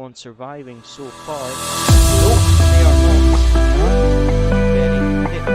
one surviving so far. Nope, they are not. Getting hit.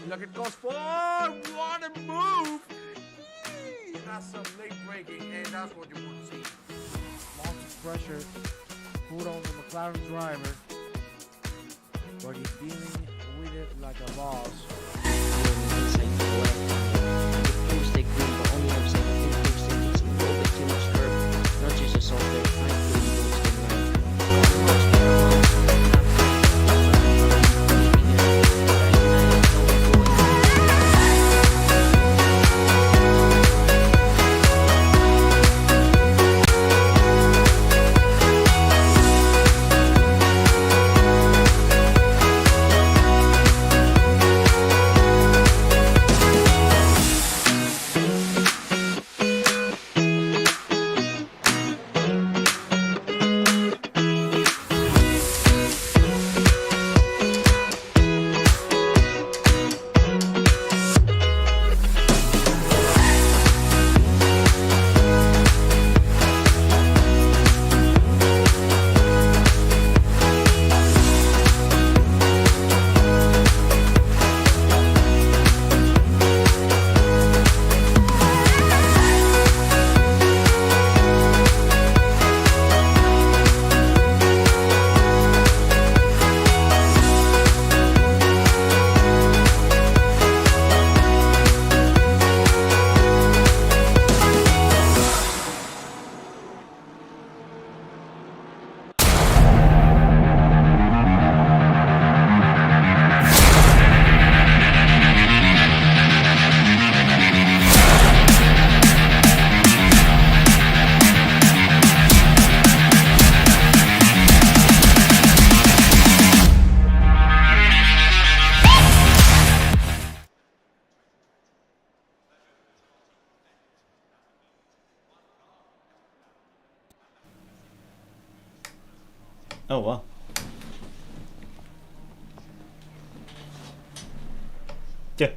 Look at goes forward. What a move! That's some late braking, and that's what you want to see. Lots of pressure put on the McLaren driver, but he's dealing with it like a boss. Not just a software. Oh wow. Yeah.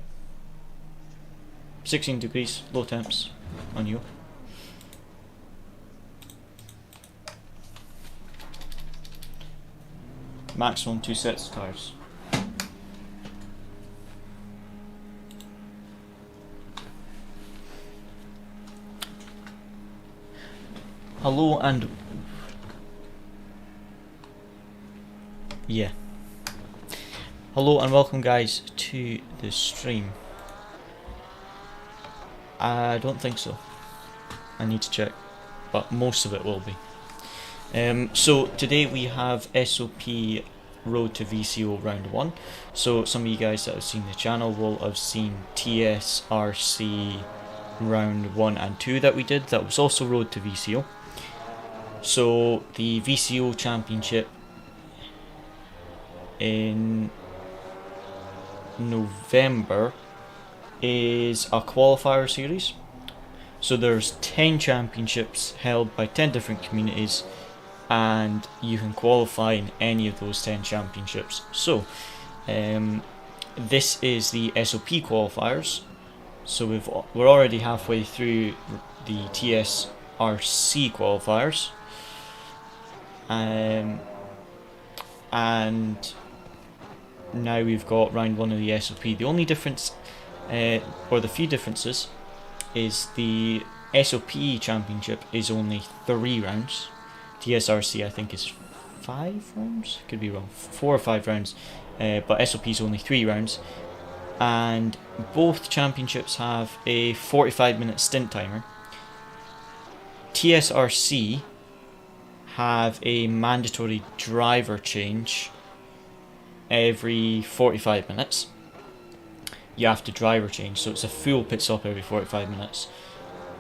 16 degrees, low temps on you. Maximum 2 sets of tires. Hello and hello and welcome guys to the stream. I don't think so. I need to check, but most of it will be. So today we have SOP Road to VCO round 1. So some of you guys that have seen the channel will have seen TSRC round 1 and 2 that we did. That was also Road to VCO. So the VCO championship in November is a qualifier series. So there's 10 championships held by 10 different communities, and you can qualify in any of those 10 championships. So this is the SOP qualifiers. So we're already halfway through the TSRC qualifiers, and now we've got round 1 of the SOP. The only difference, or the few differences, is the SOP championship is only 3 rounds. TSRC I think is 5 rounds, could be wrong, 4 or 5 rounds, but SOP is only 3 rounds, and both championships have a 45-minute stint timer. TSRC have a mandatory driver change every 45 minutes. You have to driver change, so it's a full pit stop every 45 minutes.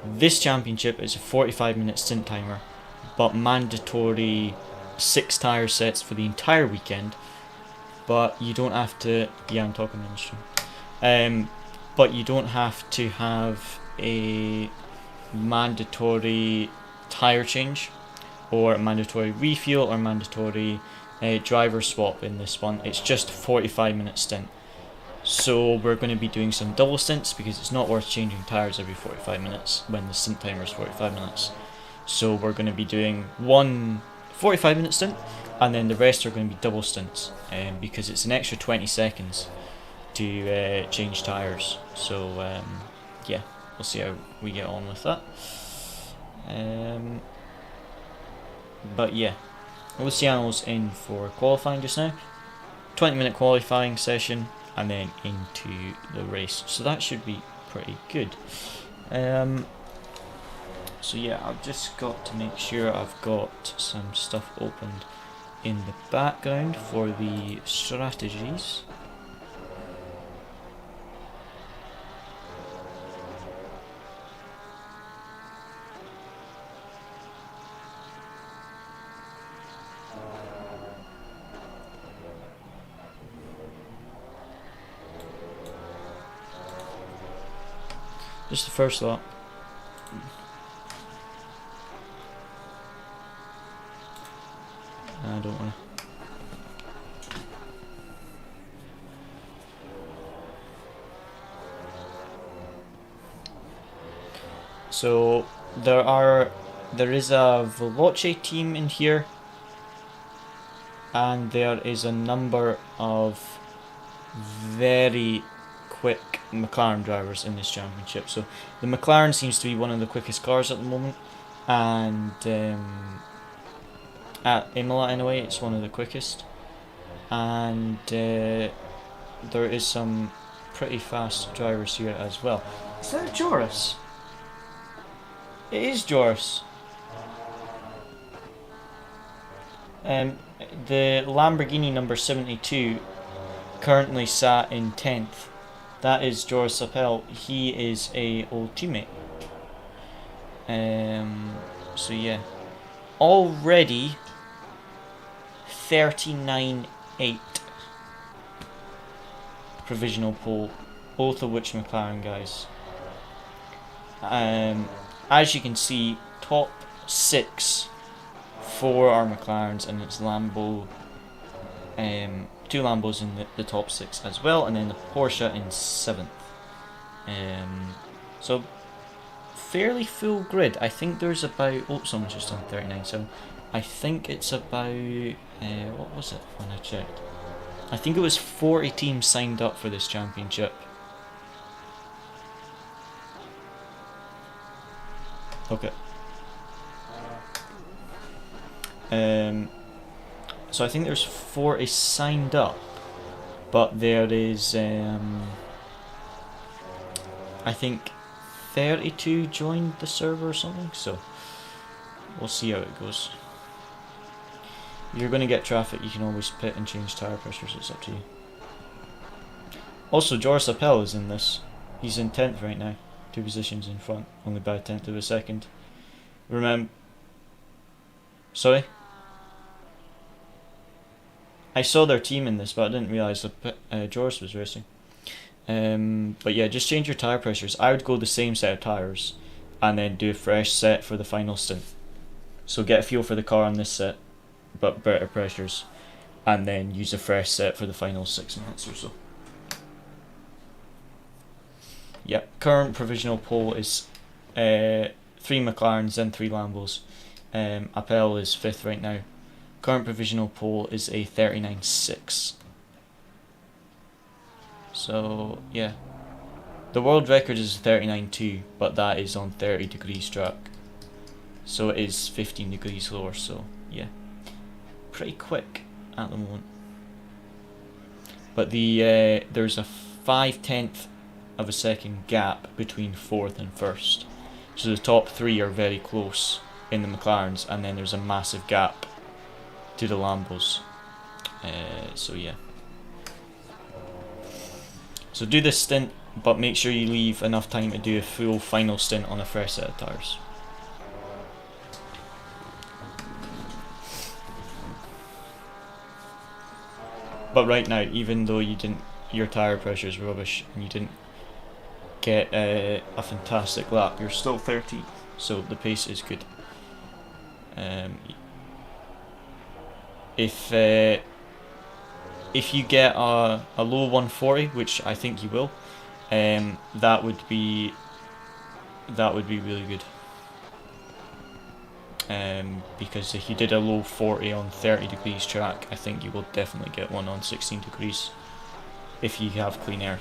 This championship is a 45-minute stint timer, but mandatory 6 tyre sets for the entire weekend. But you don't have to, yeah, I'm talking in the stream. But you don't have to have a mandatory tyre change, or a mandatory refuel, or mandatory driver swap in this one. It's just a 45-minute stint. So we're going to be doing some double stints, because it's not worth changing tyres every 45 minutes when the stint timer is 45 minutes. So we're going to be doing one 45-minute stint, and then the rest are going to be double stints, because it's an extra 20 seconds to change tyres. So yeah, we'll see how we get on with that. But yeah, Luciano's in for qualifying just now. 20-minute qualifying session, and then into the race. So that should be pretty good. So yeah, I've just got to make sure I've got some stuff opened in the background for the strategies. Just the first lot. I don't want to. So there is a Veloce team in here, and there is a number of very quick McLaren drivers in this championship. So the McLaren seems to be one of the quickest cars at the moment, and at Imola anyway, it's one of the quickest, and there is some pretty fast drivers here as well. Is that Joris? It is Joris. The Lamborghini number 72 currently sat in 10th. That is Joris Appel. He is a old teammate. So yeah, already 39.8 provisional pole, both of which McLaren guys. As you can see, top 6, 4 are McLarens, and it's Lambo, 2 Lambos in the top 6 as well, and then the Porsche in 7th. So fairly full grid. I think there's about, oh, someone's just on 39.7. I think it's about, what was it when I checked? I think it was 40 teams signed up for this championship. Okay. So I think there's 40 signed up, but there is I think 32 joined the server or something, so we'll see how it goes. You're going to get traffic, you can always pit and change tire pressures, it's up to you. Also, Joris Appel is in this. He's in 10th right now, 2 positions in front, only by a 10th of a second. Remember... Sorry? I saw their team in this, but I didn't realise that Joris was racing. But yeah, just change your tyre pressures. I would go the same set of tyres, and then do a fresh set for the final stint. So get a feel for the car on this set, but better pressures, and then use a fresh set for the final 6 minutes or so. Yep, current provisional pole is 3 McLarens and 3 Lambos. Appel is 5th right now. Current provisional pole is a 39.6. So yeah, the world record is 39.2, but that is on 30 degrees track, so it is 15 degrees lower. So yeah, pretty quick at the moment. But the there's a 5/10 of a second gap between 4th and 1st, so the top 3 are very close in the McLarens, and then there's a massive gap to the Lambos. So yeah, so do this stint, but make sure you leave enough time to do a full final stint on a fresh set of tyres. But right now, even though your tyre pressure is rubbish and you didn't get a fantastic lap, you're still 30, so the pace is good. If you get a low 140, which I think you will, that would be really good. Because if you did a low 40 on 30 degrees track, I think you will definitely get one on 16 degrees if you have clean air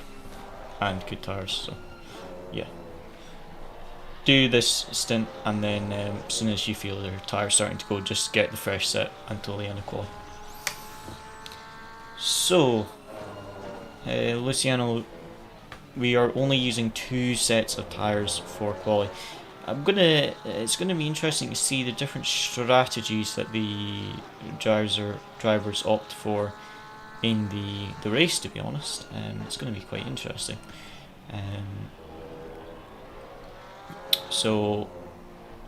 and good tyres. So yeah, do this stint, and then as soon as you feel your tyres starting to go, just get the fresh set until the end of quali. So Luciano, we are only using 2 sets of tyres for quali. It's gonna be interesting to see the different strategies that the drivers opt for in the race, to be honest. It's gonna be quite interesting. So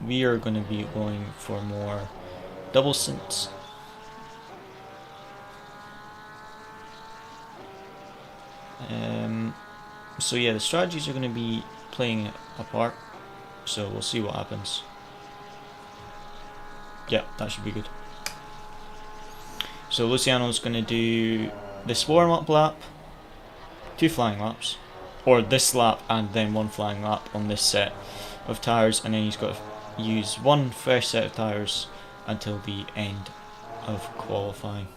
we are going to be going for more double stints. So yeah, the strategies are going to be playing a part, so we'll see what happens. Yeah, that should be good. So Luciano's going to do this warm-up lap, 2 flying laps, or this lap and then 1 flying lap on this set of tyres, and then he's got to use 1 fresh set of tyres until the end of qualifying.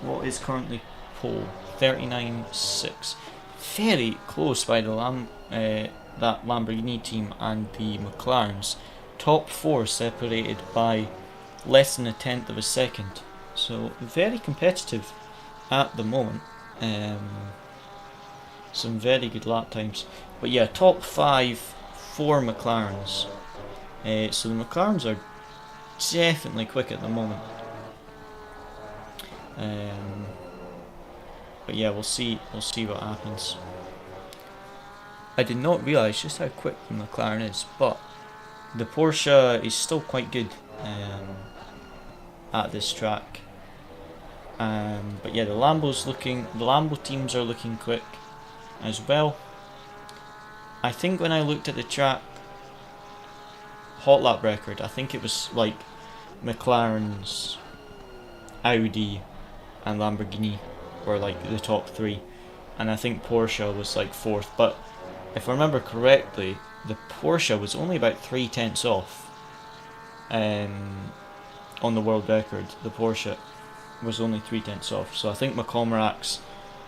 What is currently pole? 39.6. Very close by the that Lamborghini team and the McLarens. Top 4 separated by less than a 10th of a second. So very competitive at the moment. Some very good lap times. But yeah, top 5, 4 McLarens. So the McLarens are definitely quick at the moment. But yeah, we'll see what happens. I did not realise just how quick the McLaren is, but the Porsche is still quite good at this track. But yeah, the Lambo teams are looking quick as well. I think when I looked at the track hot lap record, I think it was like McLaren's, Audi and Lamborghini were like the top 3, and I think Porsche was like 4th, but if I remember correctly, the Porsche was only about 3/10 off on the world record. The Porsche was only 3/10 off, so I think McCormack's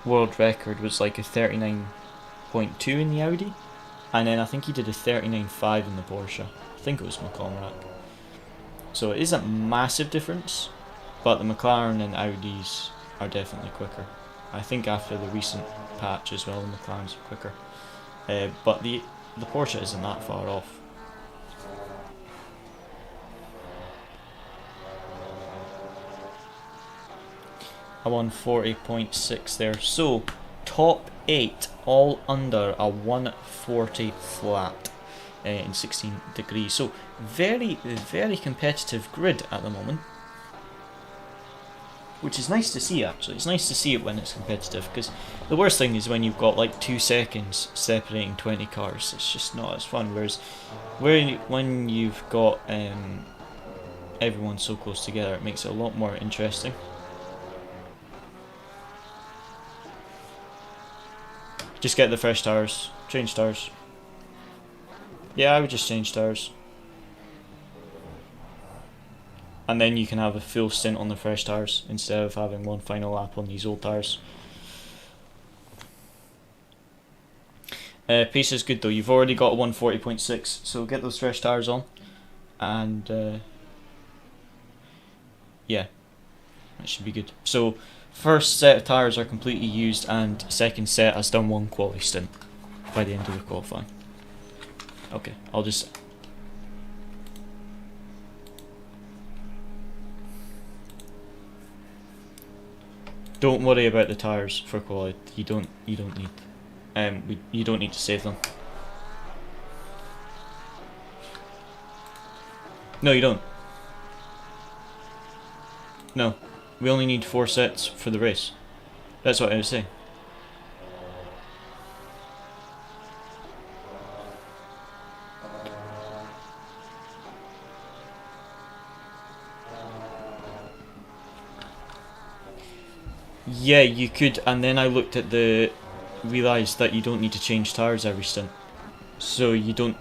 world record was like a 39.2 in the Audi, and then I think he did a 39.5 in the Porsche. I think it was McCormack. So it is a massive difference, but the McLaren and Audis are definitely quicker. I think after the recent patch as well, the McLarens are quicker. But the Porsche isn't that far off. I won 40.6 there. So top 8 all under a 140 flat in 16 degrees. So very, very competitive grid at the moment, which is nice to see. Actually, it's nice to see it when it's competitive, because the worst thing is when you've got like 2 seconds separating 20 cars. It's just not as fun. Whereas when you've got everyone so close together, it makes it a lot more interesting. Just get the fresh tires, change tires. Yeah, I would just change tires. And then you can have a full stint on the fresh tires instead of having one final lap on these old tires. Pace is good though. You've already got a 140.6, so get those fresh tires on. And yeah, that should be good. So first set of tires are completely used, and second set has done 1 quality stint by the end of the qualifying. Okay, I'll just... Don't worry about the tires for quality. You don't need you don't need to save them. No, you don't. No, we only need 4 sets for the race. That's what I was saying. Yeah, you could, and then I looked at realised that you don't need to change tires every stint, so you don't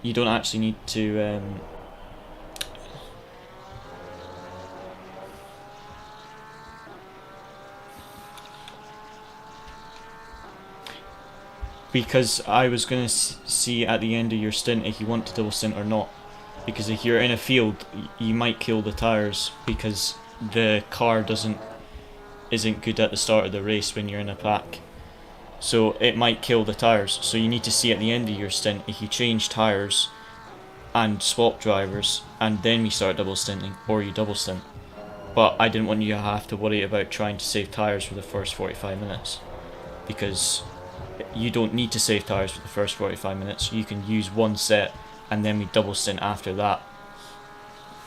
actually need to because I was going to see at the end of your stint if you want to double stint or not, because if you're in a field you might kill the tires because the car isn't good at the start of the race when you're in a pack, so it might kill the tires. So you need to see at the end of your stint if you change tires and swap drivers, and then we start double stinting, or you double stint. But I didn't want you to have to worry about trying to save tires for the first 45 minutes, because you don't need to save tires for the first 45 minutes. You can use 1 set and then we double stint after that.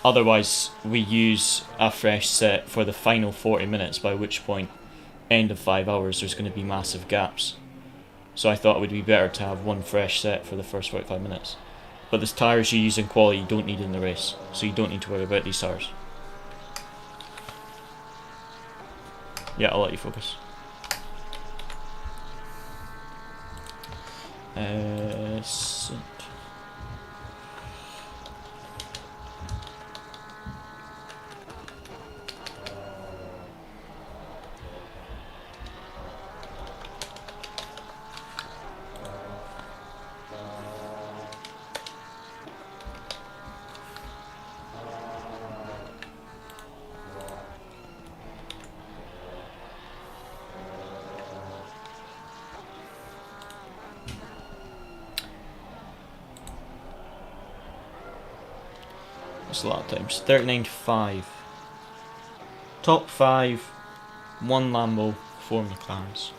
Otherwise, we use a fresh set for the final 40 minutes, by which point, end of 5 hours, there's going to be massive gaps. So I thought it would be better to have 1 fresh set for the first 45 minutes. But the tyres you use in quali you don't need in the race, so you don't need to worry about these tyres. Yeah, I'll let you focus. That's a lot of times. 39.5. Top 5, 1 Lambo, 4 McLarens.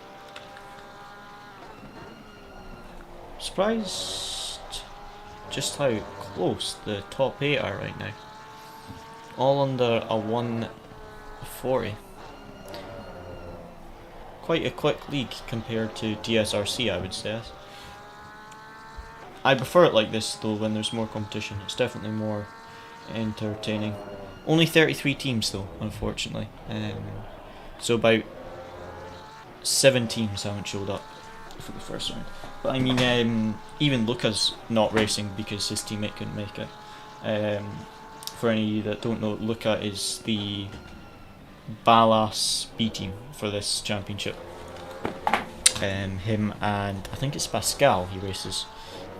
Surprised just how close the top 8 are right now. All under a 140. Quite a quick league compared to DSRC, I would say. I prefer it like this though, when there's more competition. It's definitely more entertaining. Only 33 teams though, unfortunately. So about 7 teams haven't showed up for the first round. But I mean, even Luca's not racing because his teammate couldn't make it. For any of you that don't know, Luca is the Ballas B team for this championship. Him and I think it's Pascal he races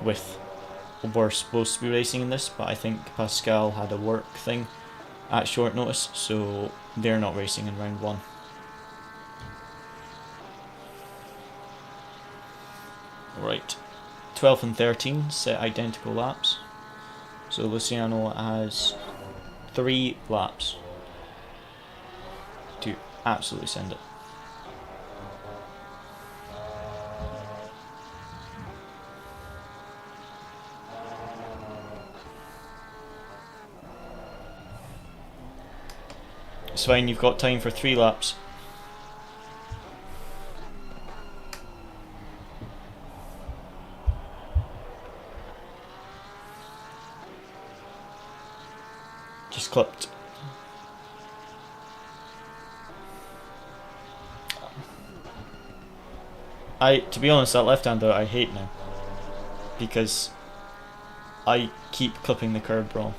with. were supposed to be racing in this, but I think Pascal had a work thing at short notice, so they're not racing in round 1. Right, 12th and 13 set identical laps, so Luciano has 3 laps to absolutely send it. It's fine, you've got time for 3 laps. Just clipped. To be honest, that left-hander I hate now, because I keep clipping the curb wrong.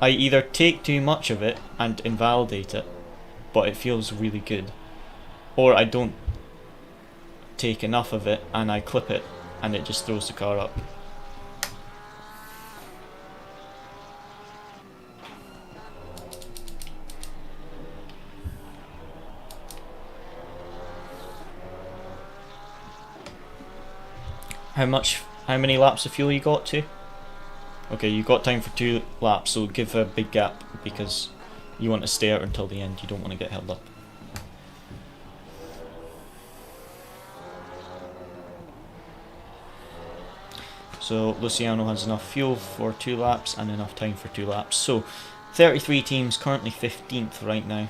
I either take too much of it and invalidate it, but it feels really good, or I don't take enough of it and I clip it and it just throws the car up. How many laps of fuel you got to? Okay, you got time for 2 laps, so give a big gap because you want to stay out until the end, you don't want to get held up. So Luciano has enough fuel for 2 laps and enough time for 2 laps. So 33 teams, currently 15th right now.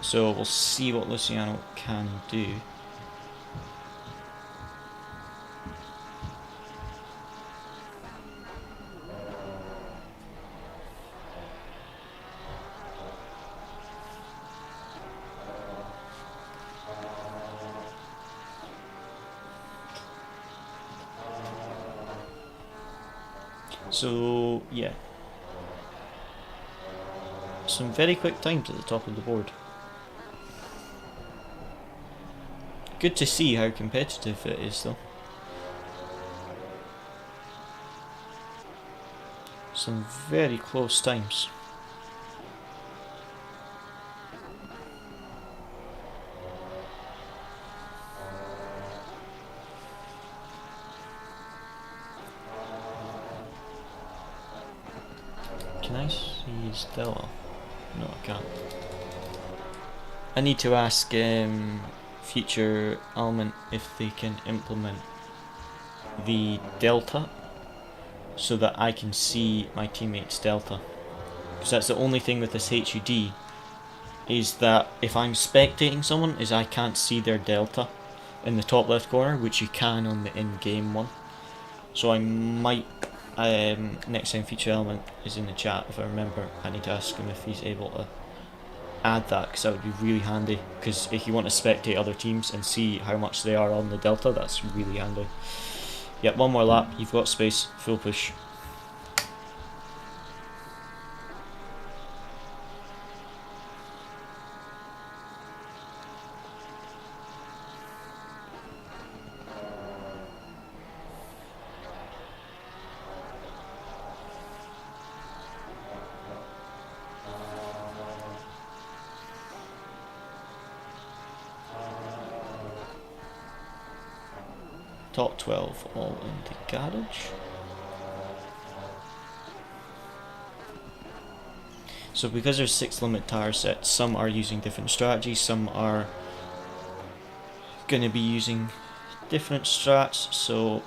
So we'll see what Luciano can do. So yeah, some very quick times at the top of the board. Good to see how competitive it is though. Some very close times. Can I see his delta? No, I can't. I need to ask Future Element if they can implement the delta so that I can see my teammates' delta. Because that's the only thing with this HUD, is that if I'm spectating someone, is I can't see their delta in the top left corner, which you can on the in-game one. So I might, next time Future Element is in the chat, if I remember, I need to ask him if he's able to add that, because that would be really handy, because if you want to spectate other teams and see how much they are on the delta, that's really handy. Yep, one more lap, you've got space, full push. Top 12 all in the garage. So because there's 6 limit tire sets, some are using different strategies, some are going to be using different strats. So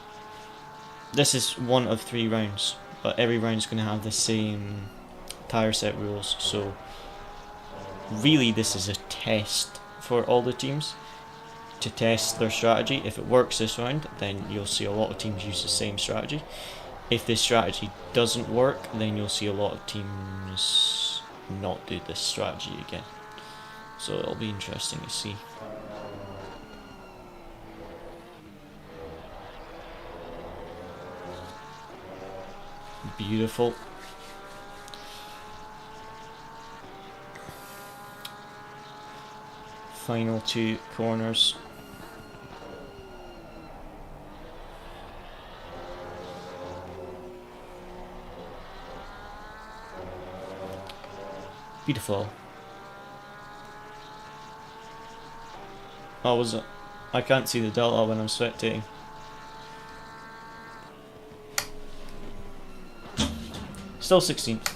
this is one of 3 rounds, but every round is going to have the same tire set rules. So really this is a test for all the teams, to test their strategy. If it works this round, then you'll see a lot of teams use the same strategy. If this strategy doesn't work, then you'll see a lot of teams not do this strategy again. So it'll be interesting to see. Beautiful. Final 2 corners. Beautiful. Oh, was it? I can't see the delta when I'm spectating. Still 16th.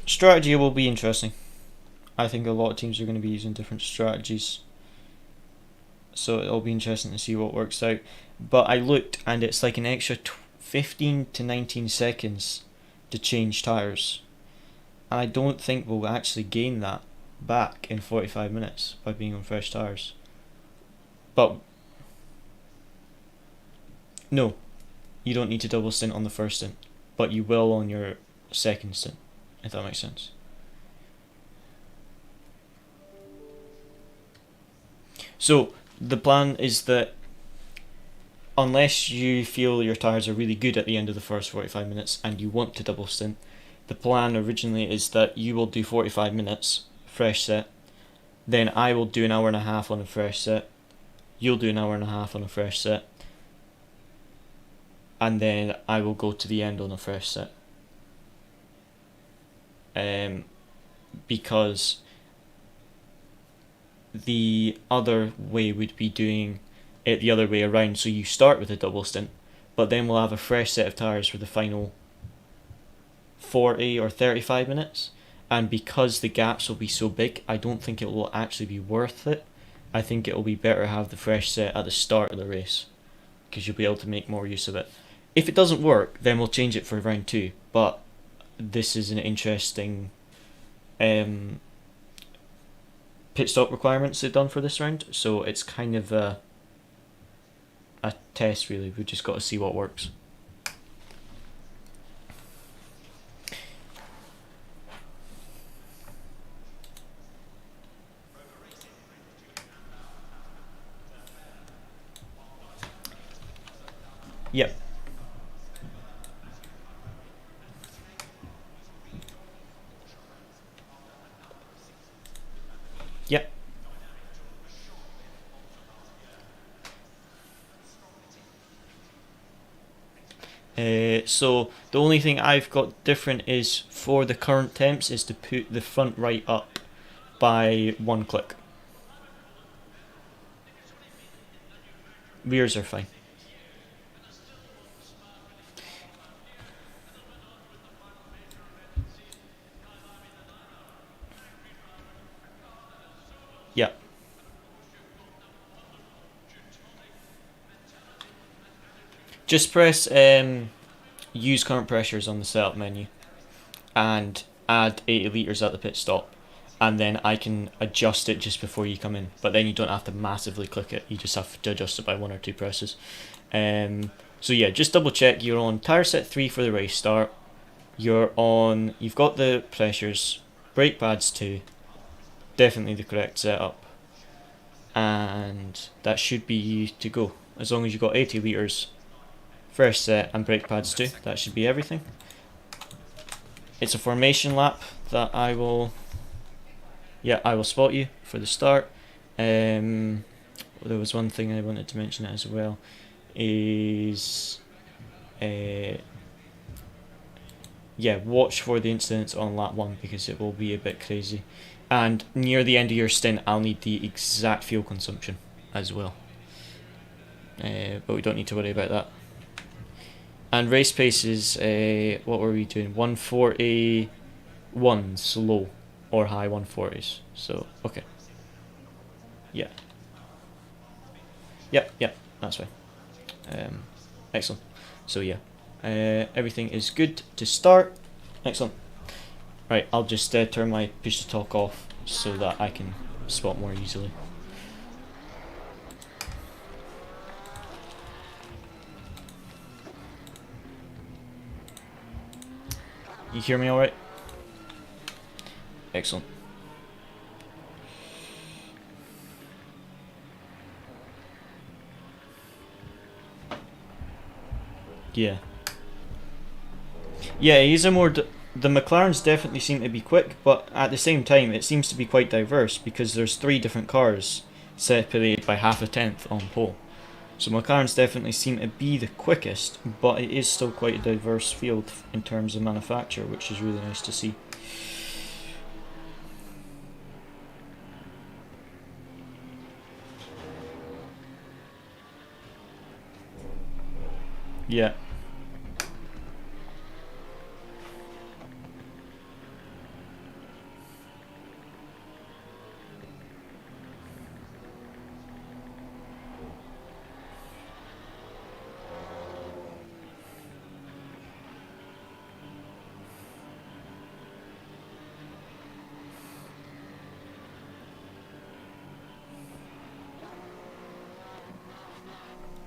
Strategy will be interesting. I think a lot of teams are going to be using different strategies, so it'll be interesting to see what works out. But I looked, and it's like an extra 15 to 19 seconds to change tyres, and I don't think we'll actually gain that back in 45 minutes by being on fresh tyres. But no, you don't need to double stint on the first stint, but you will on your second stint, if that makes sense. So the plan is that unless you feel your tyres are really good at the end of the first 45 minutes and you want to double stint, the plan originally is that you will do 45 minutes, fresh set, then I will do an hour and a half on a fresh set, you'll do an hour and a half on a fresh set, and then I will go to the end on a fresh set. Because the other way would be doing it the other way around, so you start with a double stint, but then we'll have a fresh set of tyres for the final 40 or 35 minutes, and because the gaps will be so big, I don't think it will actually be worth it. I think it will be better to have the fresh set at the start of the race, because you'll be able to make more use of it. If it doesn't work, then we'll change it for round 2, but this is an interesting pit stop requirements they've done for this round, so it's kind of a test really. We've just got to see what works. Yep. Yep. So the only thing I've got different is for the current temps is to put the front right up by 1 click. Rears are fine. Yeah. Just press use current pressures on the setup menu and add 80 litres at the pit stop, and then I can adjust it just before you come in, but then you don't have to massively click it, you just have to adjust it by 1 or 2 presses. So yeah, just double check you're on tyre set 3 for the race start, you've got the pressures, brake pads 2, definitely the correct setup, and that should be you to go. As long as you've got 80 litres, fresh set and brake pads 2, that should be everything. It's a formation lap that I will spot you for the start. There was one thing I wanted to mention as well, is watch for the incidents on lap 1 because it will be a bit crazy. And near the end of your stint, I'll need the exact fuel consumption as well. But we don't need to worry about that. And race pace is, what were we doing? 141 slow or high 140s. So, okay. Yeah. Yep, that's fine. Excellent. So, yeah. Everything is good to start. Excellent. Right, I'll just turn my push to talk off so that I can spot more easily. You hear me alright? Excellent. Yeah. Yeah, he's a more the McLarens definitely seem to be quick, but at the same time it seems to be quite diverse because there's 3 different cars separated by half a tenth on pole. So McLarens definitely seem to be the quickest, but it is still quite a diverse field in terms of manufacture, which is really nice to see. Yeah.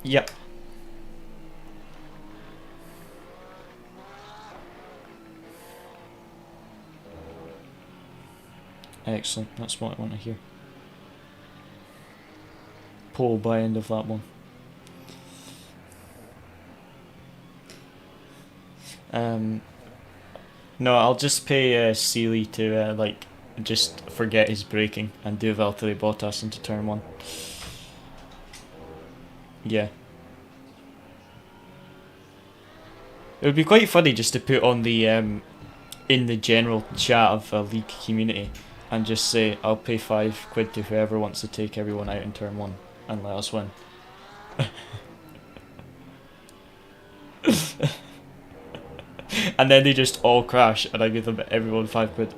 Yep. Excellent, that's what I want to hear. Pole by end of that one. No, I'll just pay Sealy to like just forget his braking and do Valtteri Bottas into turn 1. Yeah. It would be quite funny just to put on the in the general chat of a league community and just say, I'll pay £5 to whoever wants to take everyone out in turn 1 and let us win. And then they just all crash and I give them everyone £5.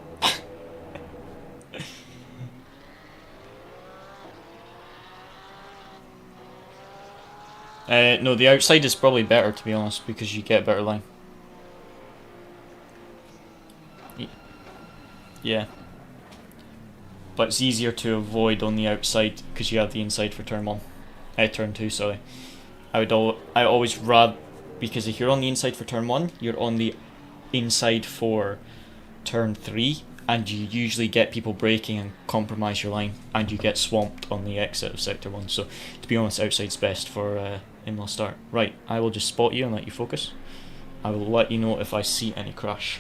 No, the outside is probably better, to be honest, because you get a better line. Yeah. But it's easier to avoid on the outside because you have the inside for turn 1. Turn 2, sorry. I always rather, because if you're on the inside for turn 1, you're on the inside for turn 3, and you usually get people braking and compromise your line, and you get swamped on the exit of sector 1. So, to be honest, outside's best for in-law start. Right, I will just spot you and let you focus. I will let you know if I see any crash.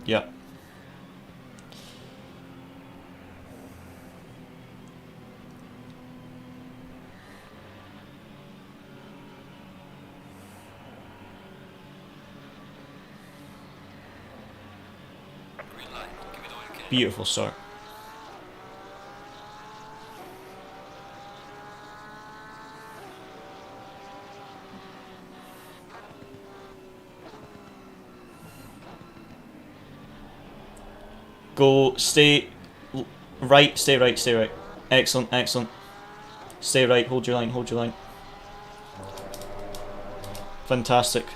Yeah. Beautiful start. Go, stay right, stay right, stay right. Excellent, excellent. Stay right, hold your line, hold your line. Fantastic.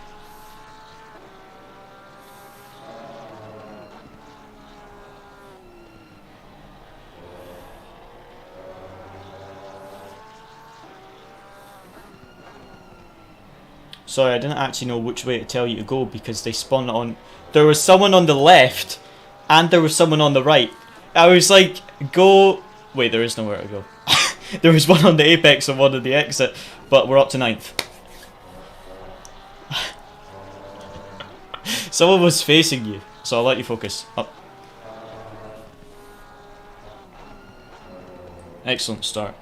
Sorry, I didn't actually know which way to tell you to go because they spun on... There was someone on the left and there was someone on the right. I was like, go... Wait, there is nowhere to go. There was one on the apex and one on the exit, but we're up to 9th. Someone was facing you, so I'll let you focus. Up. Excellent start.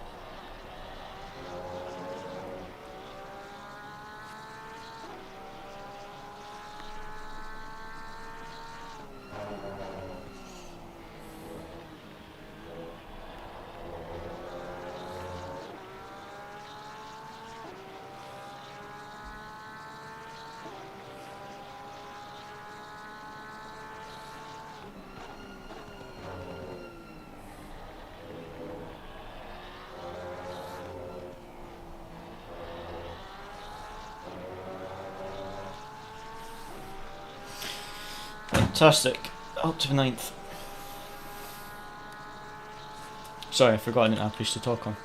Fantastic. Up to 9th. Sorry, I forgot I didn't have push to talk on.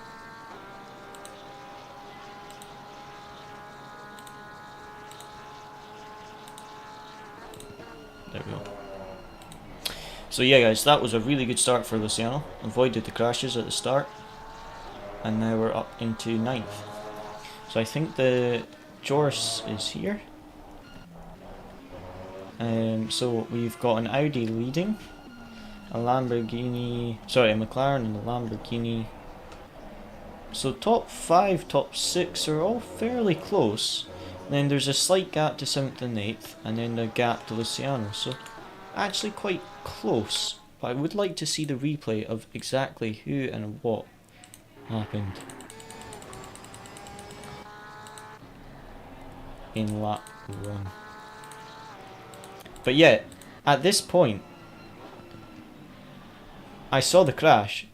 There we go. So yeah guys, that was a really good start for Luciano. Avoided the crashes at the start. and now we're up into 9th. So I think the Jorse is here. So we've got an Audi leading, a Lamborghini, sorry, a McLaren and a Lamborghini. So top 5, top 6 are all fairly close. Then there's a slight gap to 7th and 8th, and then a gap to Luciano. So actually quite close. But I would like to see the replay of exactly who and what happened in lap 1. But yeah, at this point, I saw the crash,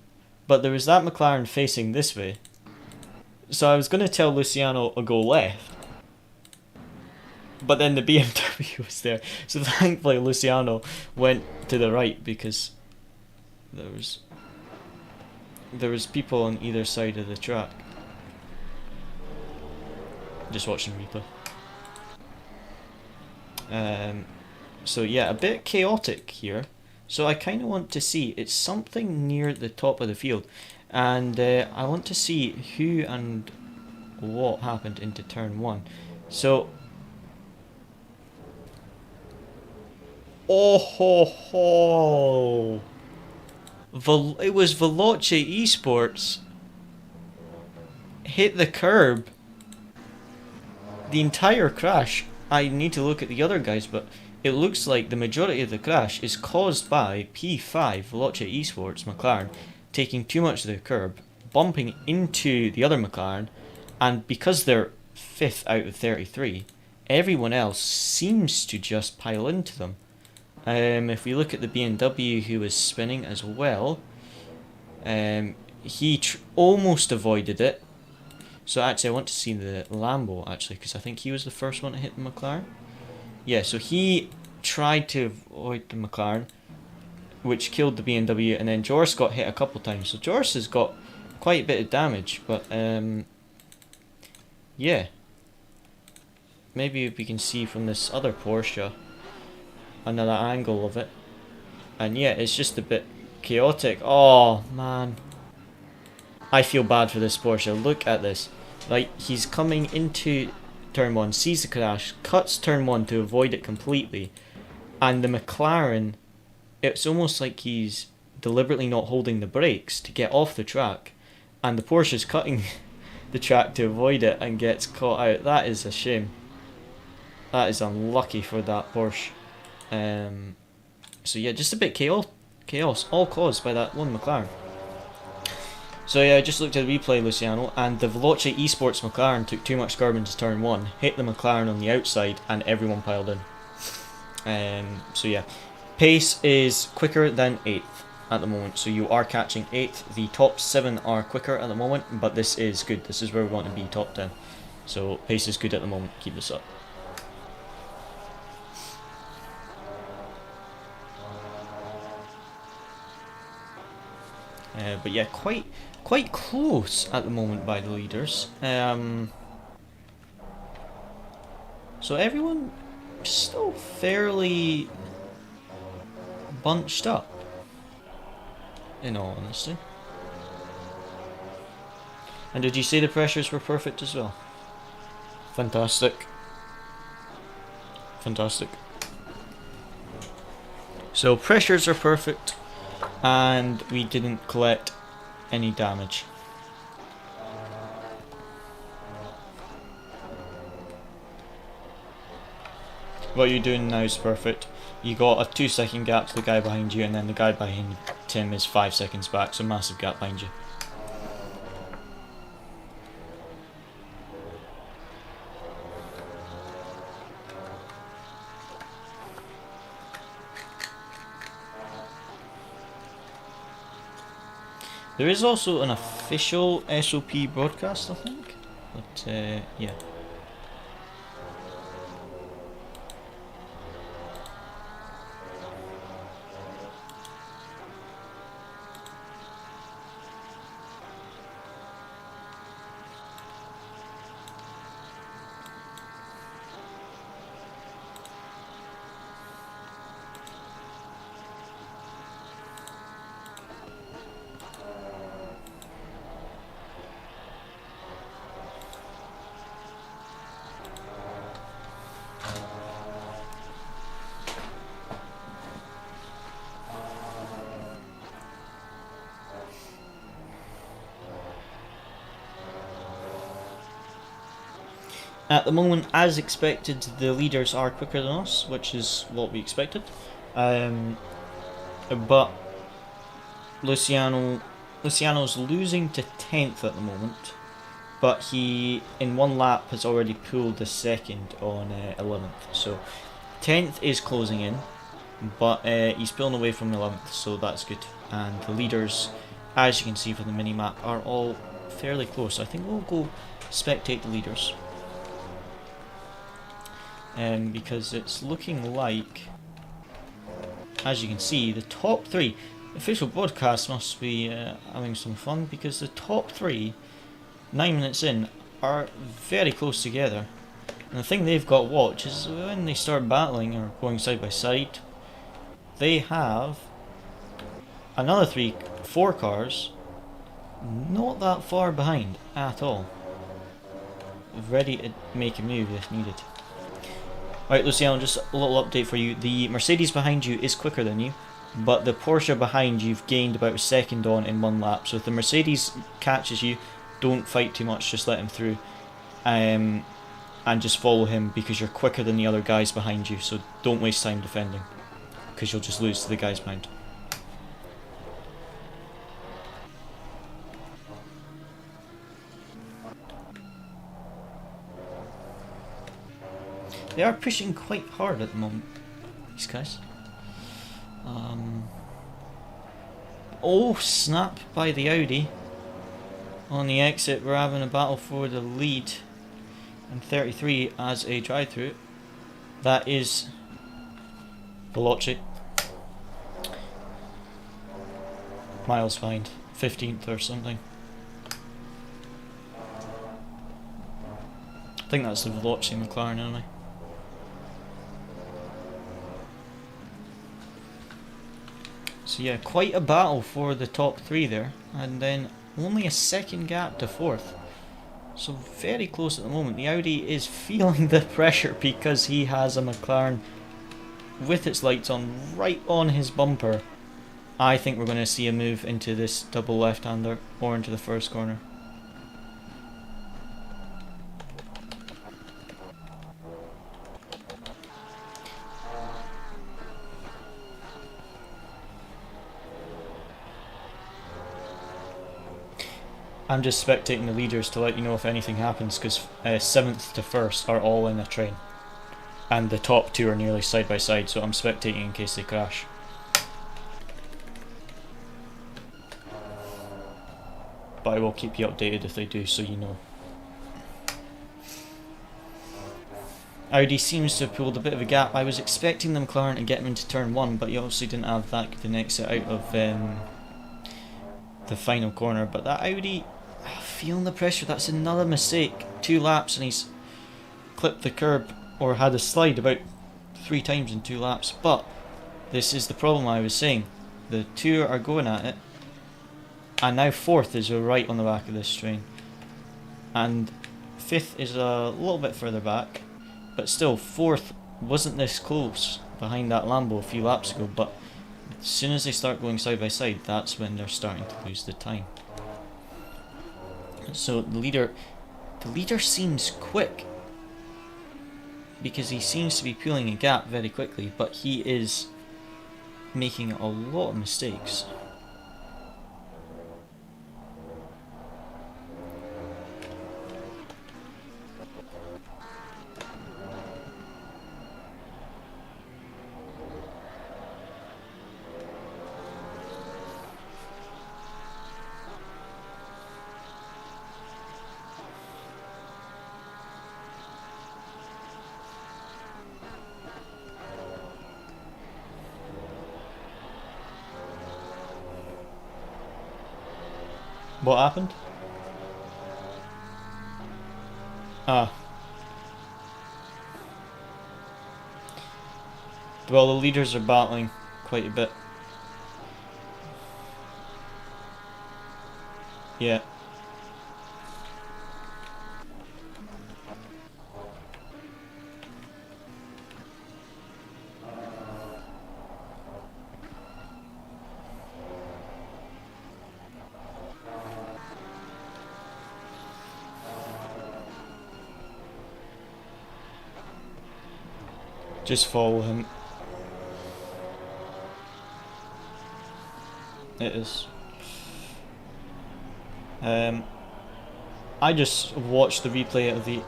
but there was that McLaren facing this way. So I was going to tell Luciano to go left, but then the BMW was there. So thankfully Luciano went to the right because there was people on either side of the track. Just watching replay. So yeah, a bit chaotic here. So I kind of want to see, it's something near the top of the field, and I want to see who and what happened into turn 1. So, oh ho ho! It was Veloce Esports hit the curb. The entire crash. I need to look at the other guys, but it looks like the majority of the crash is caused by P5 Veloce Esports McLaren taking too much of the curb, bumping into the other McLaren, and because they're 5th out of 33, everyone else seems to just pile into them. If we look at the BMW who was spinning as well, he almost avoided it. So actually I want to see the Lambo actually, because I think he was the first one to hit the McLaren. Yeah, so he tried to avoid the McLaren, which killed the BMW, and then Jorse got hit a couple times. So Jorse has got quite a bit of damage, but yeah. Maybe we can see from this other Porsche another angle of it. And yeah, it's just a bit chaotic. Oh man, I feel bad for this Porsche. Look at this. Like, he's coming into turn 1, sees the crash, cuts turn 1 to avoid it completely, and the McLaren, it's almost like he's deliberately not holding the brakes to get off the track, and the Porsche's cutting the track to avoid it and gets caught out. That is a shame. That is unlucky for that Porsche. So yeah, just a bit chaos, all caused by that one McLaren. So yeah, I just looked at the replay, Luciano, and the Veloce Esports McLaren took too much curb into turn 1, hit the McLaren on the outside, and everyone piled in. So yeah, pace is quicker than 8th at the moment, so you are catching 8th. The top 7 are quicker at the moment, but this is good. This is where we want to be, top 10. So pace is good at the moment. Keep this up. But yeah, quite close at the moment by the leaders. So everyone still fairly bunched up, in all honesty. And did you say the pressures were perfect as well? Fantastic. Fantastic. So pressures are perfect, and we didn't collect any damage. What you're doing now is perfect. You got a 2-second gap to the guy behind you, and then the guy behind Tim is 5 seconds back, so massive gap behind you. There is also an official SOP broadcast, I think, but yeah. At the moment, as expected, the leaders are quicker than us, which is what we expected. But Luciano's losing to 10th at the moment, but he in one lap has already pulled the second on 11th. So 10th is closing in, but he's pulling away from 11th, so that's good. And the leaders, as you can see from the mini map, are all fairly close. I think we'll go spectate the leaders, because it's looking like, as you can see, the top three. Official broadcast must be having some fun, because the top three, 9 minutes in, are very close together. And the thing they've got to watch is when they start battling or going side by side, they have another 4 cars not that far behind at all, ready to make a move if needed. Right, Luciano, just a little update for you. The Mercedes behind you is quicker than you, but the Porsche behind you've gained about a second on in 1 lap. So if the Mercedes catches you, don't fight too much, just let him through. And just follow him, because you're quicker than the other guys behind you, so don't waste time defending, because you'll just lose to the guys behind. They are pushing quite hard at the moment, these guys. Oh, snap by the Audi. On the exit, we're having a battle for the lead. And 33 as a drive-through. That is Veloci. Miles behind, 15th or something. I think that's the Veloci McLaren, anyway. So yeah, quite a battle for the top 3 there, and then only a second gap to 4th. So very close at the moment. The Audi is feeling the pressure, because he has a McLaren with its lights on right on his bumper. I think we're going to see a move into this double left-hander or into the first corner. I'm just spectating the leaders to let you know if anything happens, because 7th to 1st are all in a train. And the top 2 are nearly side by side, so I'm spectating in case they crash. But I will keep you updated if they do, so you know. Audi seems to have pulled a bit of a gap. I was expecting the McLaren to get him into turn 1, but he obviously didn't have that good an exit out of the final corner. But that Audi, feeling the pressure. That's another mistake. 2 laps and he's clipped the curb, or had a slide about 3 times in 2 laps. But this is the problem I was saying. The 2 are going at it, and now 4th is right on the back of this train, and 5th is a little bit further back, but still 4th wasn't this close behind that Lambo a few laps ago. But as soon as they start going side by side, that's when they're starting to lose the time. So the leader seems quick, because he seems to be pulling a gap very quickly, but he is making a lot of mistakes. What happened? Ah. Well, the leaders are battling quite a bit. Yeah. Just follow him. It is. I just watched the replay of the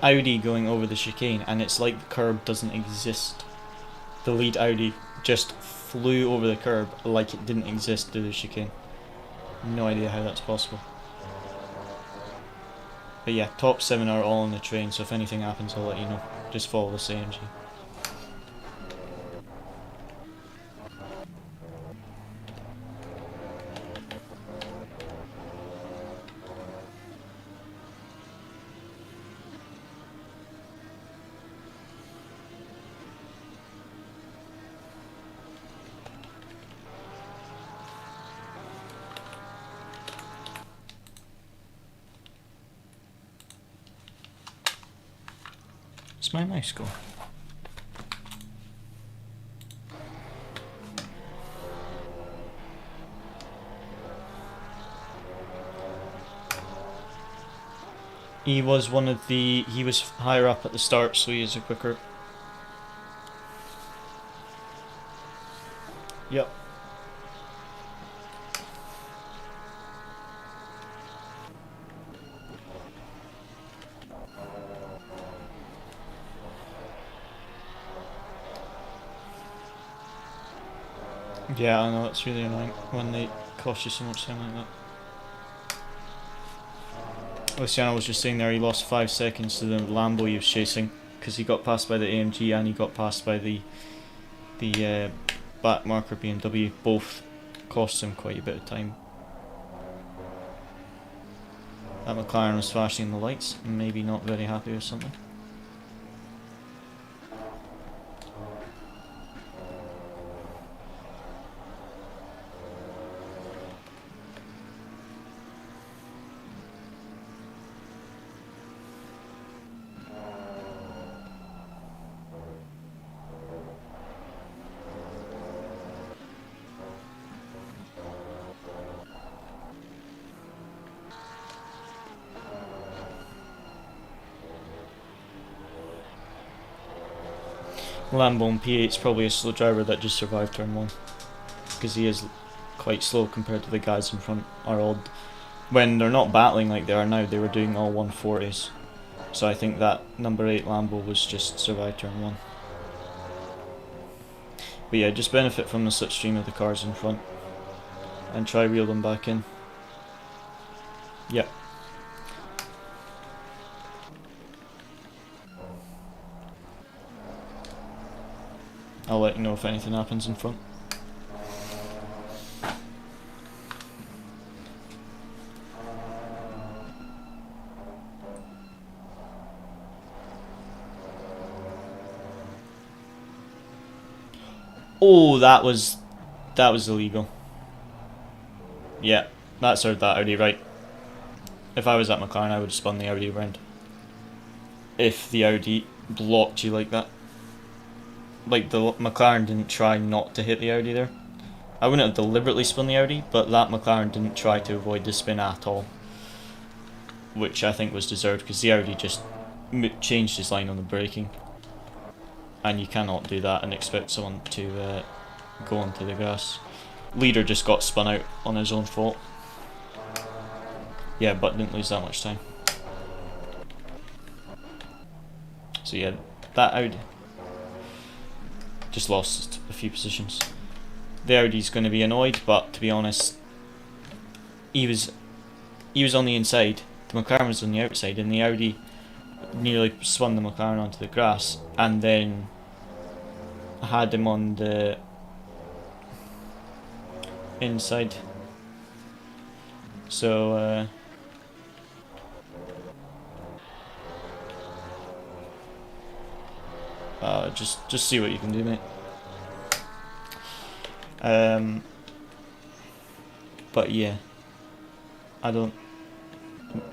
Audi going over the chicane, and it's like the curb doesn't exist. The lead Audi just flew over the curb like it didn't exist through the chicane. No idea how that's possible. But yeah, top 7 are all on the train, so if anything happens I'll let you know. Just follow this AMG. Where's my mouse go? He was he was higher up at the start, so he is a quicker. Yep. Yeah, I know, it's really annoying when they cost you so much time like that. Luciano was just saying there he lost 5 seconds to the Lambo he was chasing because he got passed by the AMG and he got passed by the back marker BMW. Both cost him quite a bit of time. That McLaren was flashing the lights, maybe not very happy with something. Lambo and P8's probably a slow driver that just survived turn 1 because he is quite slow compared to the guys in front. Are all, when they're not battling like they are now, they were doing all 140s, so I think that number 8 Lambo was just survived turn 1. But yeah, just benefit from the slipstream of the cars in front and try reel them back in. Yep. I'll let you know if anything happens in front. Oh, that was illegal. Yeah, that served that Audi right. If I was at McLaren, I would have spun the Audi around. If the Audi blocked you like that. Like, the McLaren didn't try not to hit the Audi there. I wouldn't have deliberately spun the Audi, but that McLaren didn't try to avoid the spin at all. Which I think was deserved, because the Audi just changed his line on the braking. And you cannot do that and expect someone to go onto the grass. Leader just got spun out on his own fault. Yeah, but didn't lose that much time. So yeah, that Audi just lost a few positions. The Audi's going to be annoyed, but to be honest, he was on the inside, the McLaren was on the outside, and the Audi nearly spun the McLaren onto the grass and then had him on the inside. So just see what you can do, mate. But yeah,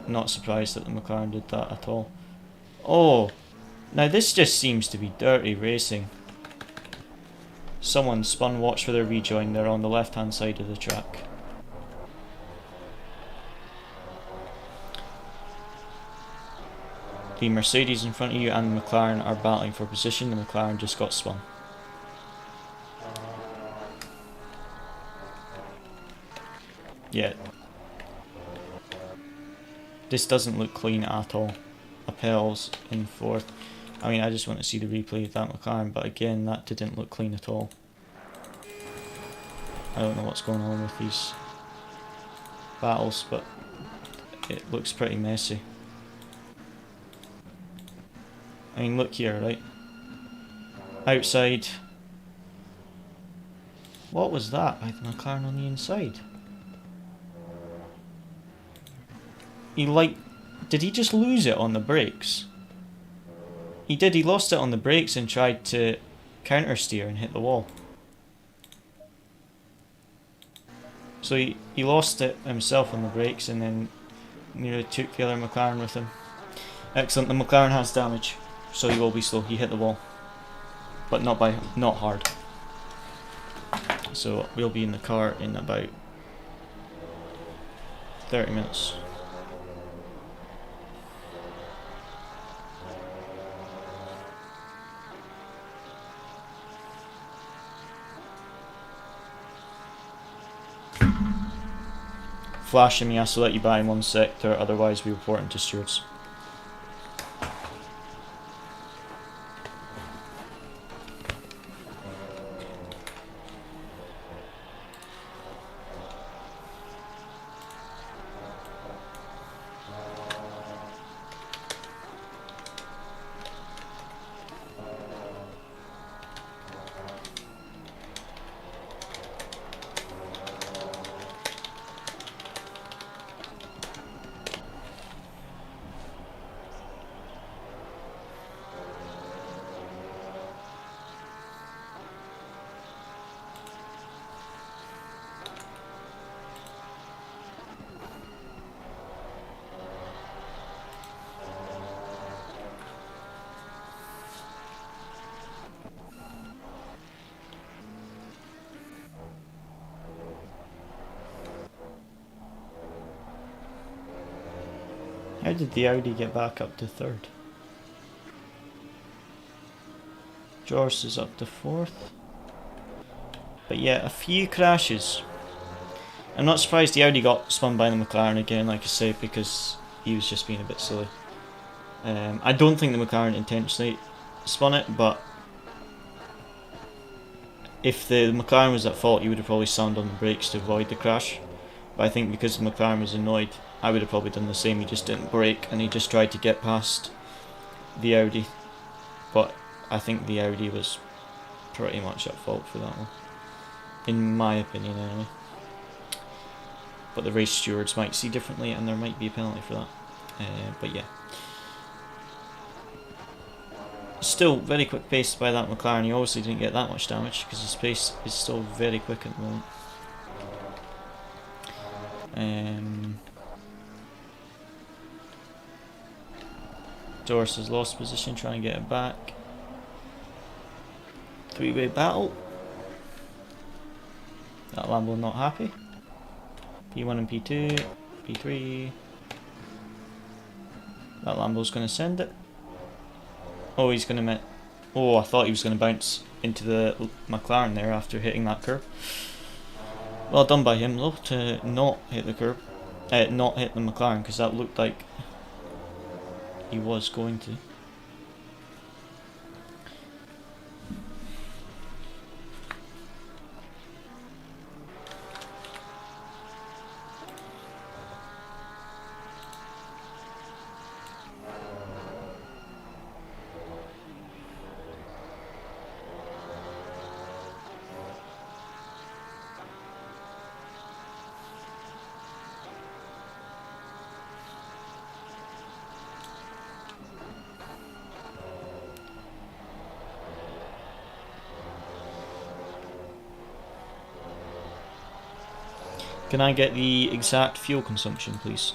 not surprised that the McLaren did that at all. Oh, now this just seems to be dirty racing. Someone spun, watch for their rejoin, they're on the left hand side of the track. the Mercedes in front of you and the McLaren are battling for position. The McLaren just got spun. Yeah. This doesn't look clean at all. Appel's in fourth. I mean, I just want to see the replay of that McLaren, but again, that didn't look clean at all. I don't know what's going on with these battles, but it looks pretty messy. I mean, look here, right? Outside. What was that by the McLaren on the inside? Did he just lose it on the brakes? He did, he lost it on the brakes and tried to counter steer and hit the wall. So he lost it himself on the brakes and then nearly took the other McLaren with him. Excellent, the McLaren has damage, so he will be slow. He hit the wall, but not hard. So we'll be in the car in about 30 minutes. Flashing me, I will let you buy in one sector, otherwise we report him to stewards. How did the Audi get back up to third? Jorse is up to fourth. But yeah, a few crashes. I'm not surprised the Audi got spun by the McLaren again, like I say, because he was just being a bit silly. I don't think the McLaren intentionally spun it, but if the McLaren was at fault, he would have probably slammed on the brakes to avoid the crash. But I think because the McLaren was annoyed, I would have probably done the same. He just didn't brake and he just tried to get past the Audi. But I think the Audi was pretty much at fault for that one, in my opinion anyway. But the race stewards might see differently and there might be a penalty for that. But yeah. Still very quick pace by that McLaren. He obviously didn't get that much damage because his pace is still very quick at the moment. Jorse has lost position, trying to get it back. Three-way battle. That Lambo not happy. P1 and P2, P3. That Lambo's going to send it. Oh, he's going to oh, I thought he was going to bounce into the McLaren there after hitting that curb. Well done by him though, to not hit the curb. Not hit the McLaren, because that looked like he was going to. Can I get the exact fuel consumption, please?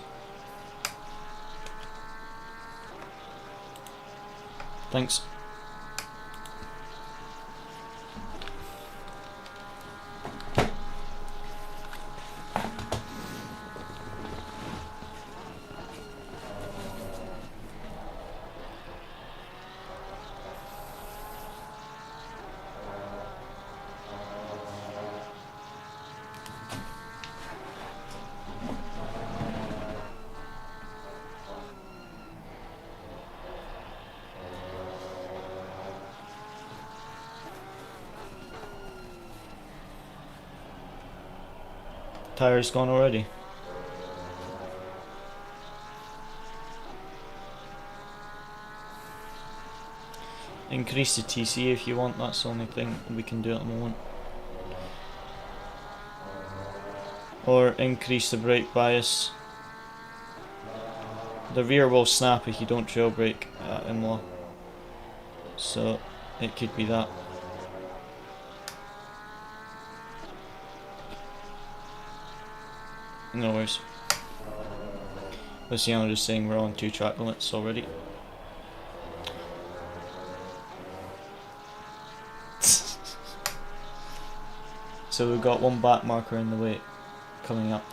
Thanks. Tire's gone already. Increase the TC if you want, that's the only thing we can do at the moment. Or increase the brake bias. The rear will snap if you don't trail brake at Imola. So it could be that. No worries. Luciano just saying we're on 2 track limits already. So we've got 1 back marker in the way coming up.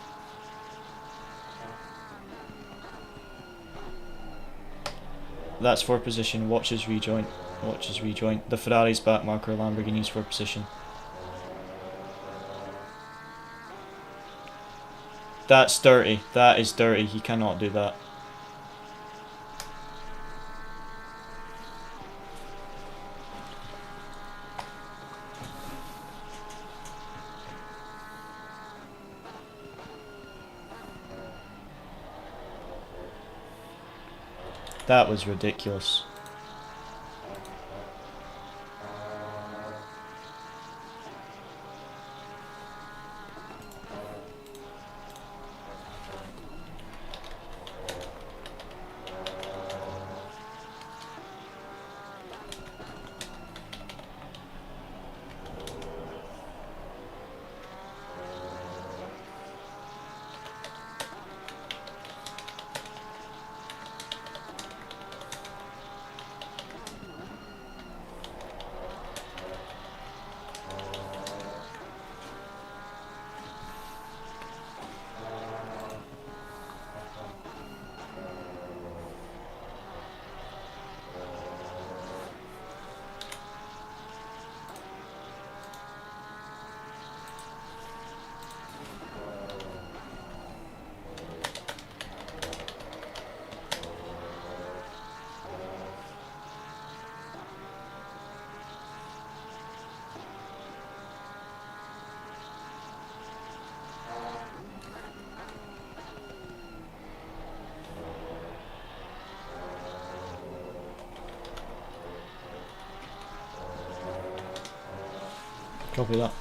That's for position. Watch his rejoint. Watch his rejoint. The Ferrari's back marker, Lamborghini's for position. That's dirty. That is dirty. He cannot do that. That was ridiculous. Copy that.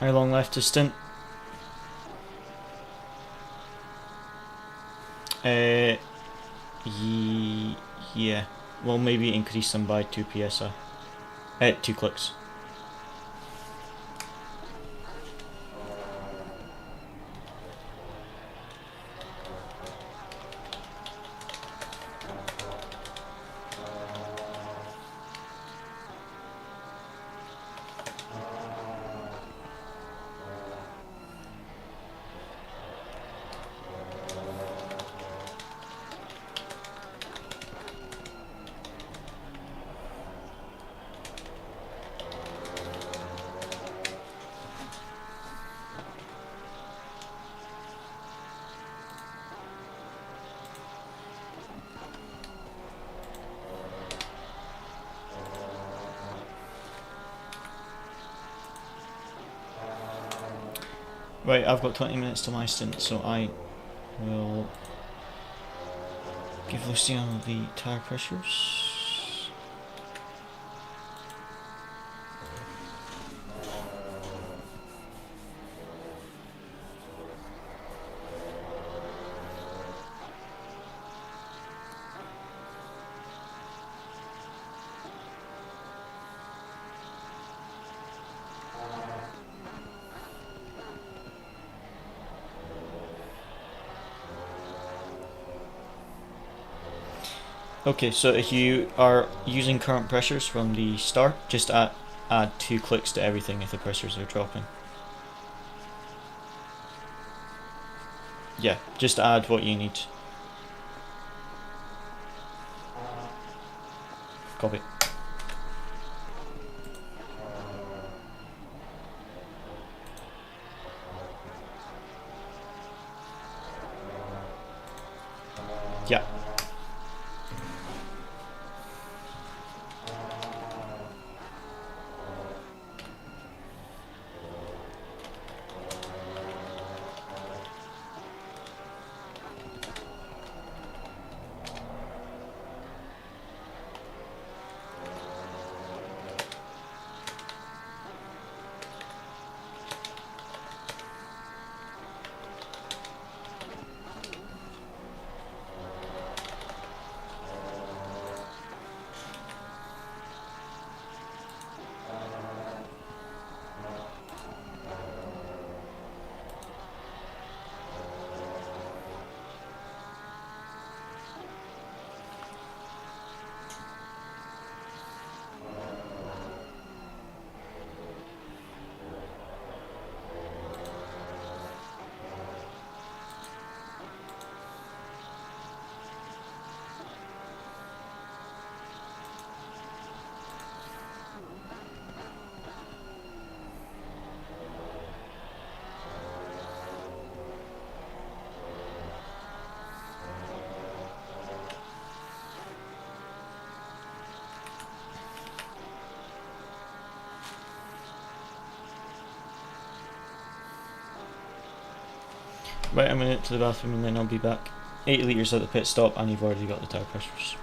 How long left to stint? Yeah. Well, maybe increase them by 2 psi. 2 clicks. Right, I've got 20 minutes to my stint, so I will give Luciano the tire pressures. Okay, so if you are using current pressures from the start, just add 2 clicks to everything if the pressures are dropping. Yeah, just add what you need. Copy. Yeah. Right, I'm going to the bathroom and then I'll be back. 8 litres at the pit stop and you've already got the tyre pressures.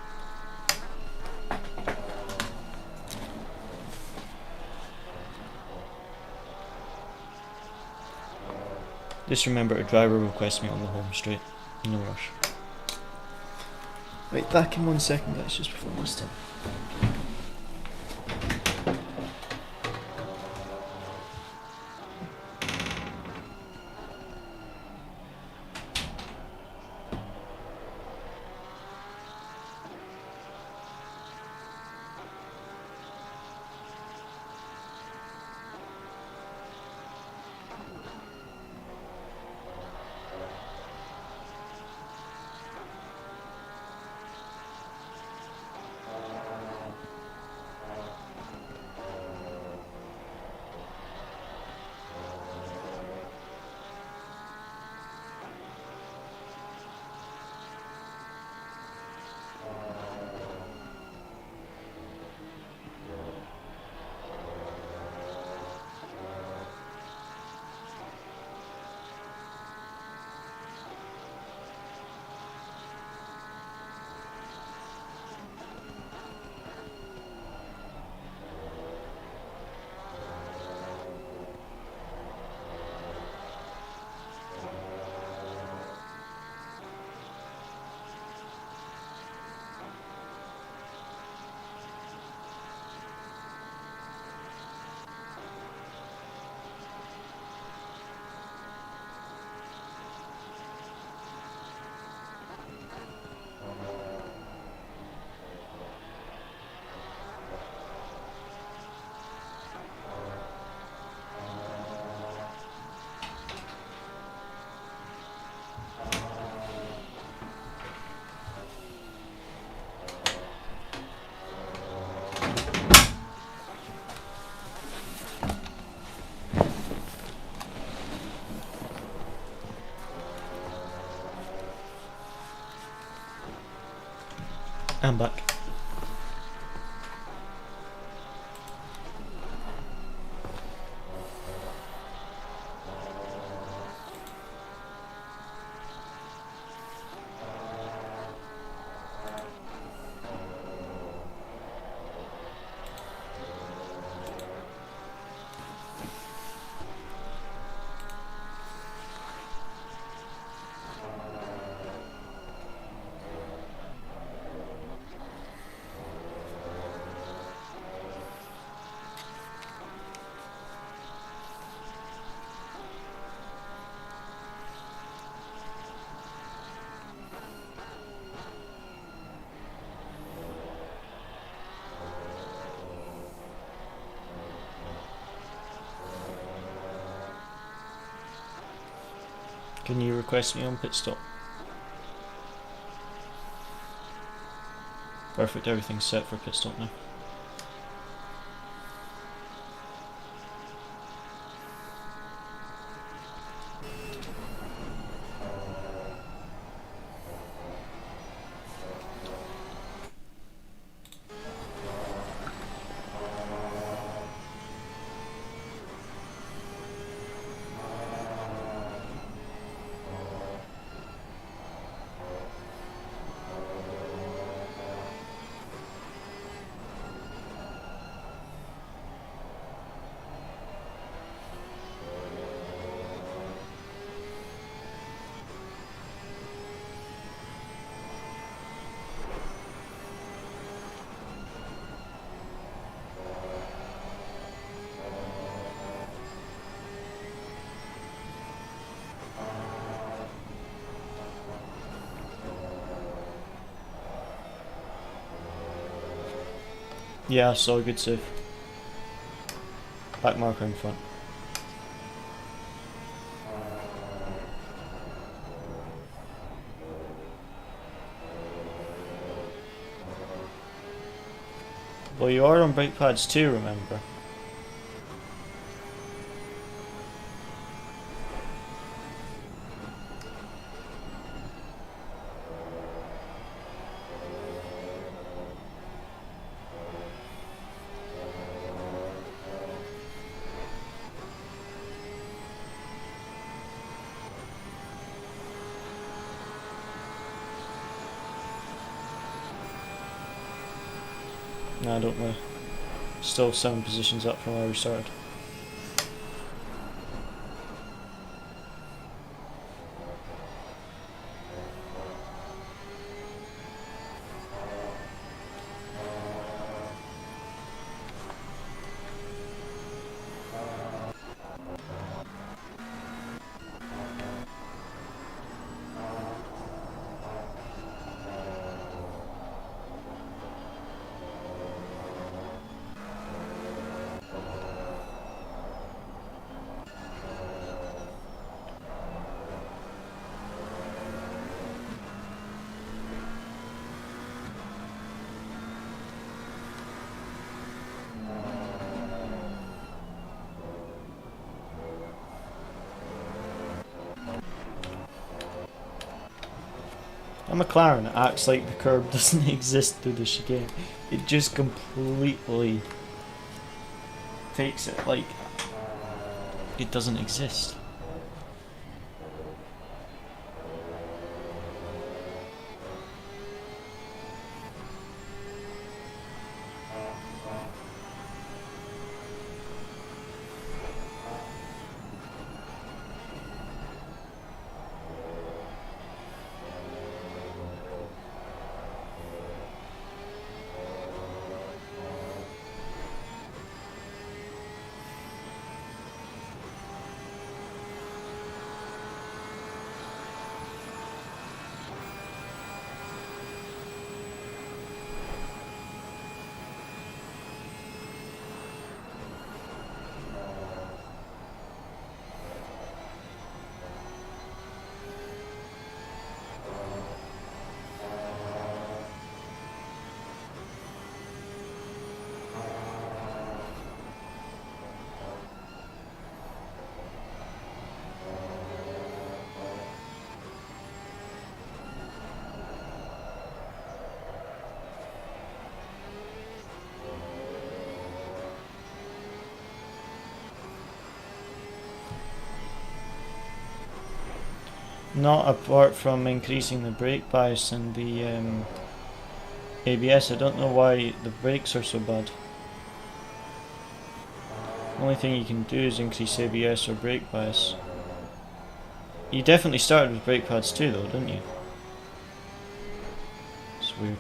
Just remember to driver request me on the home straight. No rush. Right, back in 1 second guys, just before this time. I'm back. Can you request me on pit stop? Perfect, everything's set for pit stop now. Yeah, I saw a good save. Back marker in front. Well, you are on brake pads too, remember. Nah, don't worry. Still 7 positions up from where we started. A McLaren acts like the curb doesn't exist through the chicane. It just completely takes it like it doesn't exist. Not apart from increasing the brake bias and the ABS. I don't know why the brakes are so bad. The only thing you can do is increase ABS or brake bias. You definitely started with brake pads too though, didn't you? It's weird.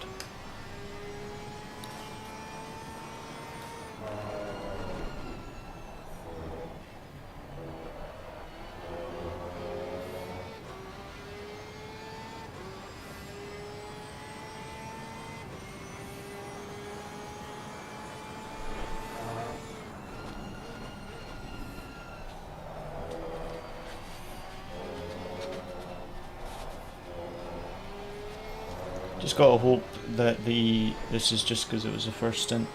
Just gotta hope that this is just because it was the first stint.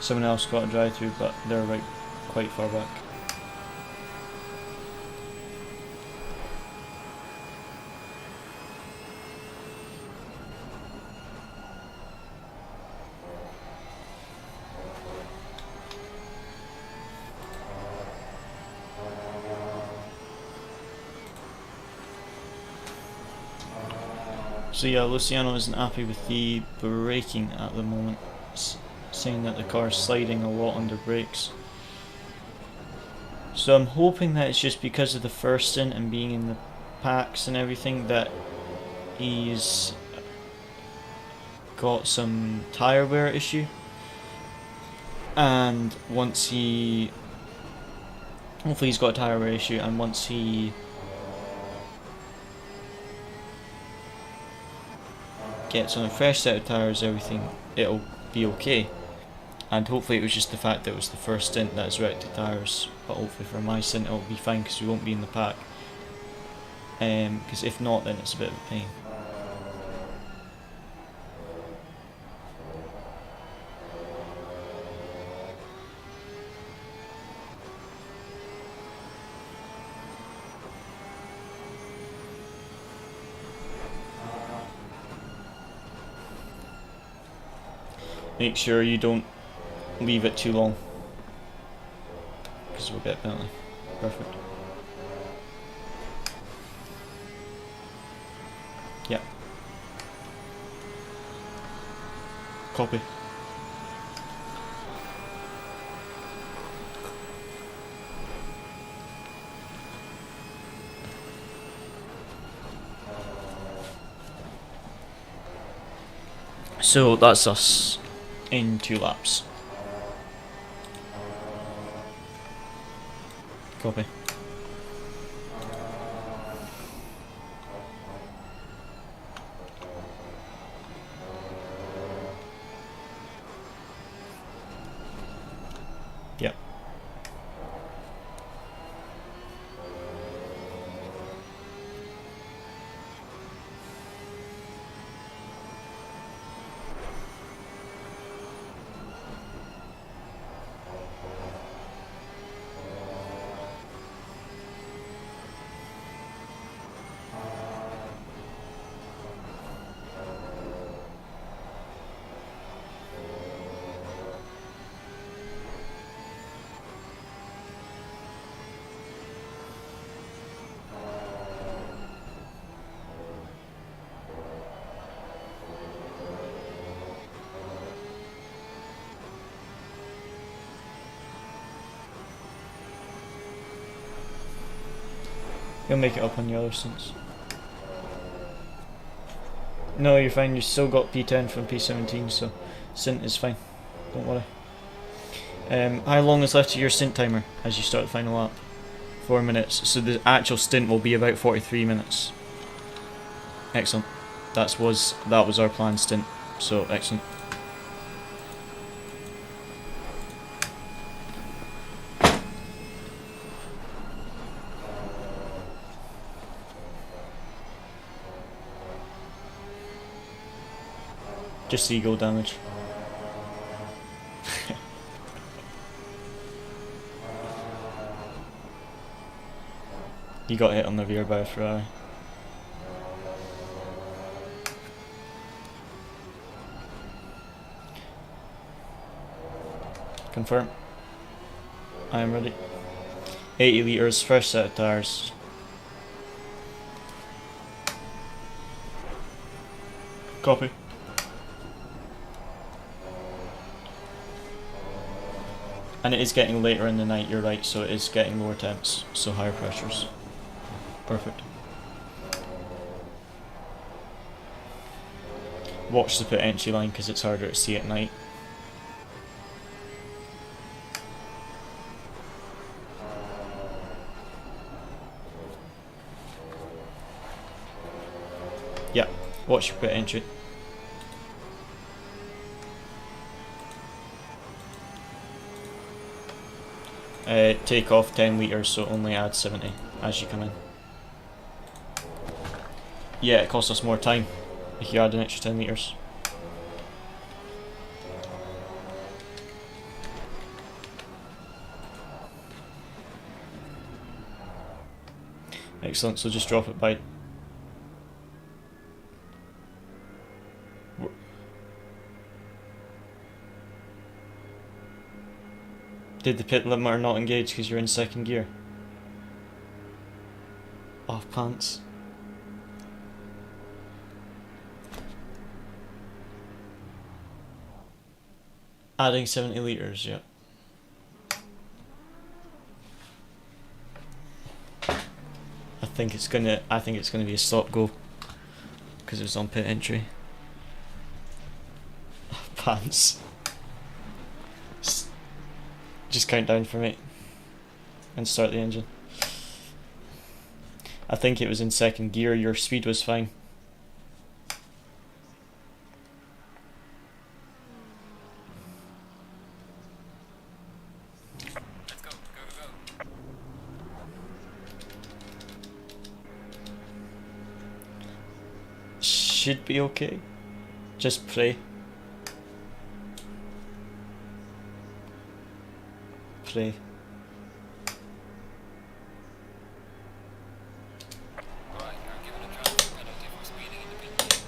Someone else got a drive through, but they're right quite far back. So yeah, Luciano isn't happy with the braking at the moment, saying that the car is sliding a lot under brakes. So I'm hoping that it's just because of the first stint and being in the packs and everything that he's got some tyre wear issue, and hopefully he's got a tyre wear issue, and once he gets on a fresh set of tyres, it'll be okay. And hopefully it was just the fact that it was the first stint that's wrecked the tyres, but hopefully for my stint it'll be fine because we won't be in the pack. Because if not, then it's a bit of a pain. Make sure you don't leave it too long, because we'll get a penalty. Perfect. Yeah. Copy. So that's us in 2 laps. Copy. Yep. You'll make it up on the other stints. No, you're fine. You still got P10 from P17, so stint is fine. Don't worry. How long is left of your stint timer as you start the final lap? 4 minutes. So the actual stint will be about 43 minutes. Excellent. That was our planned stint. So excellent. Just ego damage. You got hit on the rear by a Ferrari. Confirm. I am ready. 80 litres, fresh set of tyres. Copy. And it is getting later in the night, you're right, so it is getting lower temps, so higher pressures. Perfect. Watch the pit entry line because it's harder to see at night. Yeah, watch your pit entry. Take off 10 litres, so only add 70 as you come in. Yeah, it costs us more time if you add an extra 10 litres. Excellent, so just drop it by... Did the pit limiter not engage because you're in second gear? Off pants. Adding 70 litres, yeah. I think it's gonna be a stop go because it was on pit entry. Pants. Just count down for me and start the engine. I think it was in second gear, your speed was fine. Let's go, go. Should be okay. Just pray. Pray. Alright, now give it a traffic penalty for speeding in the pit.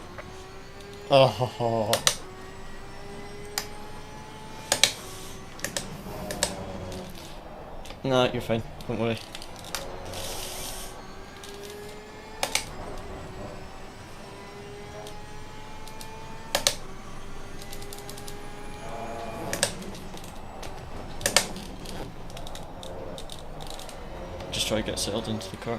Oh. No, you're fine. Don't worry. just try to get settled into the car.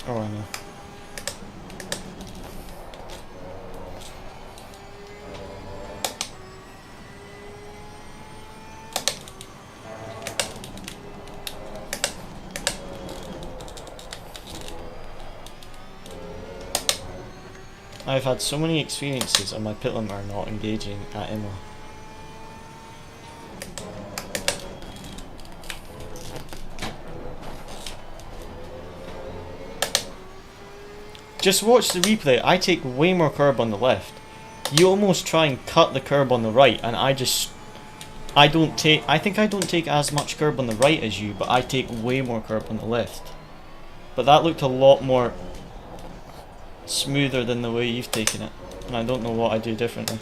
Oh, I know. I've had so many experiences of my pit limiter not engaging at Imola. Just watch the replay. I take way more curb on the left. You almost try and cut the curb on the right, and I think I don't take as much curb on the right as you, but I take way more curb on the left. But that looked a lot more smoother than the way you've taken it, and I don't know what I do differently.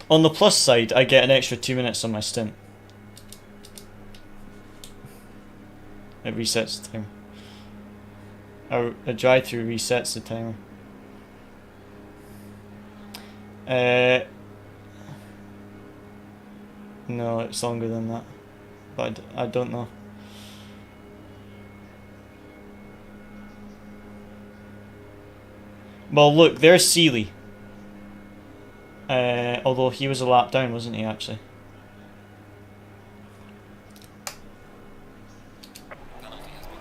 On the plus side, I get an extra 2 minutes on my stint. It resets the timer. A drive-through resets the timer. No, it's longer than that, but I don't know. Well, look, there's Seeley. Although he was a lap down, wasn't he, actually? Penalty has been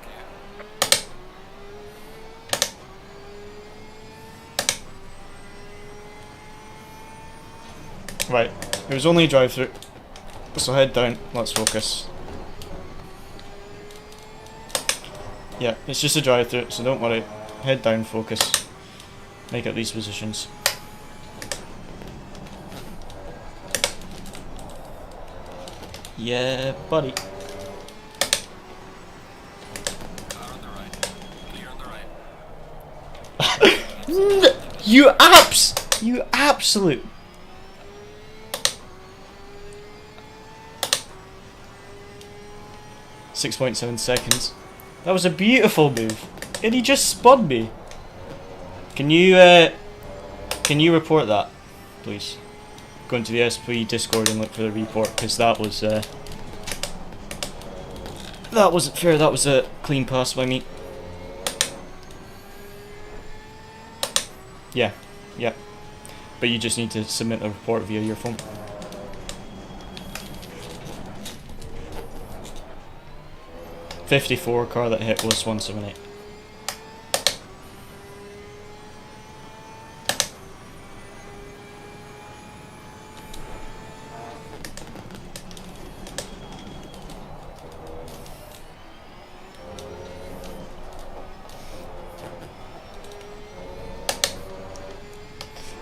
cleared. Right, it was only a drive-through. So head down, let's focus. Yeah, it's just a drive-through, so don't worry. Head down, focus. Make up these positions. Yeah, buddy. Car on the right. Clear on the right. You absolute. .7 seconds. That was a beautiful move. And he just spun me. Can you report that, please? Go into the SP Discord and look for the report, because that wasn't fair. That was a clean pass by me. Yeah. But you just need to submit the report via your phone. .54 car that hit was 178.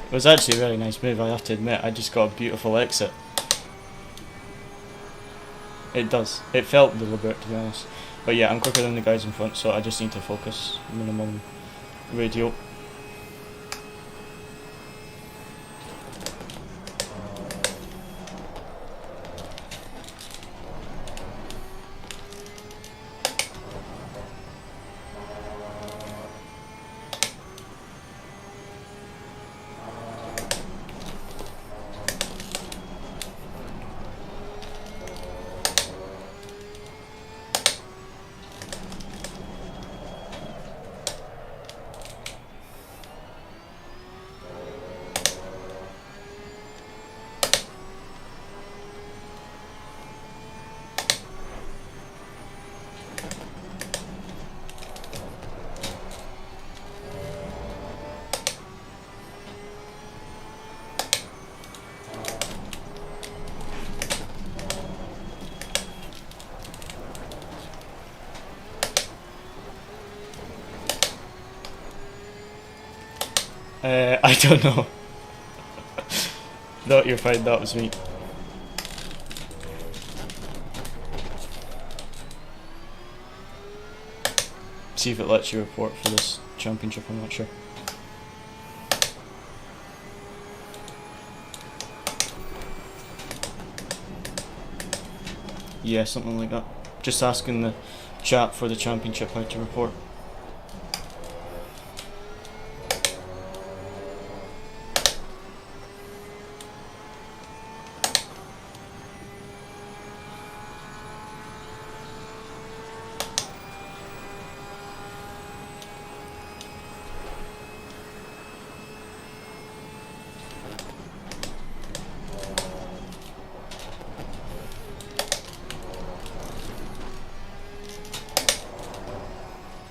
It was actually a very nice move, I have to admit. I just got a beautiful exit. It does. It felt deliberate, to be honest. But yeah, I'm quicker than the guys in front, so I just need to focus. Minimum radio. I don't know. No, you're fine, that was me. See if it lets you report for this championship, I'm not sure. Yeah, something like that. Just asking the chat for the championship how to report.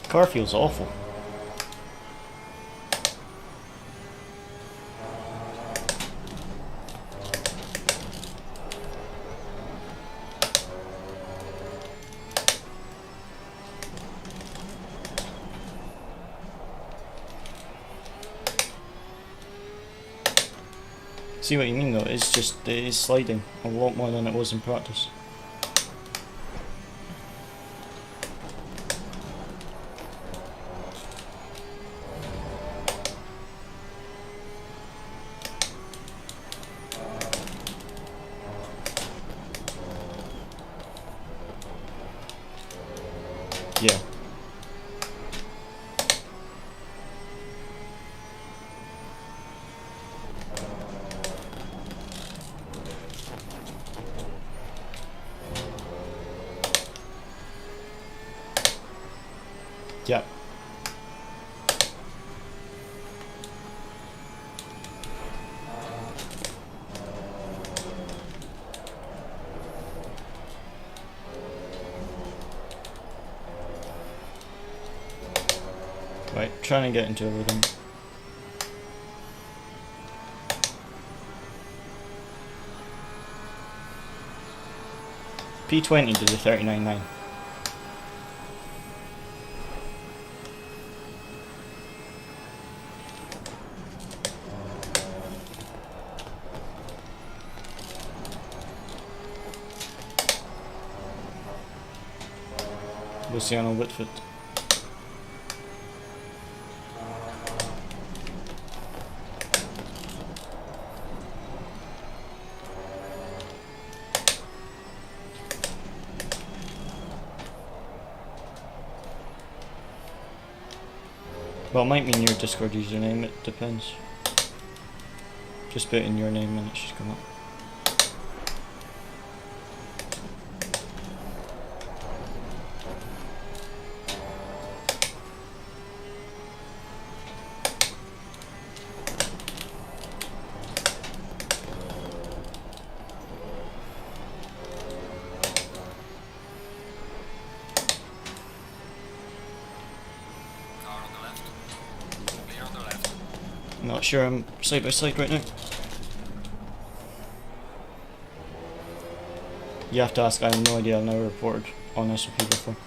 Car feels awful. See what you mean though, it's just, it is sliding a lot more than it was in practice. Yeah. Yeah. Right, trying to get into a rhythm. P20 to the 39.9. Luciano Whitford. Well, it might mean your Discord username, it depends. Just put in your name and it should come up. Not sure, I'm side by side right now. You have to ask, I have no idea, I've never reported on SOP before.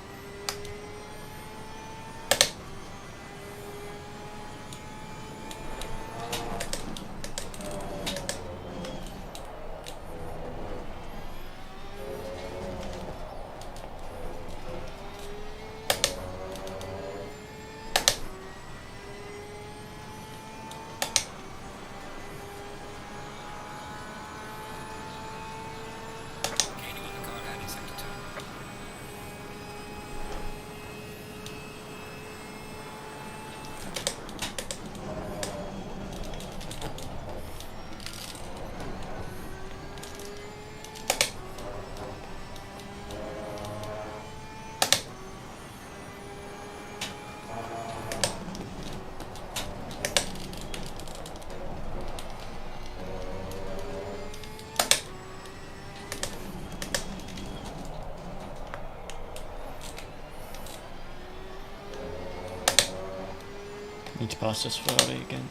Need to pass this Ferrari again.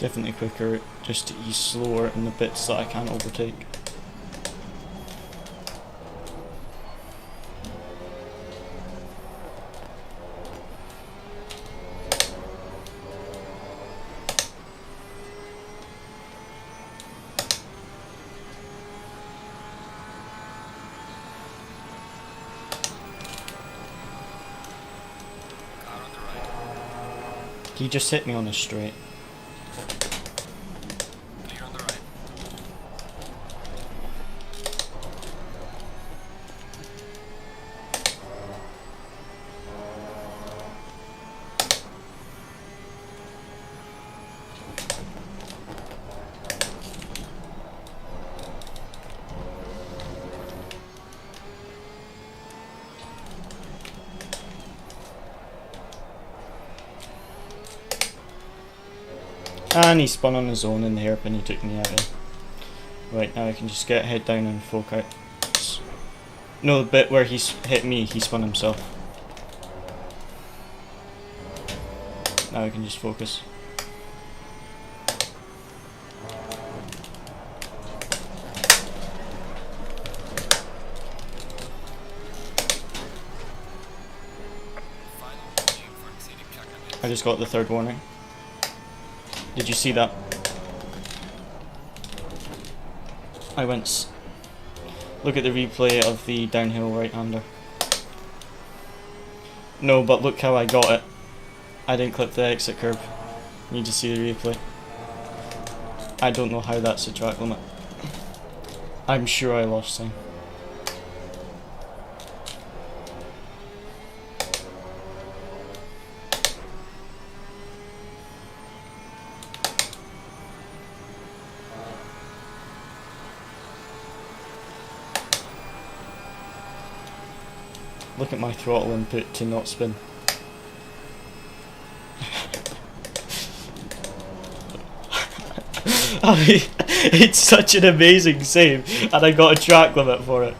Definitely quicker, just to ease slower in the bits that I can't overtake. Car on the right. He just hit me on a straight. Clear on the right. And he spun on his own in the hairpin, he took me out of. Right, now I can just get head down and focus. No, the bit where he's hit me, he spun himself. Now I can just focus. Final warning for exceeding track limits. I just got the third warning. Did you see that? I went. Look at the replay of the downhill right-hander. No, but look how I got it. I didn't clip the exit curb. You need to see the replay. I don't know how that's a track limit. I'm sure I lost time. Look at my throttle input to not spin. It's such an amazing save, and I got a track limit for it.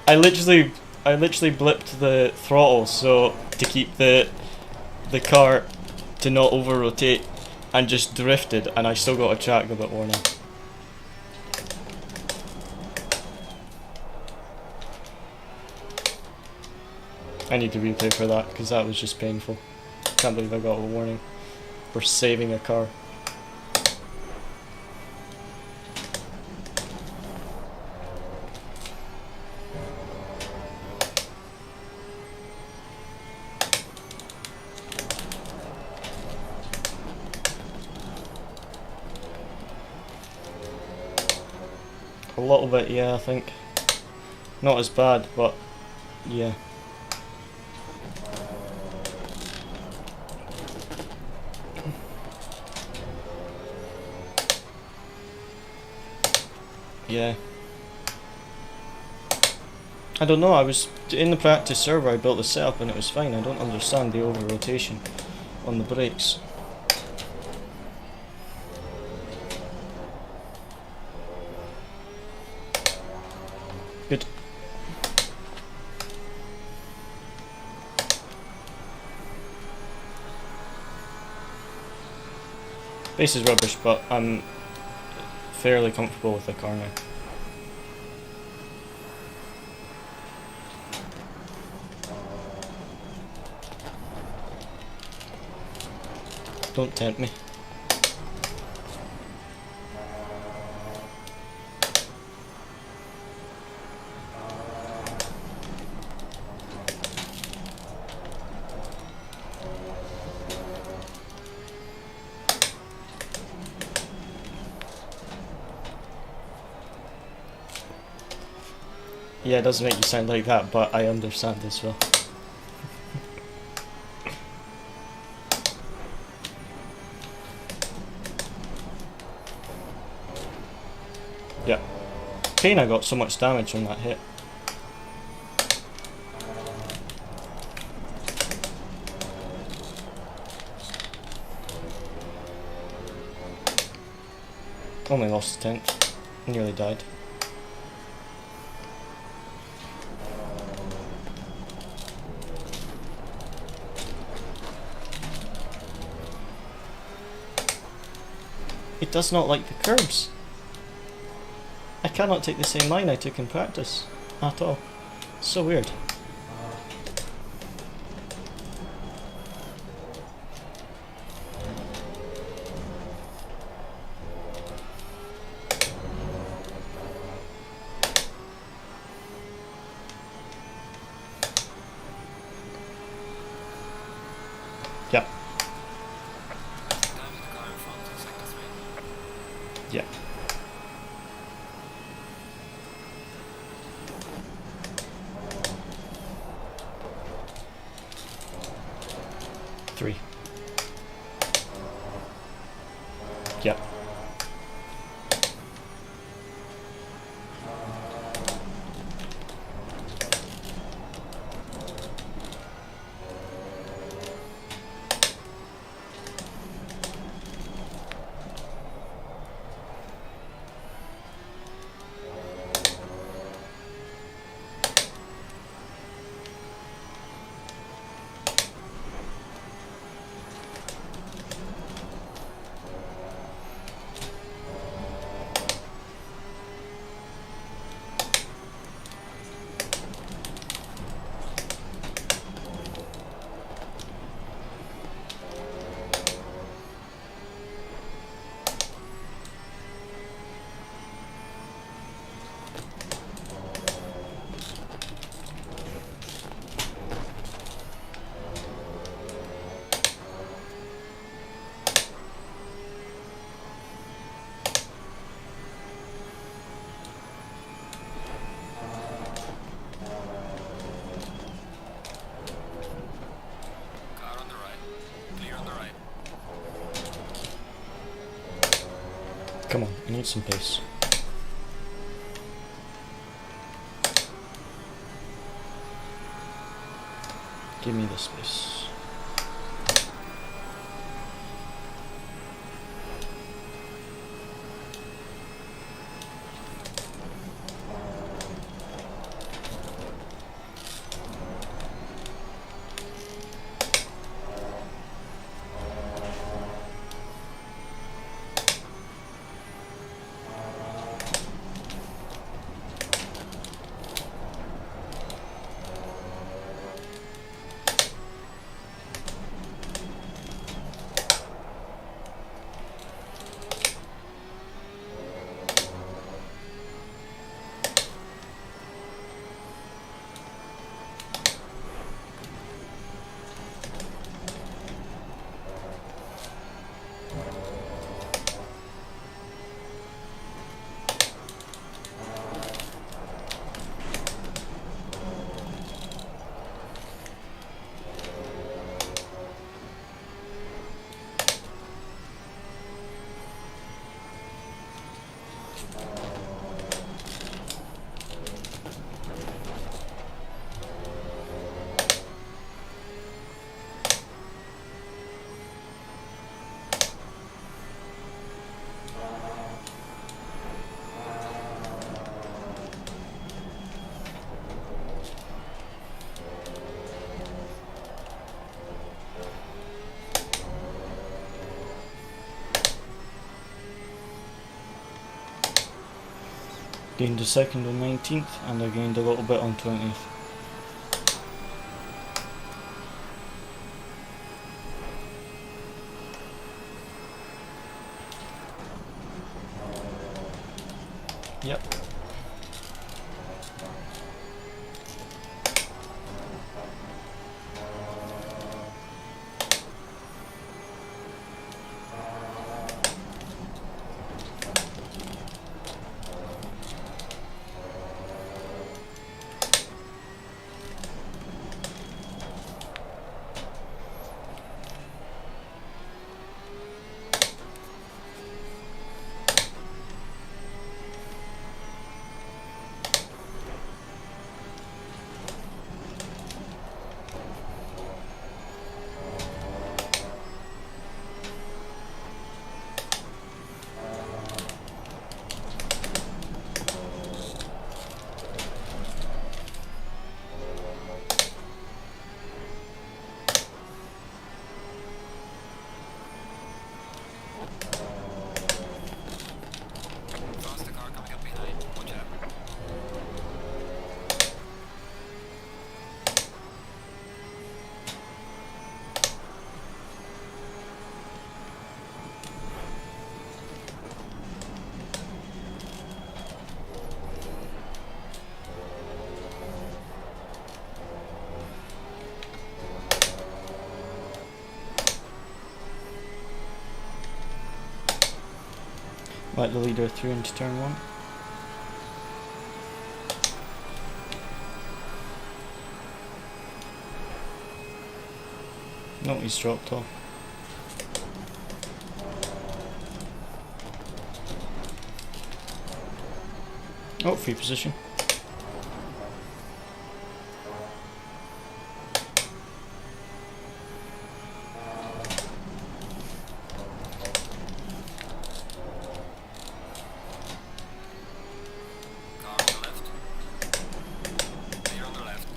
I literally blipped the throttle so to keep the car to not over rotate, and just drifted, and I still got a track limit warning. I need to replay for that because that was just painful. Can't believe I got a warning for saving a car. A little bit, yeah, I think. Not as bad, but yeah. Yeah. I don't know, I was in the practice server, I built the setup and it was fine. I don't understand the over rotation on the brakes. Good. Base is rubbish, but I'm fairly comfortable with the car now. Don't tempt me. Yeah, it doesn't make you sound like that, but I understand as well. Yeah. Pain, I got so much damage from that hit. Only lost a tenth. Nearly died. It does not like the curbs. I cannot take the same line I took in practice at all. So weird. Yep. Down with the car in front in sector 3. Yep. Three. Yep. Car on the right. Clear on the right. Come on, I need some pace. Give me the space. Gained a second on 19th and I gained a little bit on 20th. Yep. Let the leader through into turn 1. No, he's dropped off. Oh, free position. Car on the left. Clear on the left.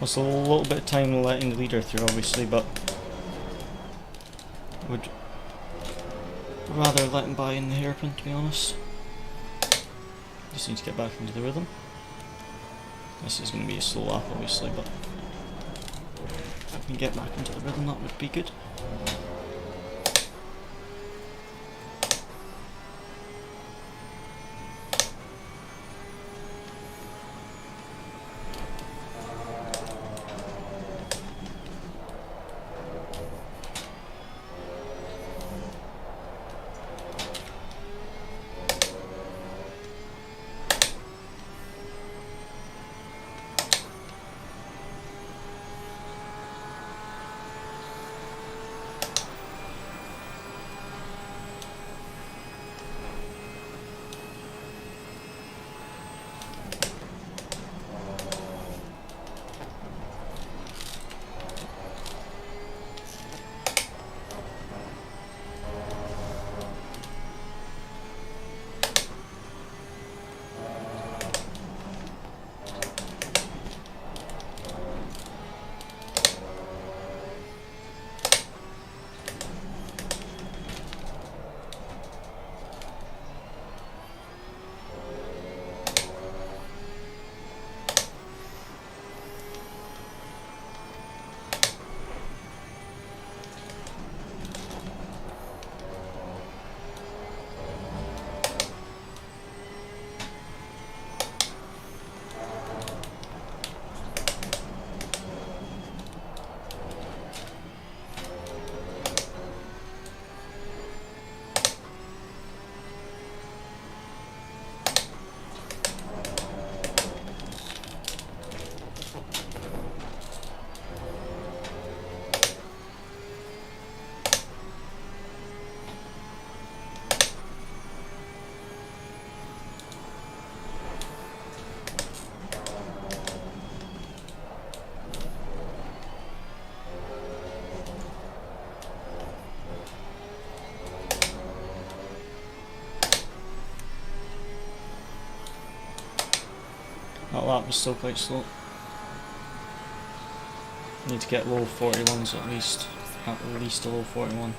Lost a little bit of time letting the leader through, obviously, but would rather let him by in the hairpin, to be honest. Just need to get back into the rhythm. This is going to be a slow lap, obviously, but if I can get back into the rhythm, that would be good. That lap was still quite slow. Need to get low 41s at least. At least a low 41.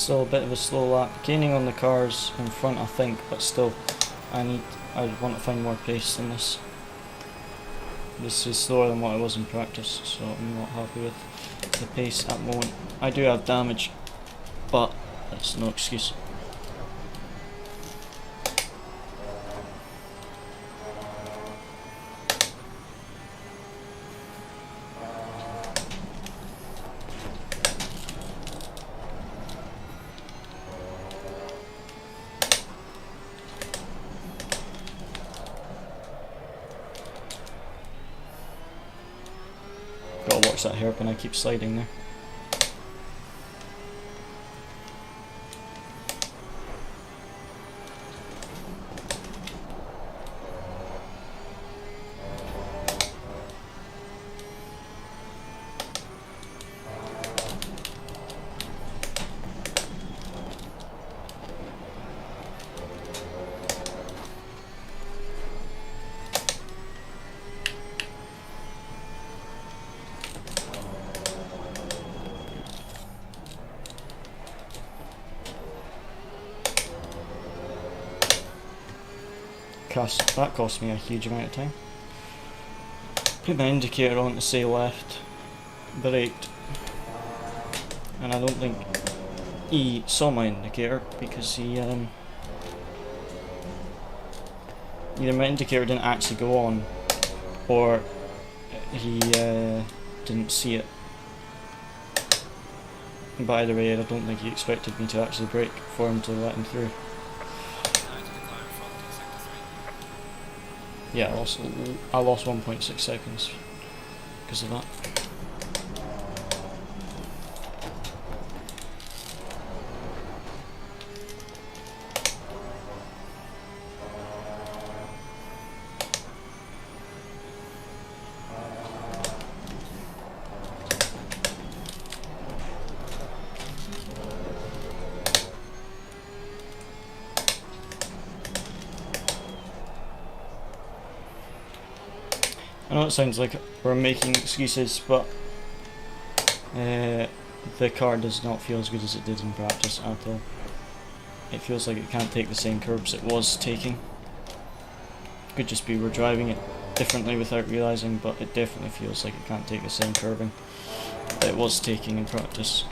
Still a bit of a slow lap, gaining on the cars in front I think, but still I want to find more pace than this. This is slower than what I was in practice, so I'm not happy with the pace at the moment. I do have damage, but that's no excuse. Gotta watch that hairpin, I keep sliding there. That cost me a huge amount of time. Put my indicator on to say left, braked, and I don't think he saw my indicator because he either my indicator didn't actually go on or he didn't see it. But either way, I don't think he expected me to actually brake for him to let him through. Yeah, I lost 1.6 seconds because of that. I know it sounds like we're making excuses, but the car does not feel as good as it did in practice at all. It feels like it can't take the same curves it was taking. Could just be we're driving it differently without realising, but it definitely feels like it can't take the same curving that it was taking in practice.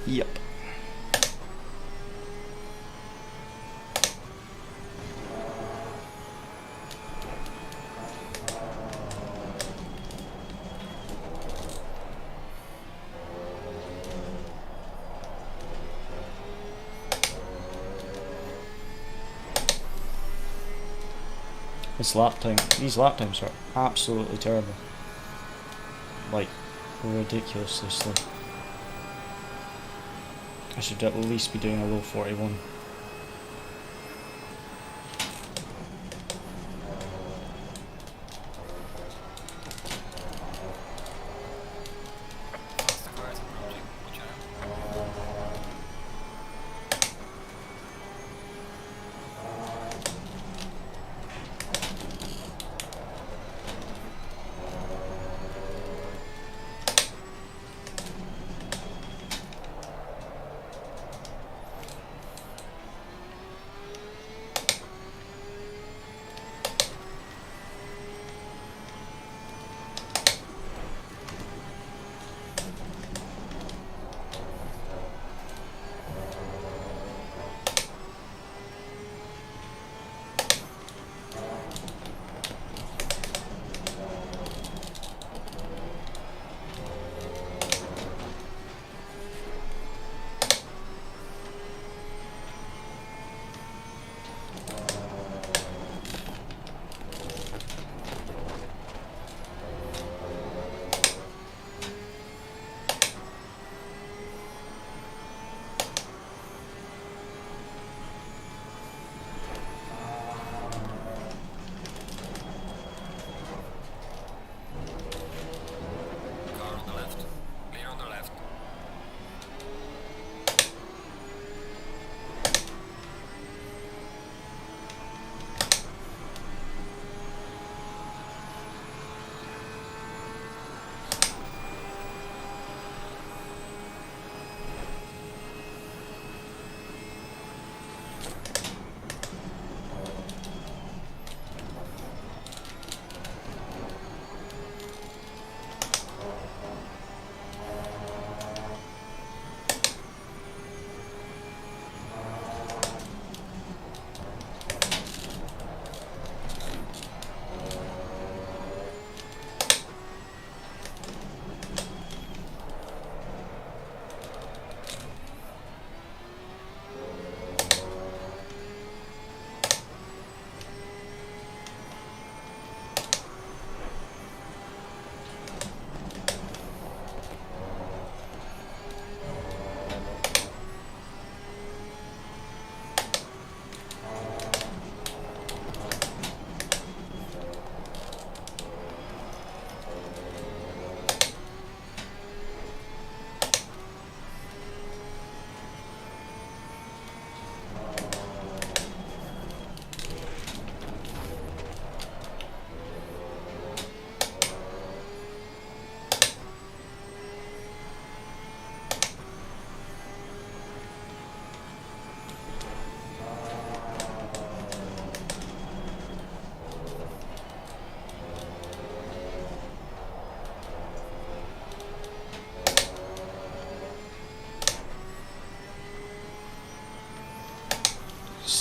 Yep. This lap time, these lap times are absolutely terrible. Like, ridiculously slow. I should at least be doing a low 41.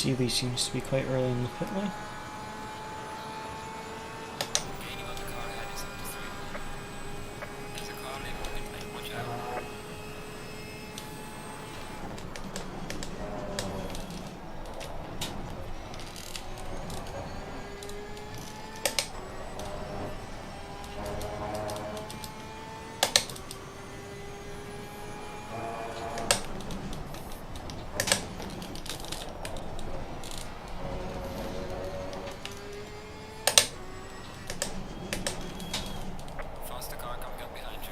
Sealy seems to be quite early in the pit lane. Gaining on the car ahead is up to 3. There's a car leaving the pit lane, watch out. Faster car coming up behind you.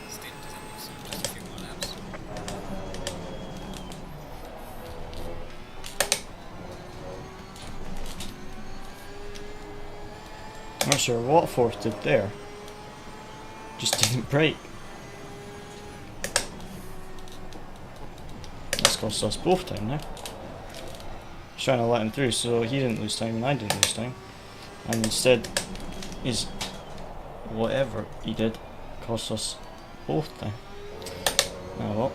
Stint is almost just a few more laps. I'm not sure what Force did there. Just didn't brake. That's cost us both time now. Trying to let him through so he didn't lose time and I didn't lose time. And instead, his whatever he did cost us both time. Oh well.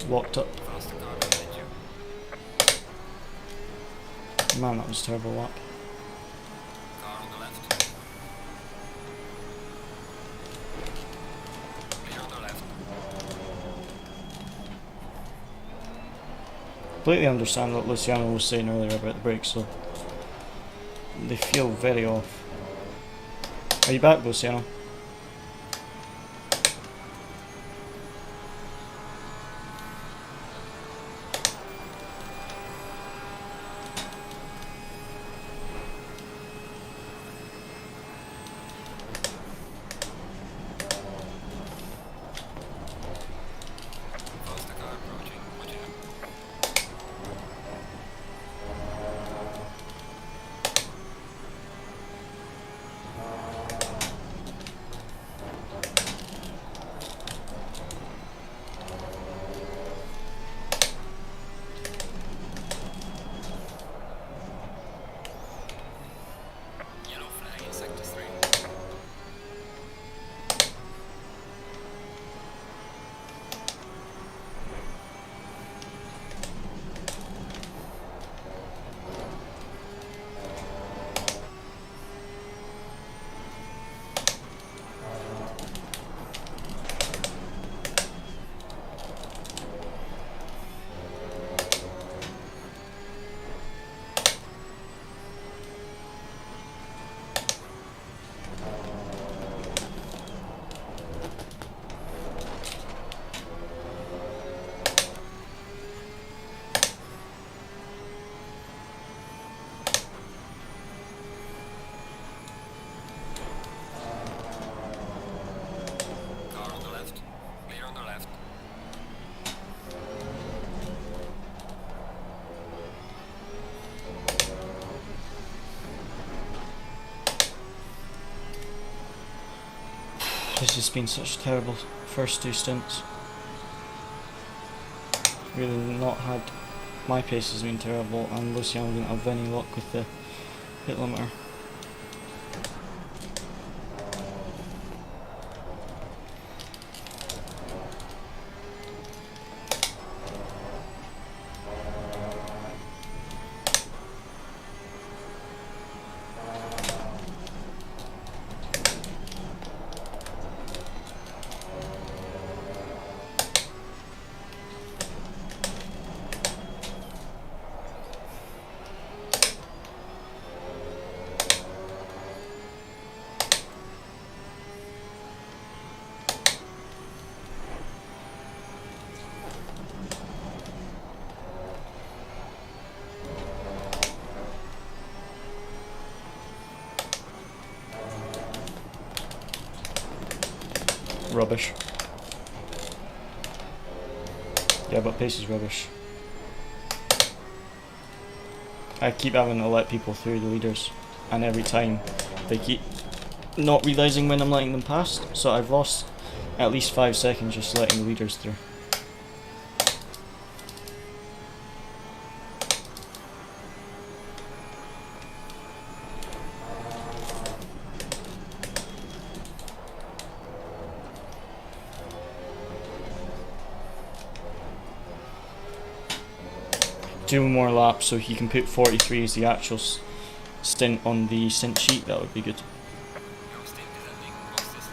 Locked up. Faster car behind you. Man, that was a terrible lap. Car on the left. Clear on the left. Completely understand what Luciano was saying earlier about the brakes, so they feel very off. Are you back, Luciano? Faster car approaching, watch out. This has been such terrible first 2 stints. Really not had. My pace has been terrible, and Luciano didn't have any luck with the hit limiter. Rubbish. Yeah, but pace is rubbish. I keep having to let people through the leaders, and every time they keep not realising when I'm letting them past, so I've lost at least 5 seconds just letting the leaders through. Do more laps so he can put 43 as the actual stint on the stint sheet. That would be good. Your stint is ending. What's this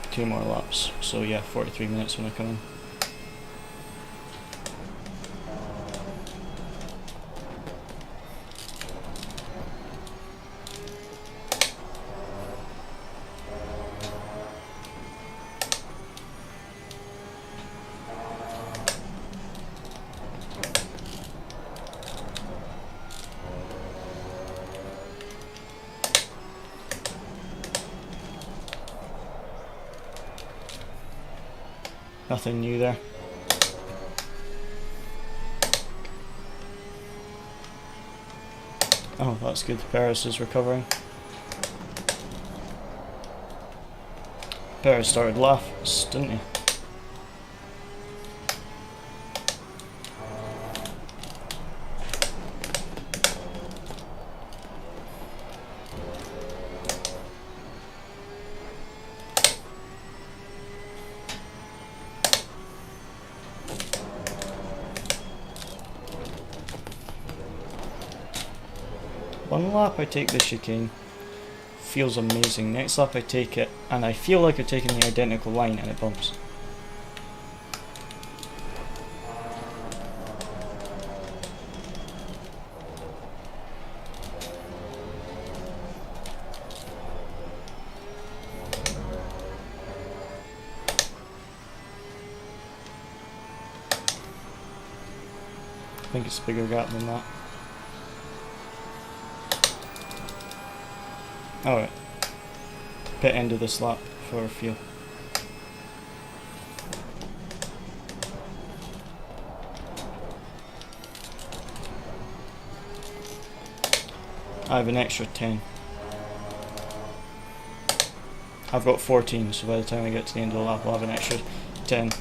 now? 2 more laps. So yeah, 43 minutes when I come in. Nothing new there. Oh, that's good. Perez is recovering. Perez started last, didn't he? One lap I take the chicane, feels amazing. Next lap I take it, and I feel like I'm taking the identical line, and it bumps. I think it's a bigger gap than that. Alright. Pit end of this lap for fuel. I have an extra 10. I've got 14, so by the time I get to the end of the lap I'll have an extra 10.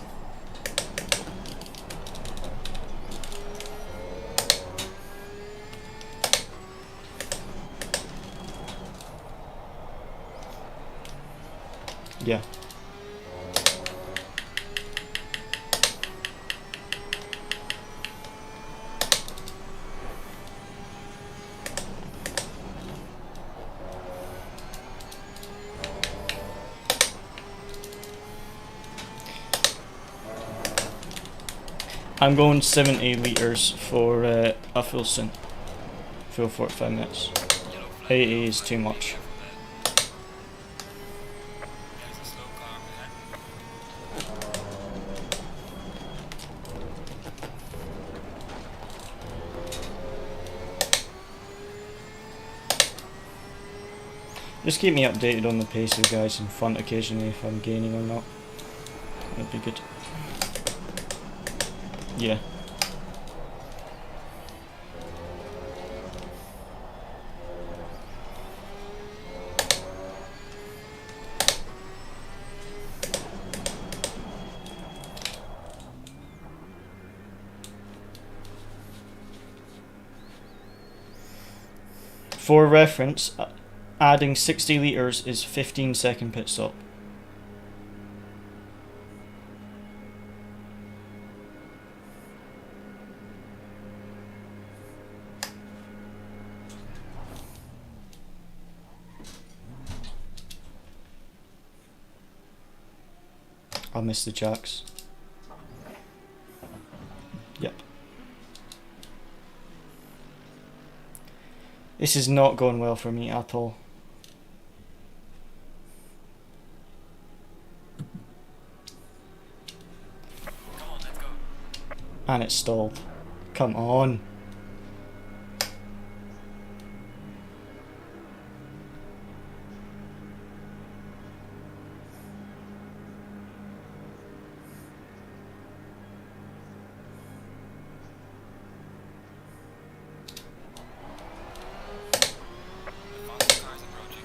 Yeah. I'm going 70 litres for a full stint. Full 45 minutes. 80 is too much. There's a slow car ahead. Just keep me updated on the pace of guys in front occasionally if I'm gaining or not. That'd be good. Yeah. For reference, adding 60 litres is 15-second pit stop. I missed the jacks. Yep. This is not going well for me at all. Come on, let's go. And it's stalled. Come on. Advanced cars approaching.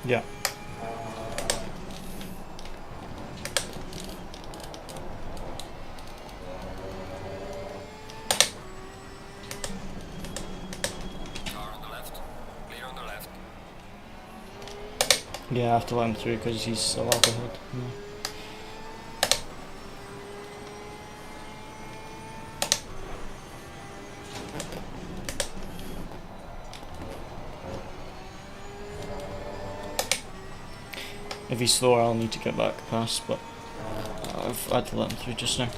Yeah. Car on the left. Clear on the left. Yeah, I have to let him through because he's a lap ahead. Yeah. If he's slower, I'll need to get back past, but I've had to let him through just now.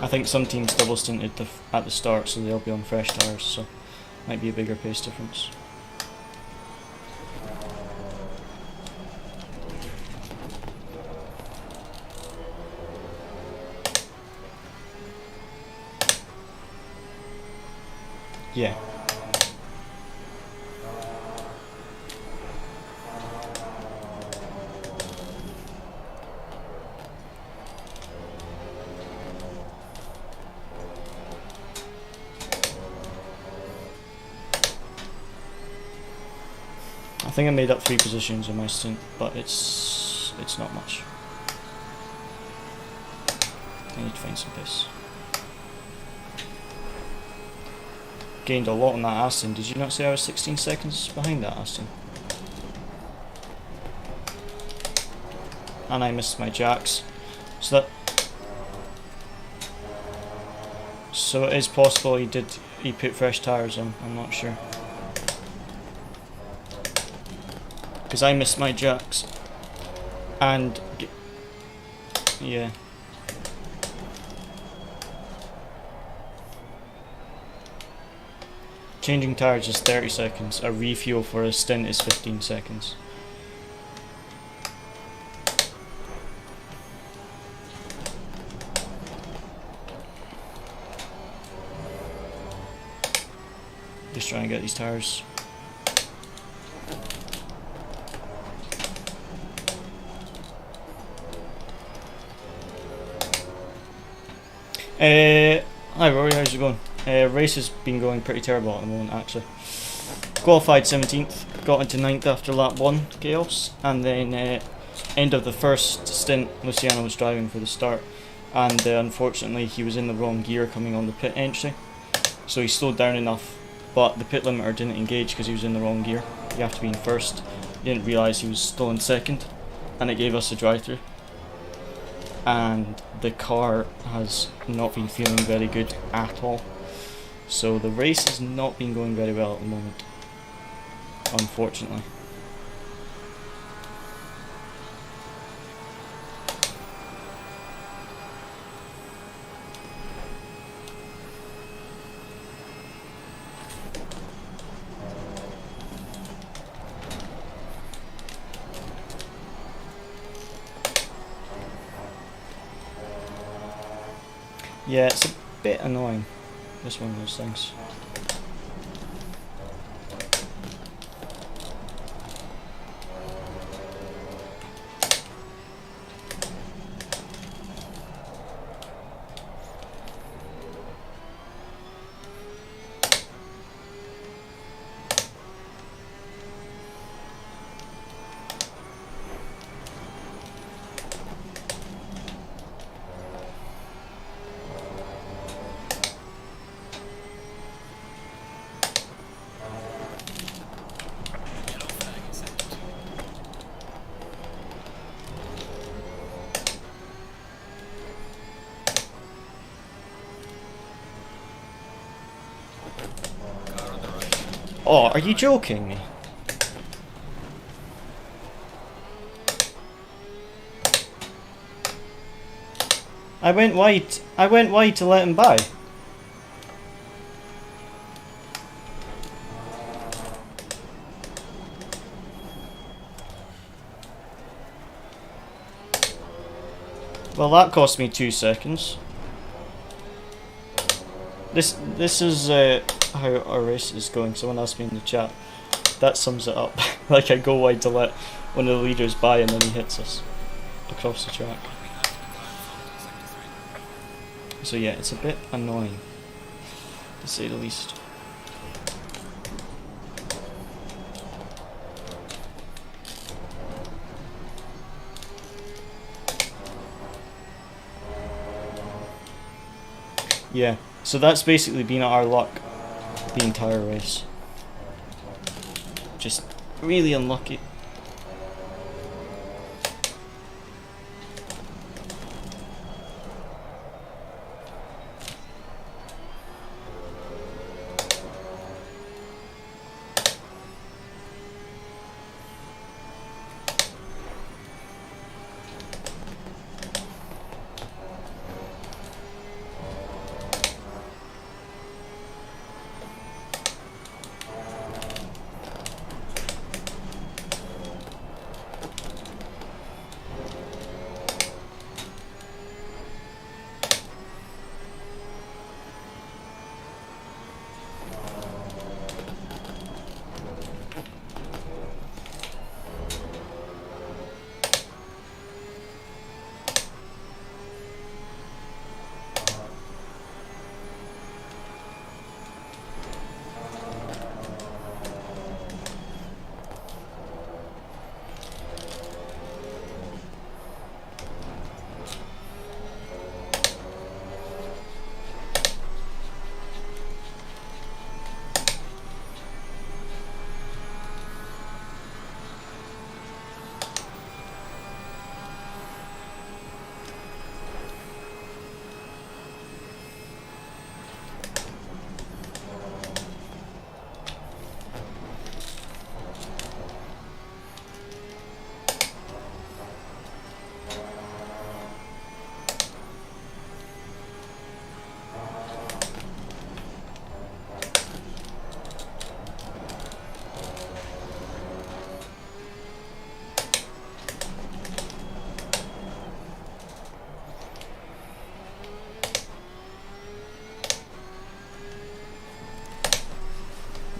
I think some teams double stinted at the start, so they'll be on fresh tyres, so might be a bigger pace difference. Yeah. I think I made up 3 positions in my stint, but it's not much. I need to find some pace. Gained a lot on that Aston. Did you not say I was 16 seconds behind that Aston? And I missed my jacks. So it is possible he put fresh tyres on, I'm not sure. Because I missed my jacks. And yeah. Changing tyres is 30 seconds. A refuel for a stint is 15 seconds. Just trying to get these tyres. Hi Rory, how's it going? Race has been going pretty terrible at the moment actually. Qualified 17th, got into 9th after lap 1 chaos, and then end of the first stint Luciano was driving for the start, and unfortunately he was in the wrong gear coming on the pit entry, so he slowed down enough, but the pit limiter didn't engage because he was in the wrong gear. You have to be in first. He didn't realise he was still in second, and it gave us a drive through. And the car has not been feeling very good at all, so the race has not been going very well at the moment, unfortunately. Yeah, it's a bit annoying. This one of those things. Oh, are you joking me? I went wide to let him by. Well, that cost me 2 seconds. This is how our race is going. Someone asked me in the chat. That sums it up. Like, I go wide to let one of the leaders by and then he hits us across the track. So yeah, it's a bit annoying, to say the least. Yeah, so that's basically been our luck the entire race. Just really unlucky.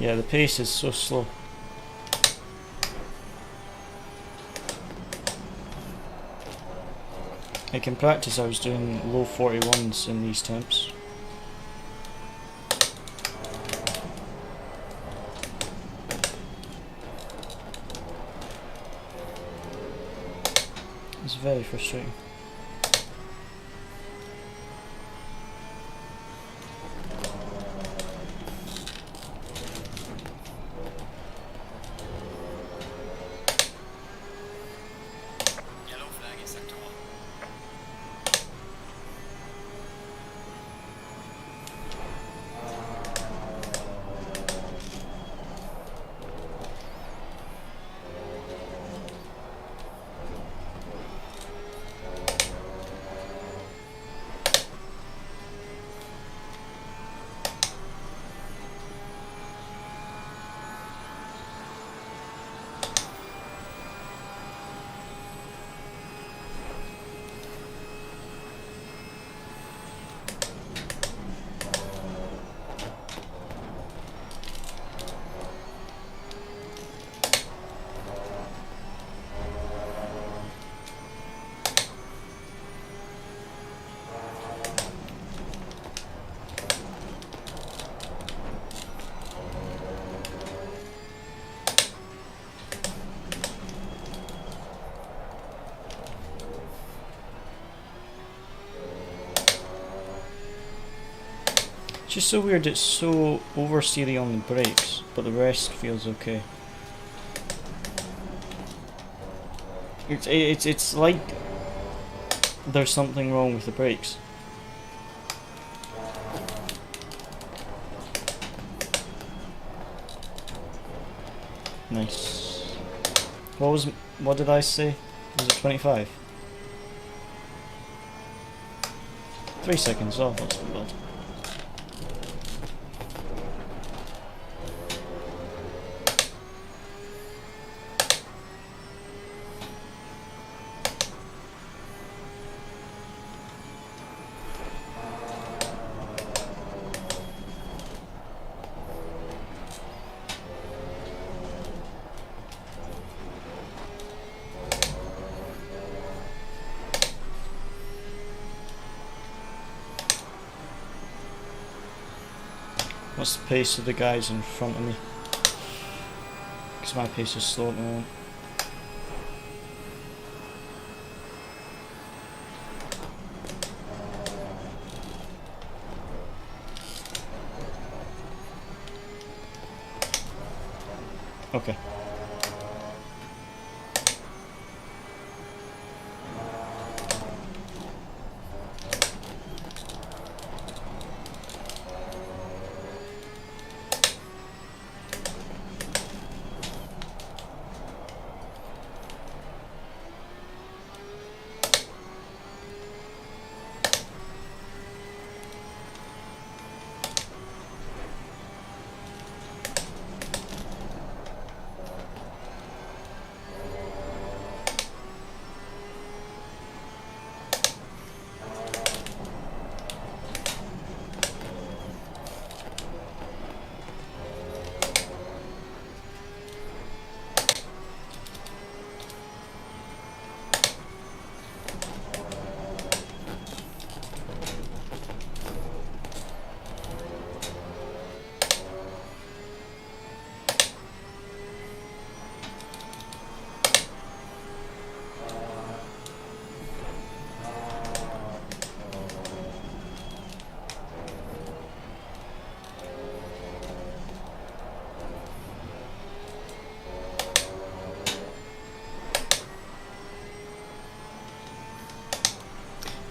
Yeah, the pace is so slow. Like in practice I was doing low 41s in these temps. It's very frustrating. Yellow flag in sector 1. It's just so weird, it's so oversteery on the brakes, but the rest feels okay. It's like there's something wrong with the brakes. Nice. What did I say? Was it 25? 3 seconds, oh that's not bad. What's the pace of the guys in front of me? Because my pace is slow at the moment. Okay.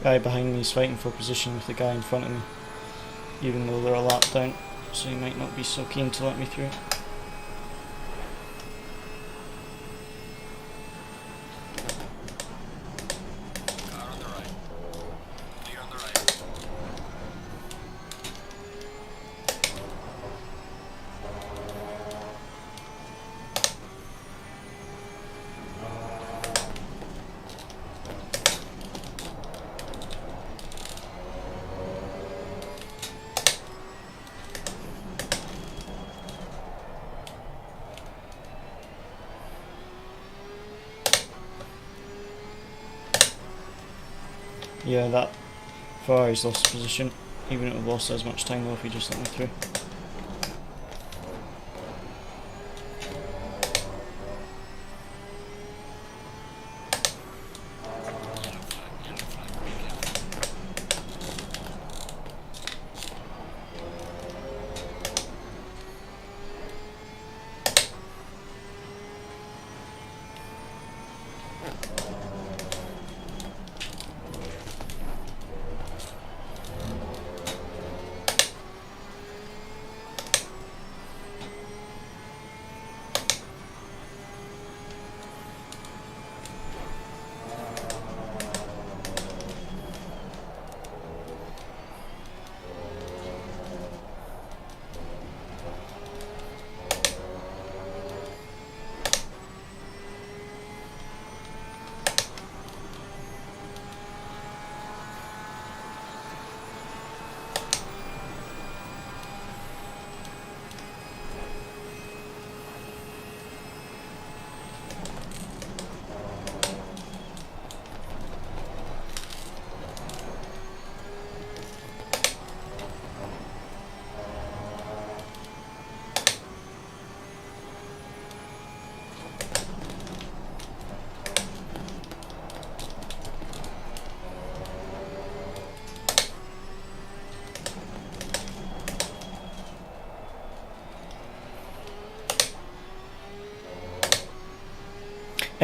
Guy behind me is fighting for position with the guy in front of me, even though they're a lap down, so he might not be so keen to let me through. Car on the right. Clear on the right. Yeah, that Ferrari's lost position. He wouldn't have lost as much time though if he just let me through.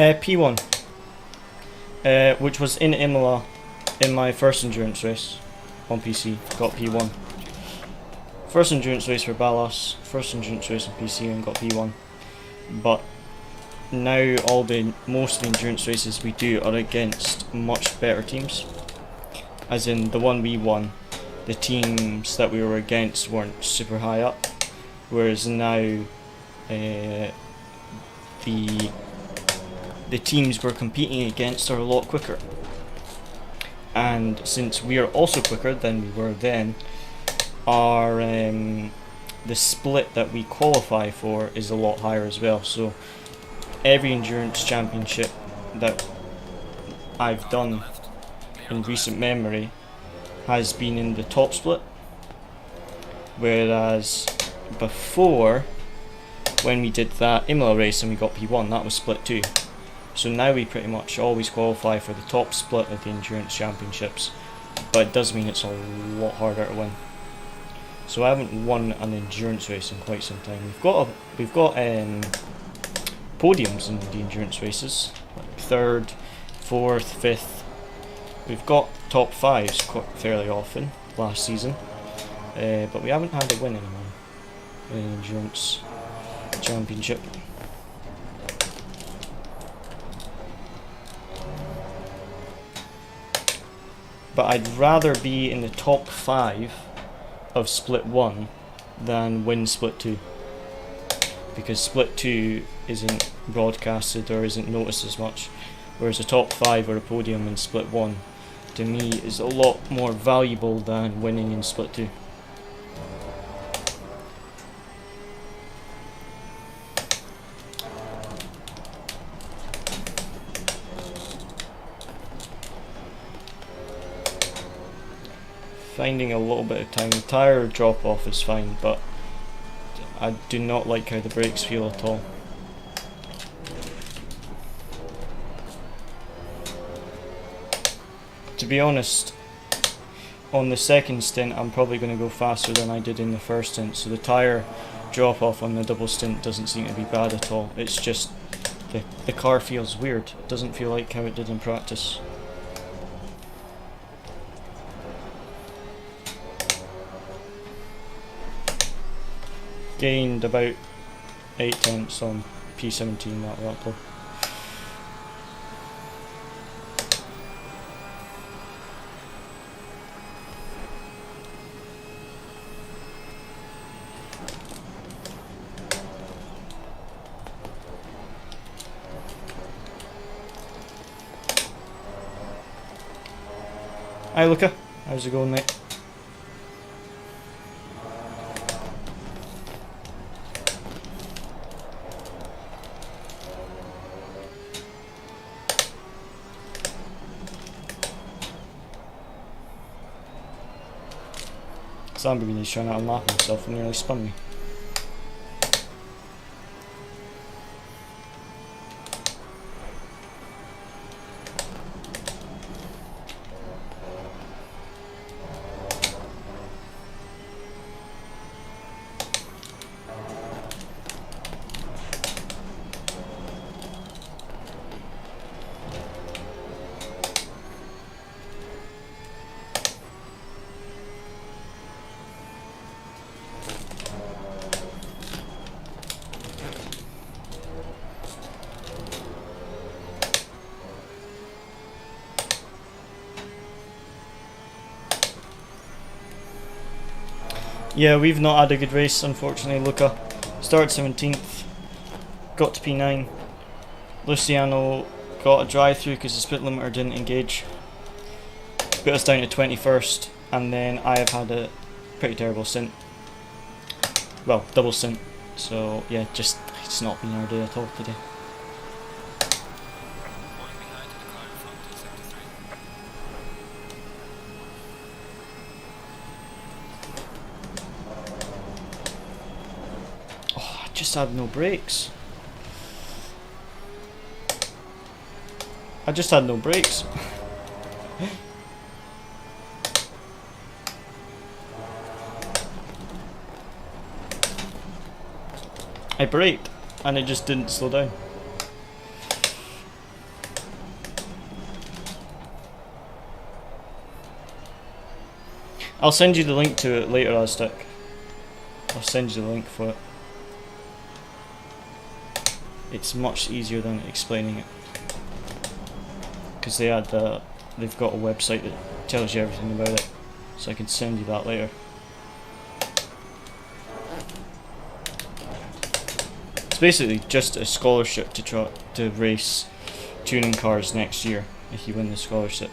P1, which was in Imola in my first endurance race on PC, got P1. First endurance race for Ballas, first endurance race on PC and got P1. But now most of the endurance races we do are against much better teams. As in the one we won, the teams that we were against weren't super high up, whereas now the teams we're competing against are a lot quicker. And since we are also quicker than we were then, our the split that we qualify for is a lot higher as well. So every endurance championship that I've done in recent memory has been in the top split, whereas before, when we did that Imola race and we got P1, that was split 2. So now we pretty much always qualify for the top split of the endurance championships, but it does mean it's a lot harder to win. So I haven't won an endurance race in quite some time. We've got podiums in the endurance races, like 3rd, 4th, 5th. We've got top 5s quite fairly often last season, but we haven't had a win anymore in an endurance championship. But I'd rather be in the top 5 of split 1 than win split 2, because split 2 isn't broadcasted or isn't noticed as much, whereas a top 5 or a podium in split 1 to me is a lot more valuable than winning in split 2. Finding a little bit of time. The tyre drop off is fine, but I do not like how the brakes feel at all. To be honest, on the second stint I'm probably going to go faster than I did in the first stint, so the tyre drop off on the double stint doesn't seem to be bad at all. It's just the car feels weird. It doesn't feel like how it did in practice. Gained about 8 tenths on P17 that lap though. Hi Luca, how's it going, mate? Lamborghini's trying to unlap himself and nearly spun me. Yeah, we've not had a good race, unfortunately, Luca. Started 17th, got to P9. Luciano got a drive-through because the split limiter didn't engage. Put us down to 21st, and then I have had a pretty terrible stint. Well, double stint. So, yeah, it's not been our day at all today. Just had no brakes. I just had no brakes. I braked and it just didn't slow down. I'll send you the link to it later, Aztec. I'll send you the link for it. it's much easier than explaining it. Because they've got a website that tells you everything about it. So I can send you that later. It's basically just a scholarship to try to race tuning cars next year if you win the scholarship.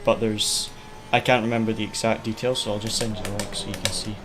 But I can't remember the exact details, so I'll just send you the link so you can see.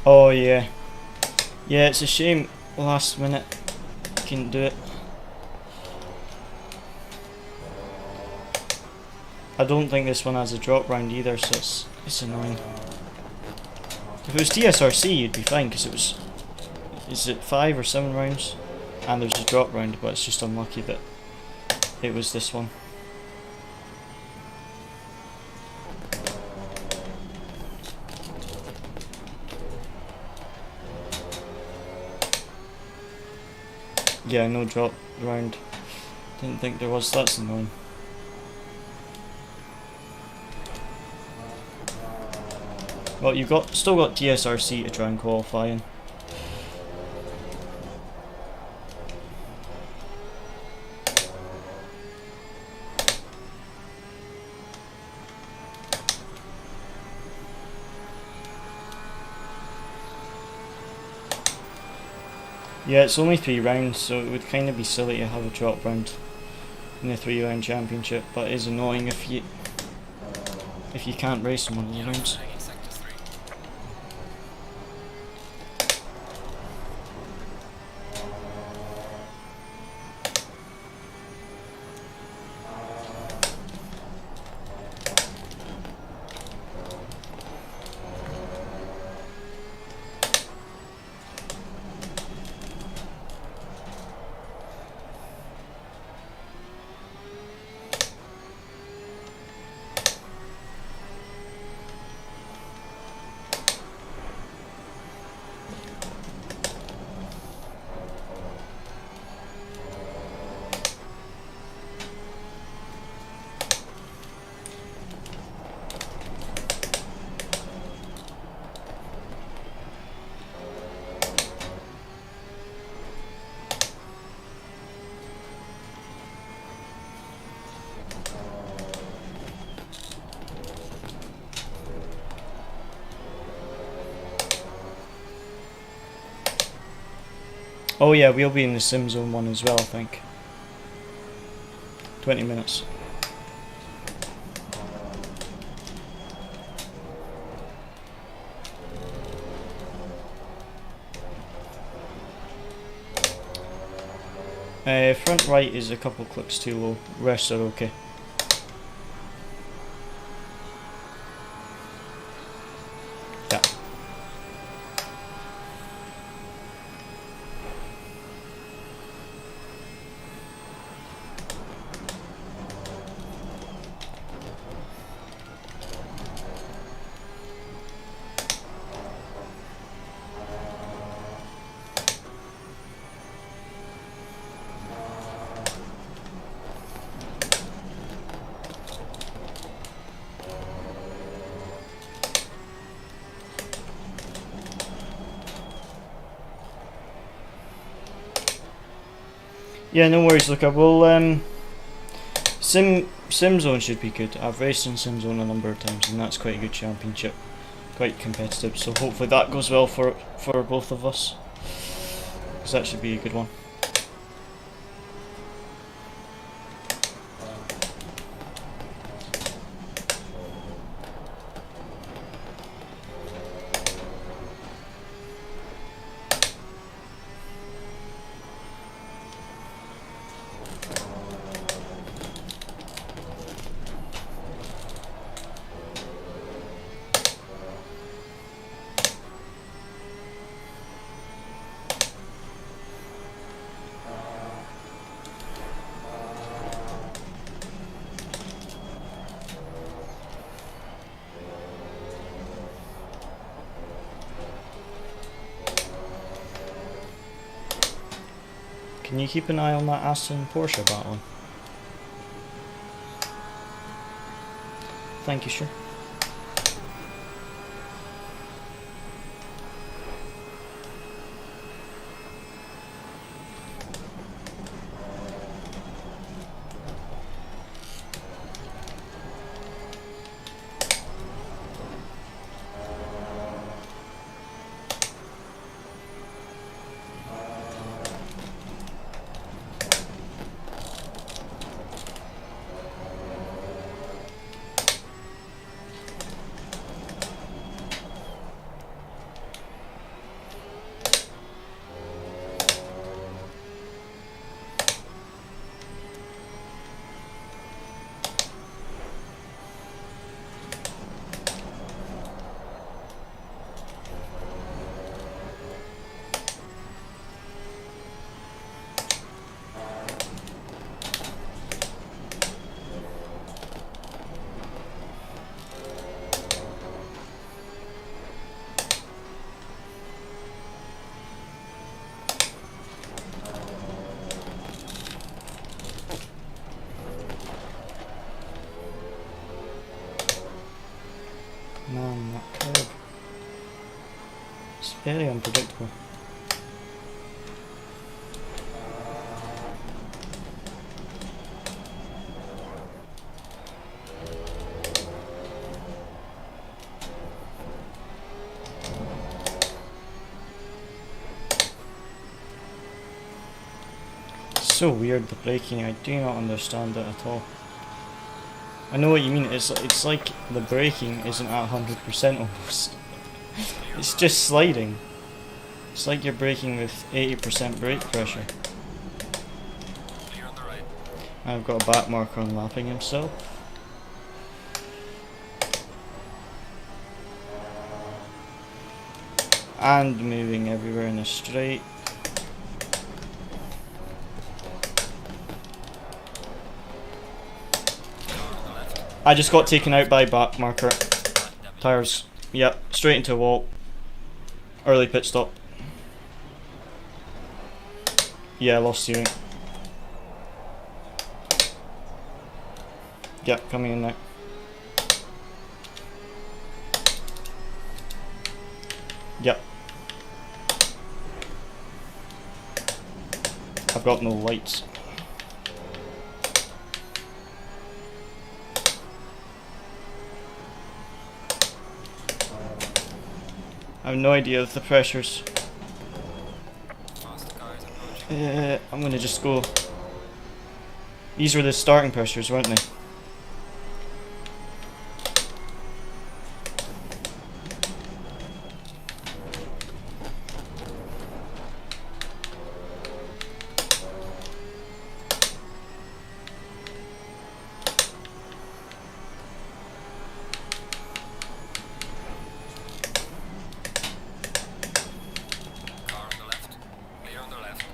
Oh yeah. Yeah, it's a shame last minute couldn't do it. I don't think this one has a drop round either, so it's annoying. If it was DSRC you'd be fine, because it was, is it 5 or 7 rounds? And there's a drop round, but it's just unlucky that it was this one. Yeah, no drop round. Didn't think there was, that's annoying. Well, you've still got DSRC to try and qualify in. Yeah, it's only 3 rounds, so it would kind of be silly to have a drop round in the 3-round championship, but it is annoying if you can't race in one of the rounds. Oh yeah, we'll be in the sim zone one as well, I think. 20 minutes. Front right is a couple clicks too low, rest are okay. Yeah. Yeah, no worries. Look, I will. Simzone should be good. I've raced in Simzone a number of times, and that's quite a good championship, quite competitive. So hopefully that goes well for both of us, because that should be a good one. Can you keep an eye on that Aston Porsche battling? Thank you, sure. Man, that curb. It's very unpredictable. So weird, the braking. I do not understand it at all. I know what you mean. It's like the braking isn't at 100% almost. It's just sliding. It's like you're braking with 80% brake pressure. Clear on the right. I've got a back marker on lapping himself. And moving everywhere in a straight. I just got taken out by back marker. Tires, yep, straight into a wall. Early pit stop. Yeah, lost steering. Yep, coming in now. Yep. I've got no lights. I have no idea of the pressures. Fast car is approaching. I'm gonna just go. These were the starting pressures, weren't they? Car on the left. Clear on the left.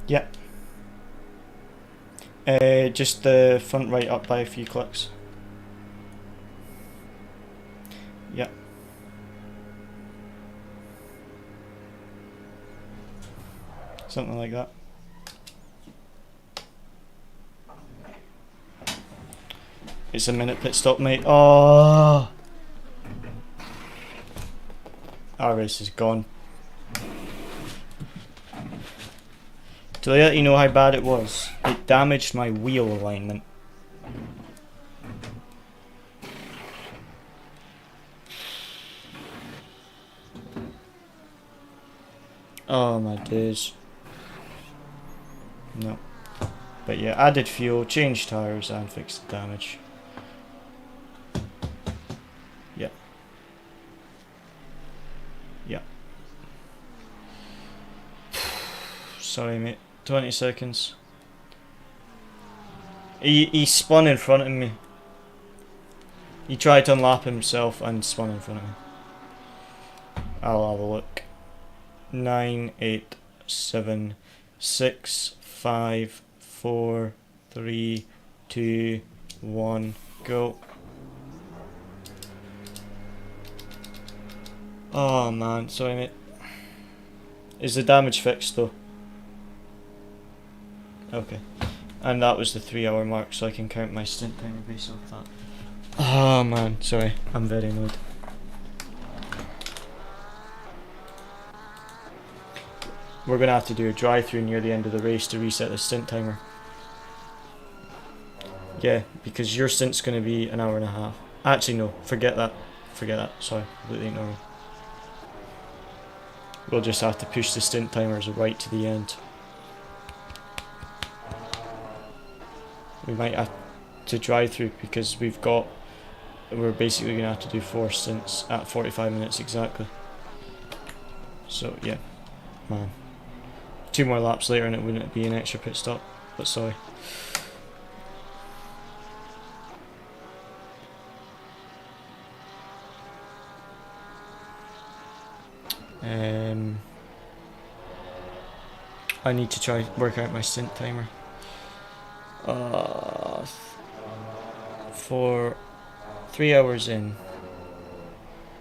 Yep. Just the front right up by a few clicks. Yep. Something like that. It's a minute pit stop, mate. Oh! Our race is gone. To let you know how bad it was, it damaged my wheel alignment. Oh my days. No. But yeah, added fuel, changed tyres and fixed the damage. Yeah. Yeah. Sorry mate, 20 seconds. He spun in front of me. He tried to unlap himself and spun in front of me. I'll have a look. 9, 8, 7, 6, 5, 4, 3, 2, 1, go. Oh man, sorry mate. Is the damage fixed though? Okay. And that was the 3-hour mark, so I can count my stint timer based off that. Oh man, sorry, I'm very annoyed. We're gonna have to do a drive-through near the end of the race to reset the stint timer. Yeah, because your stint's gonna be an hour and a half. Actually no, forget that. Forget that, sorry, completely ignore me. We'll just have to push the stint timers right to the end. We might have to drive through because we're basically going to have to do 4 stints at 45 minutes exactly. So yeah, man. 2 more laps later and it wouldn't be an extra pit stop, but sorry. I need to try work out my stint timer. For 3 hours in,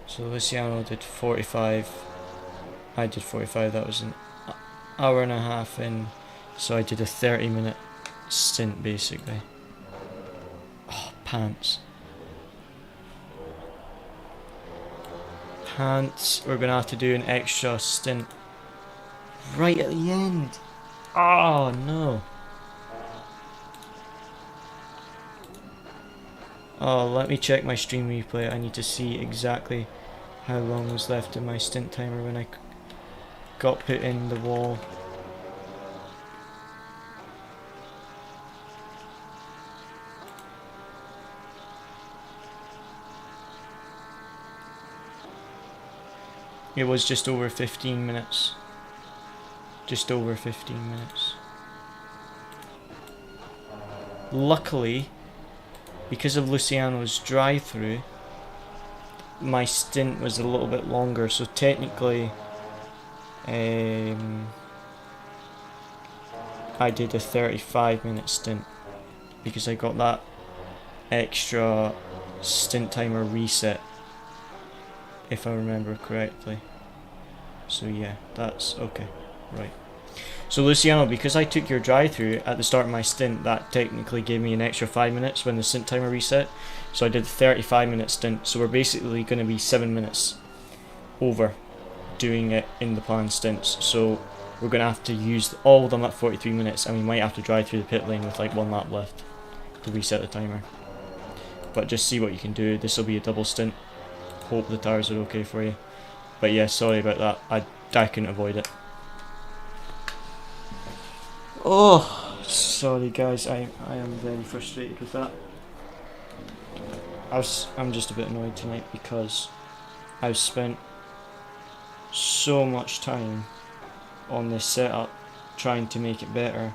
so Luciano did 45, I did 45, that was an hour and a half in, so I did a 30-minute stint basically. Oh, pants. Pants, we're gonna have to do an extra stint right at the end. Oh no. Oh, let me check my stream replay. I need to see exactly how long was left in my stint timer when I got put in the wall. It was just over 15 minutes. Just over 15 minutes. Luckily, because of Luciano's drive-through, my stint was a little bit longer, so technically I did a 35-minute stint because I got that extra stint timer reset, if I remember correctly. So yeah, that's okay, right. So Luciano, because I took your drive-through at the start of my stint, that technically gave me an extra 5 minutes when the stint timer reset. So I did a 35-minute stint, so we're basically going to be 7 minutes over doing it in the planned stints. So we're going to have to use all of them at 43 minutes, and we might have to drive through the pit lane with like 1 lap left to reset the timer. But just see what you can do. This will be a double stint. Hope the tyres are okay for you. But yeah, sorry about that. I couldn't avoid it. Oh, sorry guys, I am very frustrated with that. I'm just a bit annoyed tonight because I've spent so much time on this setup trying to make it better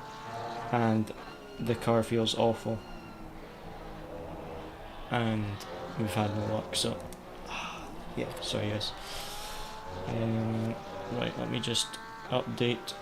and the car feels awful and we've had no luck, so yeah, sorry guys. Right, let me just update.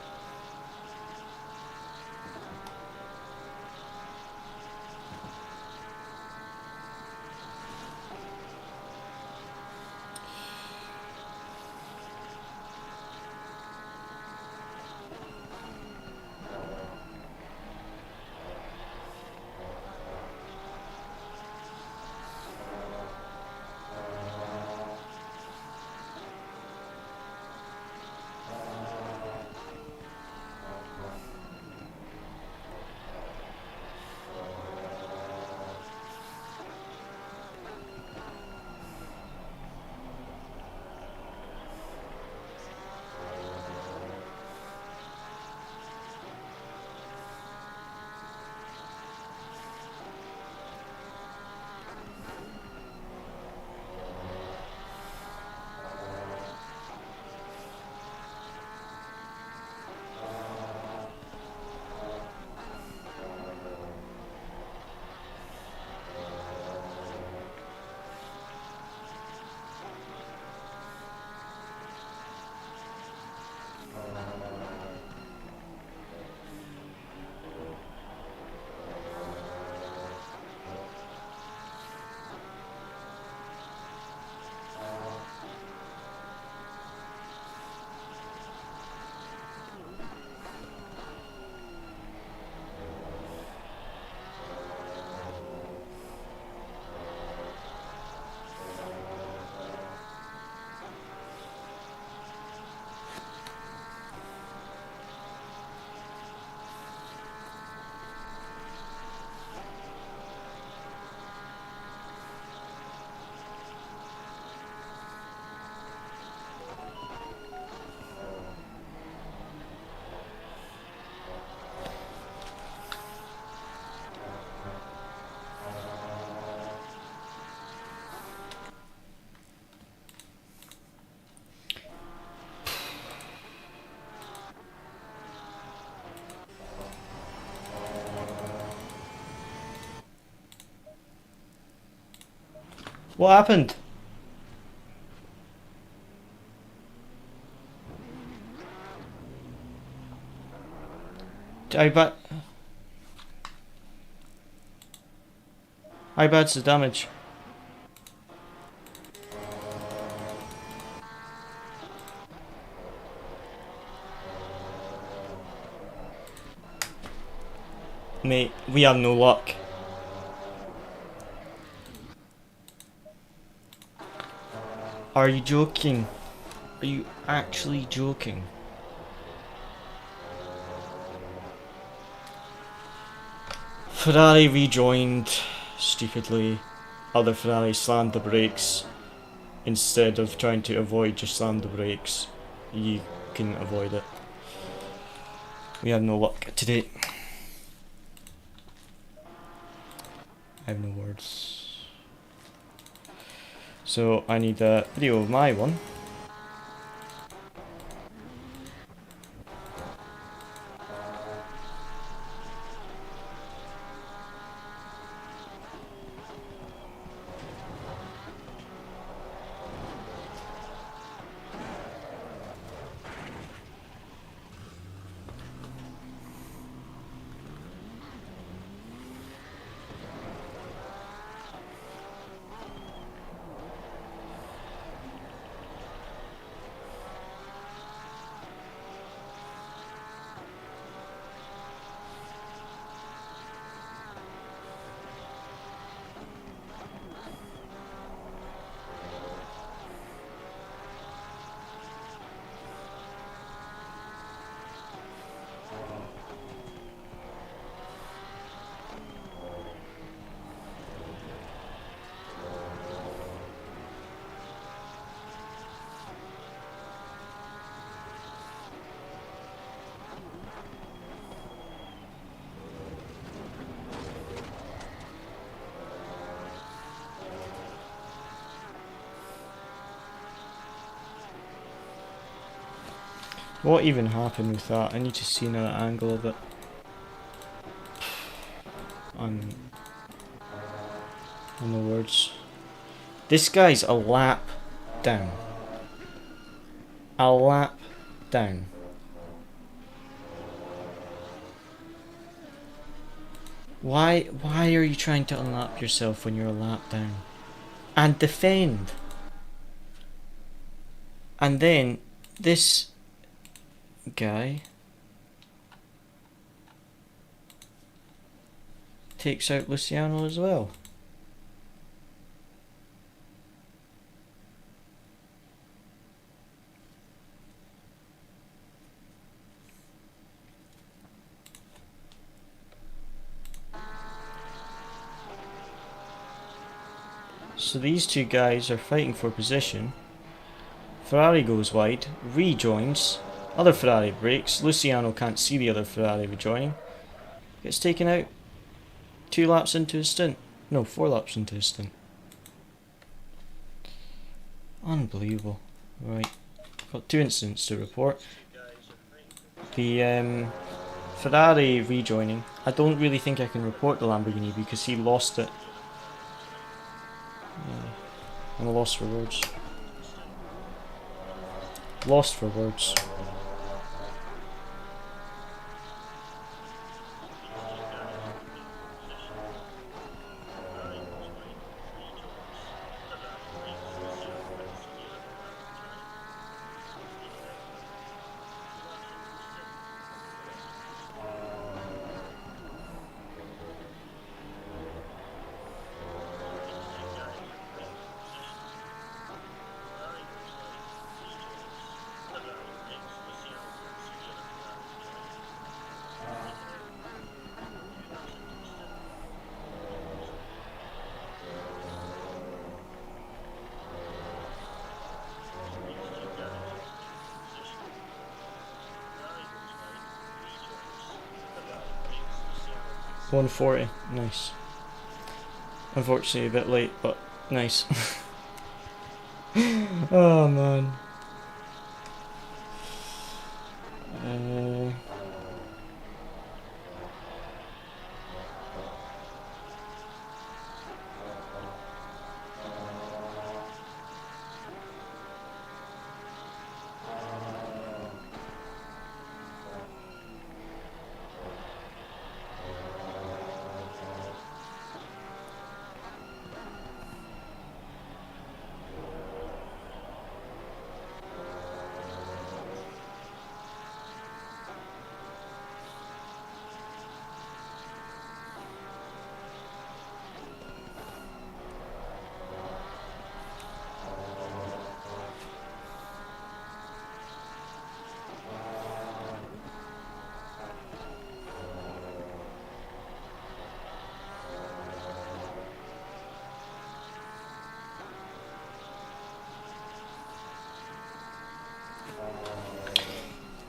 What happened? How bad's the damage? Mate, we have no luck. Are you joking? Are you actually joking? Ferrari rejoined stupidly. Other Ferrari slammed the brakes. Instead of trying to avoid, just slam the brakes. You can avoid it. We have no luck today. I have no words. So I need a video of my one. What even happened with that? I need to see another angle of it. No words. This guy's a lap down. A lap down. Why are you trying to unlap yourself when you're a lap down? And defend. And then this guy takes out Luciano as well. So these two guys are fighting for position. Ferrari goes wide, rejoins. Other Ferrari brakes. Luciano can't see the other Ferrari rejoining. Gets taken out 2 laps into his stint. No, 4 laps into his stint. Unbelievable. Right. Got 2 incidents to report. The Ferrari rejoining. I don't really think I can report the Lamborghini because he lost it. I'm a loss for words. Lost for words. $140, nice. Unfortunately a bit late, but nice. Oh man.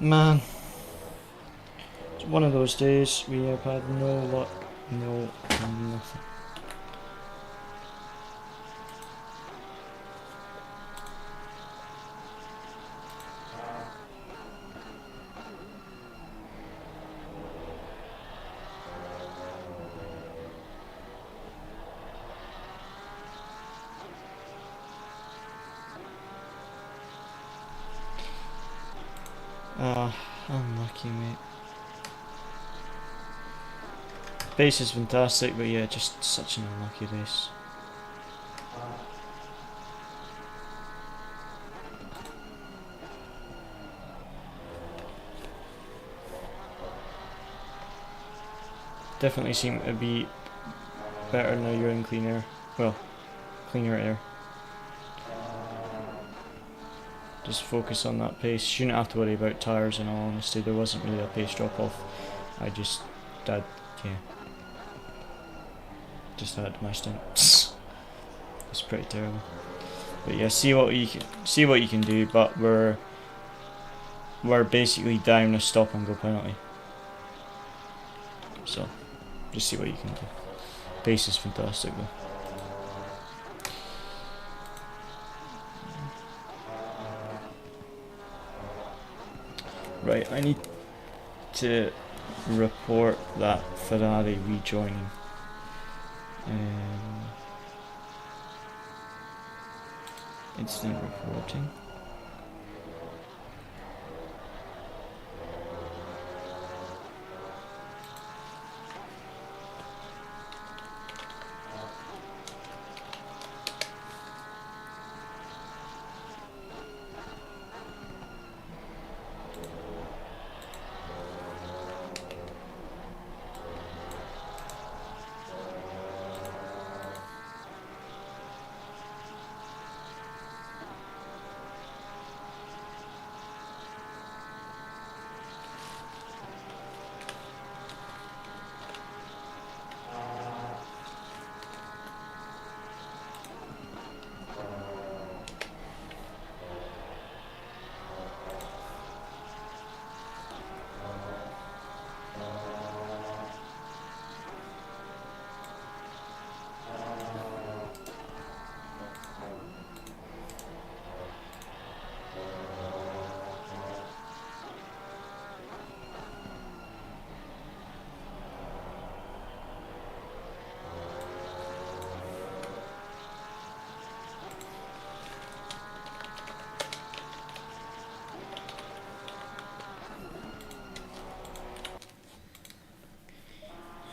Man, it's one of those days we have had no luck, no nothing. Unlucky, mate. Base is fantastic, but yeah, just such an unlucky race. Definitely seem to be better now you're in clean air. Well, cleaner air. Just focus on that pace. Shouldn't have to worry about tyres in all honesty. There wasn't really a pace drop off. I just had, yeah. Just had my stint. It's pretty terrible. But yeah, see what you can do, but we're basically down a stop and go penalty. So just see what you can do. Pace is fantastic though. Right, I need to report that Ferrari rejoining. Incident reporting.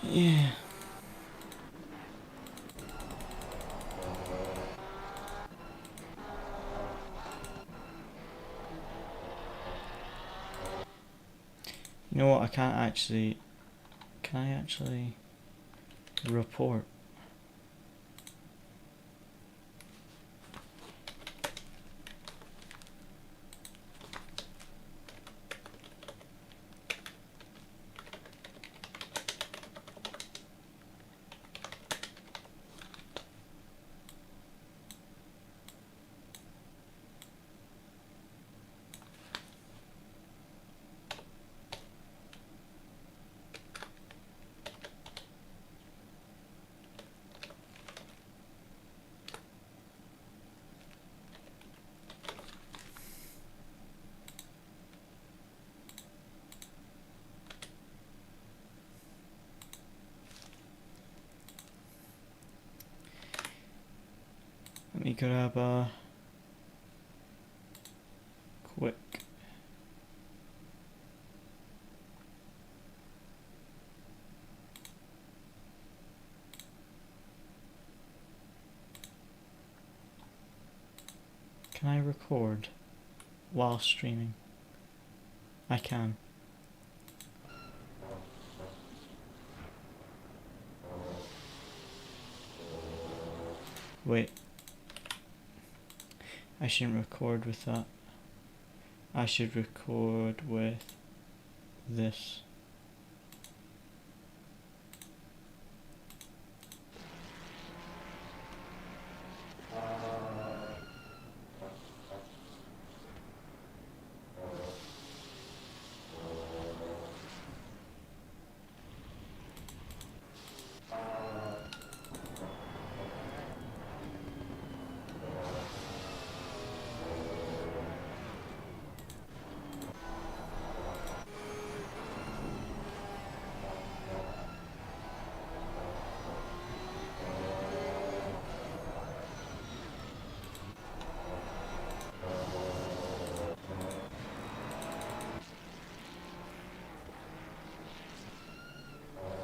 Yeah. You know what, I can't actually... Can I actually report? Let me grab a quick Can I record while streaming? I can. Wait. I shouldn't record with that. I should record with this.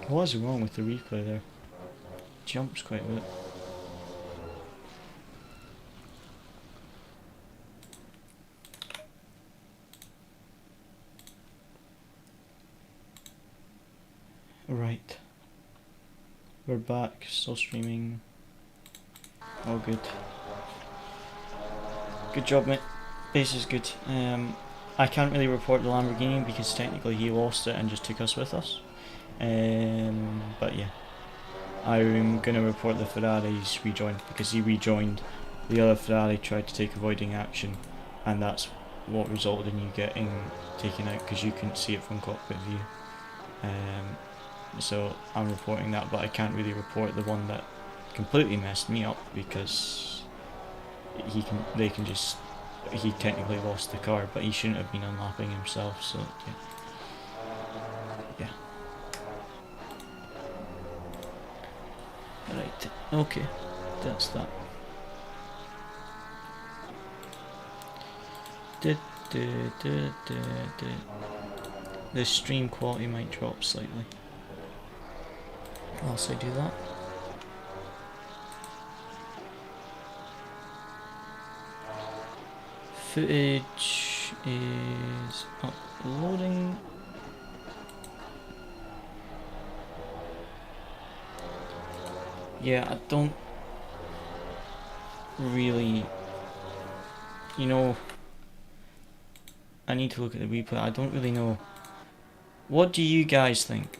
What's wrong with the replay there? Jumps quite a bit. Right. We're back, still streaming. All good. Good job, mate. Base is good. I can't really report the Lamborghini because technically he lost it and just took us with us. But yeah. I'm gonna report the Ferrari's rejoined because he rejoined. The other Ferrari tried to take avoiding action, and that's what resulted in you getting taken out because you couldn't see it from cockpit view. So I'm reporting that, but I can't really report the one that completely messed me up because he technically lost the car, but he shouldn't have been unlapping himself. So yeah. Right, okay, that's that. The stream quality might drop slightly whilst I do that. Footage is uploading. Yeah, I don't really, you know, I need to look at the replay. I don't really know. What do you guys think?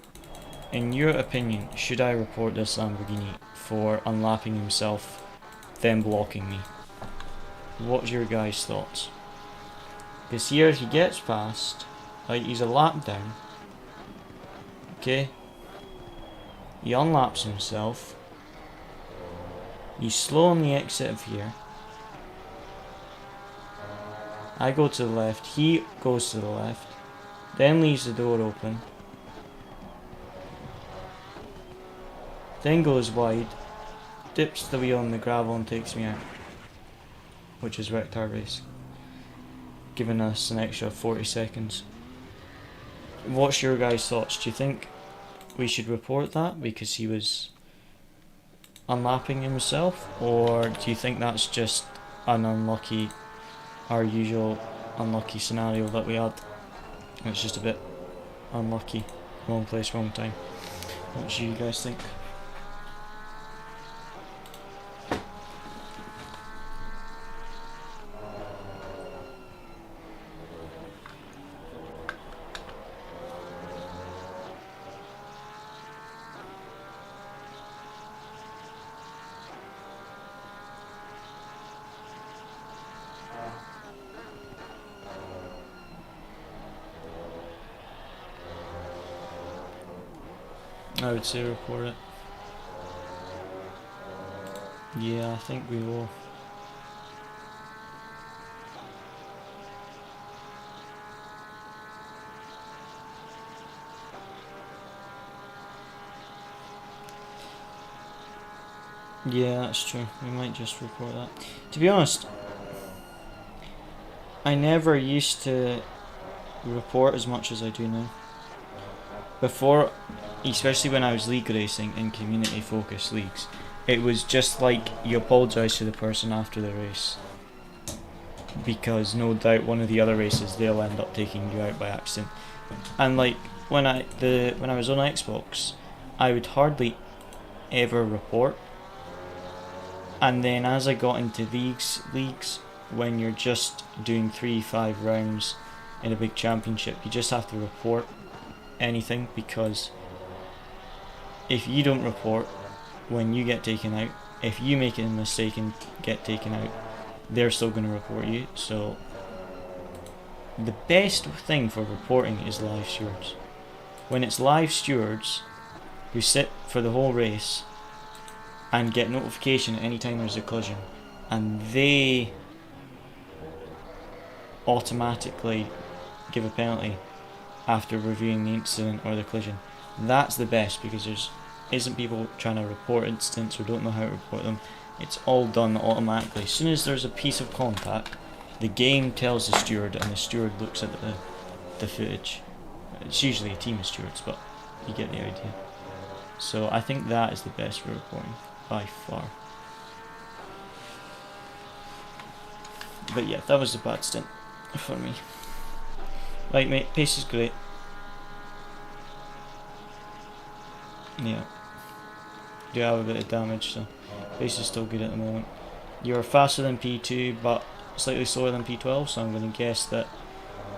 In your opinion, should I report this Lamborghini for unlapping himself, then blocking me? What's your guys' thoughts? Because here he gets past, like he's a lap down. Okay? He unlaps himself. He's slow on the exit of here. I go to the left, he goes to the left, then leaves the door open, then goes wide, dips the wheel in the gravel and takes me out, which has wrecked our race, giving us an extra 40 seconds. What's your guys' thoughts? Do you think we should report that because he was unlapping himself, or do you think that's just an unlucky, our usual unlucky scenario that we had? It's just a bit unlucky, wrong place, wrong time. What do you guys think? I would say report it. Yeah, I think we will. Yeah, that's true. We might just report that. To be honest, I never used to report as much as I do now. Before, especially when I was league racing in community focused leagues, it was just like you apologise to the person after the race, because no doubt one of the other races they'll end up taking you out by accident. And like when I was on Xbox, I would hardly ever report, and then as I got into these leagues, when you're just doing 3-5 rounds in a big championship, you just have to report anything, because if you don't report when you get taken out, if you make a mistake and get taken out, they're still going to report you. So the best thing for reporting is live stewards. When it's live stewards who sit for the whole race and get notification anytime there's a collision, and they automatically give a penalty after reviewing the incident or the collision, that's the best, because there's isn't people trying to report incidents or don't know how to report them. It's all done automatically. As soon as there's a piece of contact, the game tells the steward, and the steward looks at the footage. It's usually a team of stewards, but you get the idea. So I think that is the best for reporting by far. But yeah, that was a bad stint for me. Right mate, pace is great. Yeah. Do have a bit of damage, so pace is still good at the moment. You're faster than P2 but slightly slower than P12, so I'm going to guess that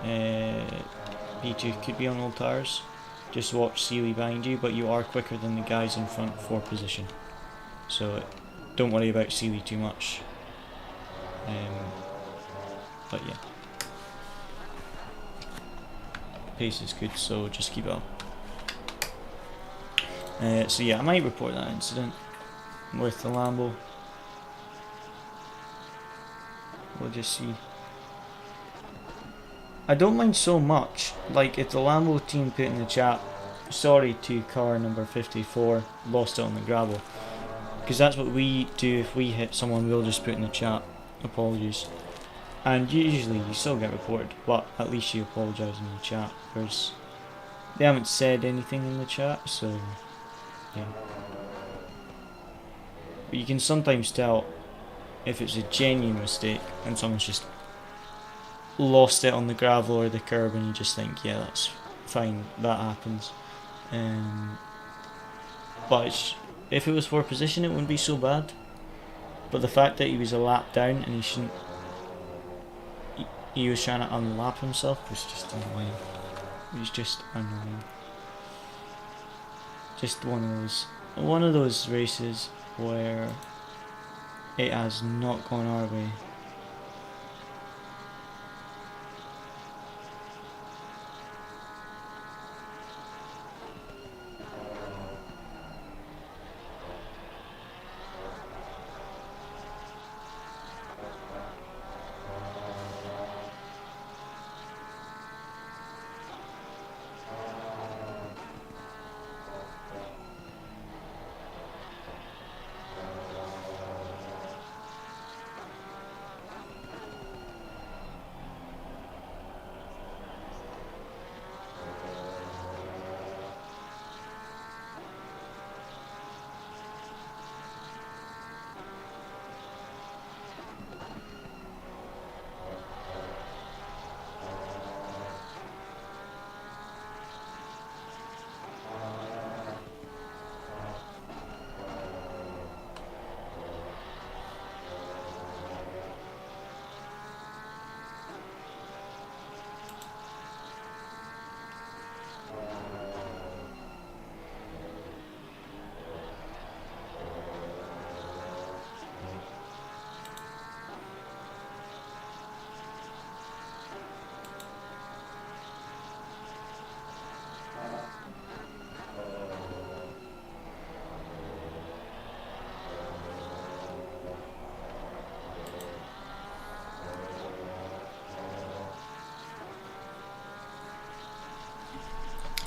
P2 could be on old tyres. Just watch Sealy behind you, but you are quicker than the guys in front for position. So don't worry about Sealy too much. But yeah. Pace is good, so just keep it up. So yeah, I might report that incident with the Lambo. We'll just see. I don't mind so much, like if the Lambo team put in the chat, sorry to car number 54, lost it on the gravel. Because that's what we do if we hit someone, we'll just put in the chat, apologies. And usually you still get reported, but at least you apologise in the chat, whereas they haven't said anything in the chat, so yeah. But you can sometimes tell if it's a genuine mistake and someone's just lost it on the gravel or the curb and you just think, yeah, that's fine, that happens. But if it was for position it wouldn't be so bad. But the fact that he was a lap down and he was trying to unlap himself was just annoying. It was just annoying. Just one of those races where it has not gone our way.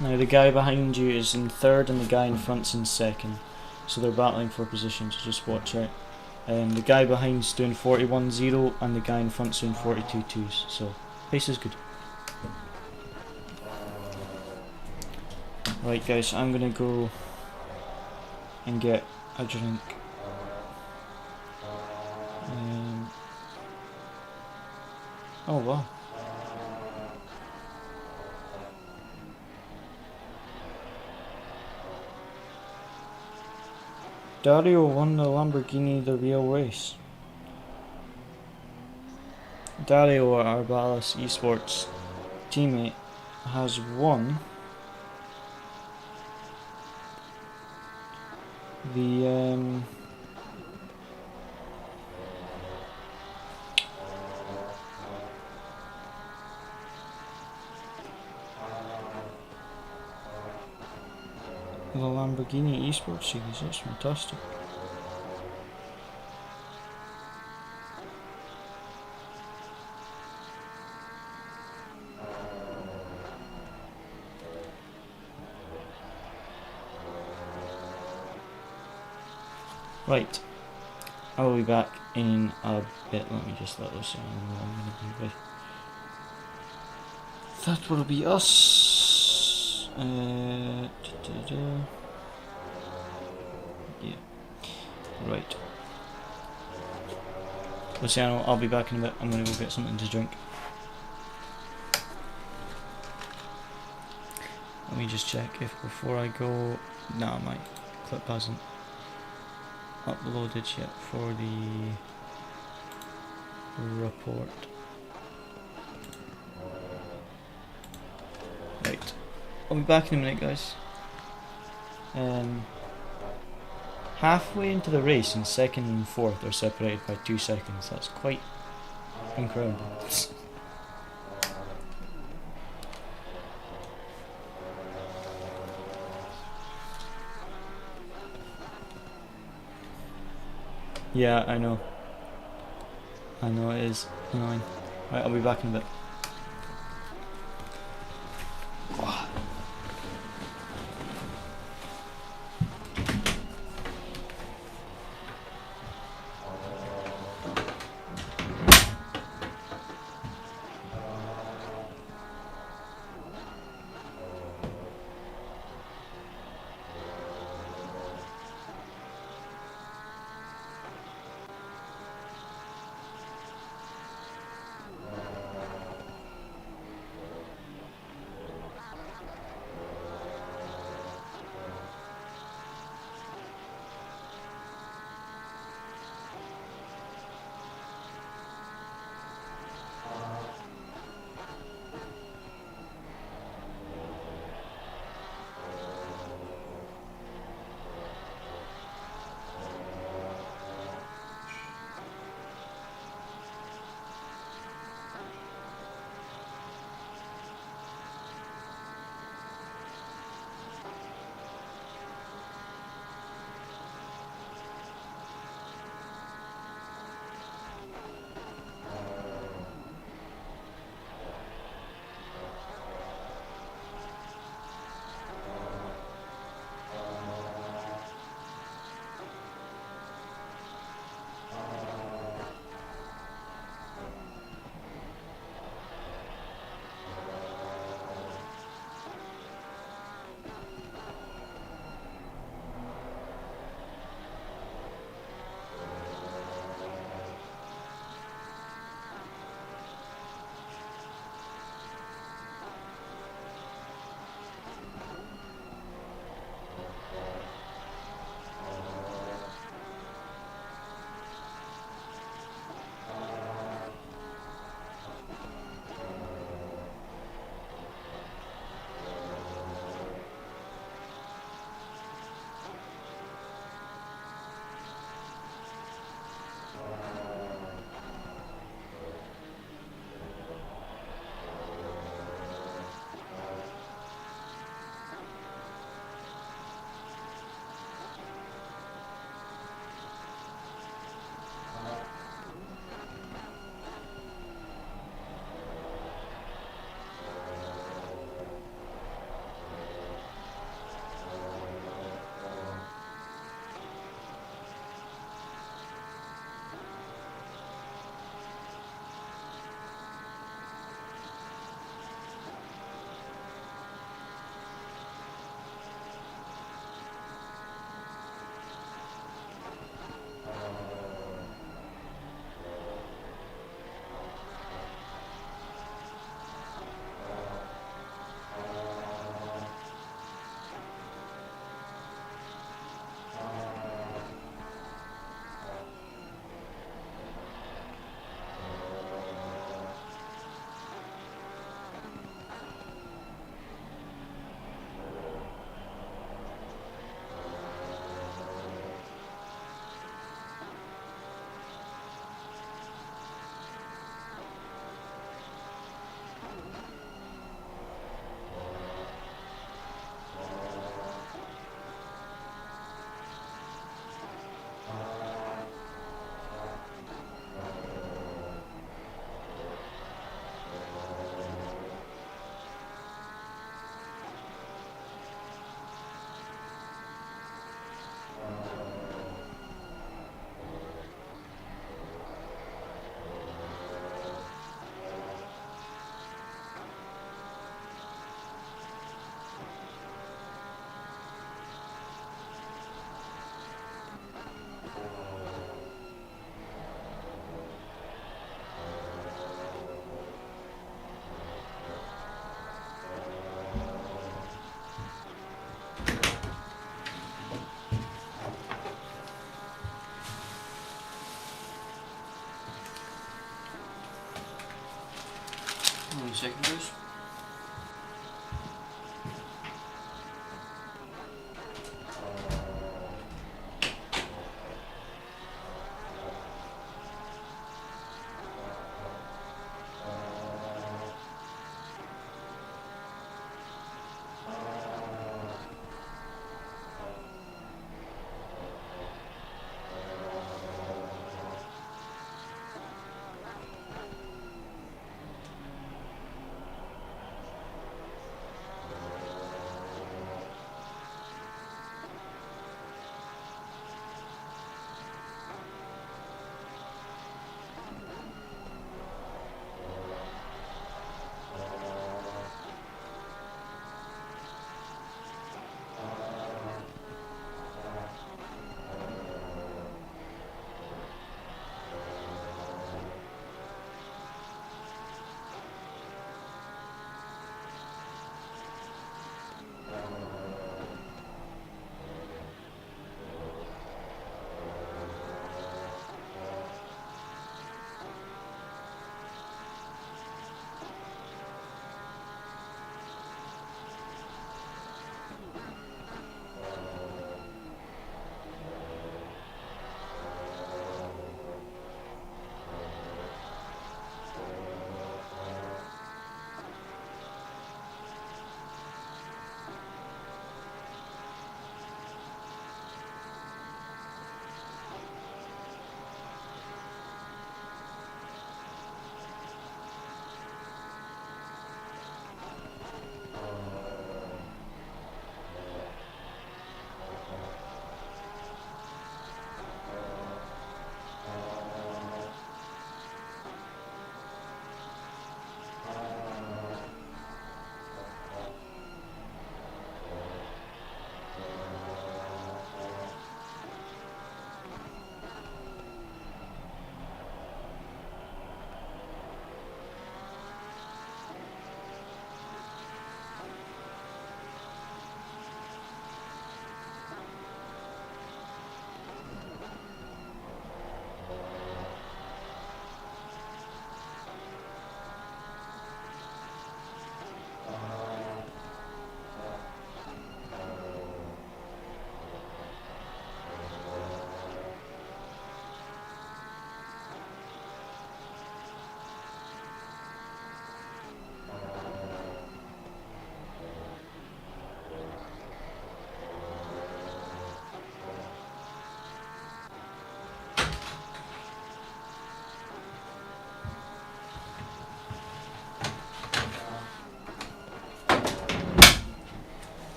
Now the guy behind you is in third and the guy in front's in second, so they're battling for position, so just watch out. The guy behind's doing 41.0 and the guy in front's doing 42.2s, so pace is good. Right guys, I'm gonna go and get a drink. Oh wow. Dario won the Lamborghini the real race. Dario, our Balas Esports teammate, has won the Lamborghini Esports series. That's fantastic. Right, I will be back in a bit. Let me just let this in. That will be us. Yeah. Right. Luciano, I'll be back in a bit. I'm gonna go get something to drink. Let me just check if before I go... Nah, my clip hasn't uploaded yet for the report. Right. I'll be back in a minute, guys. Halfway into the race, and second and fourth are separated by 2 seconds. That's quite incredible. Yeah, I know. I know it is annoying. Right, I'll be back in a bit.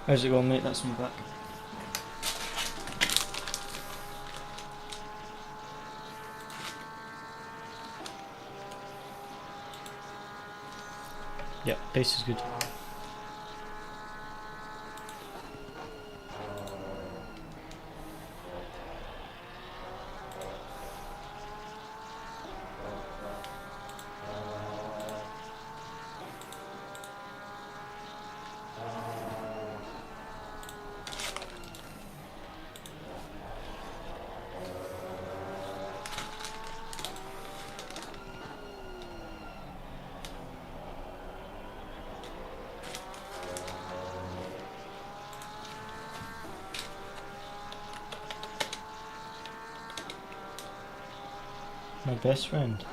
How's it going, mate? That's me back. Yeah, pace is good. My best friend.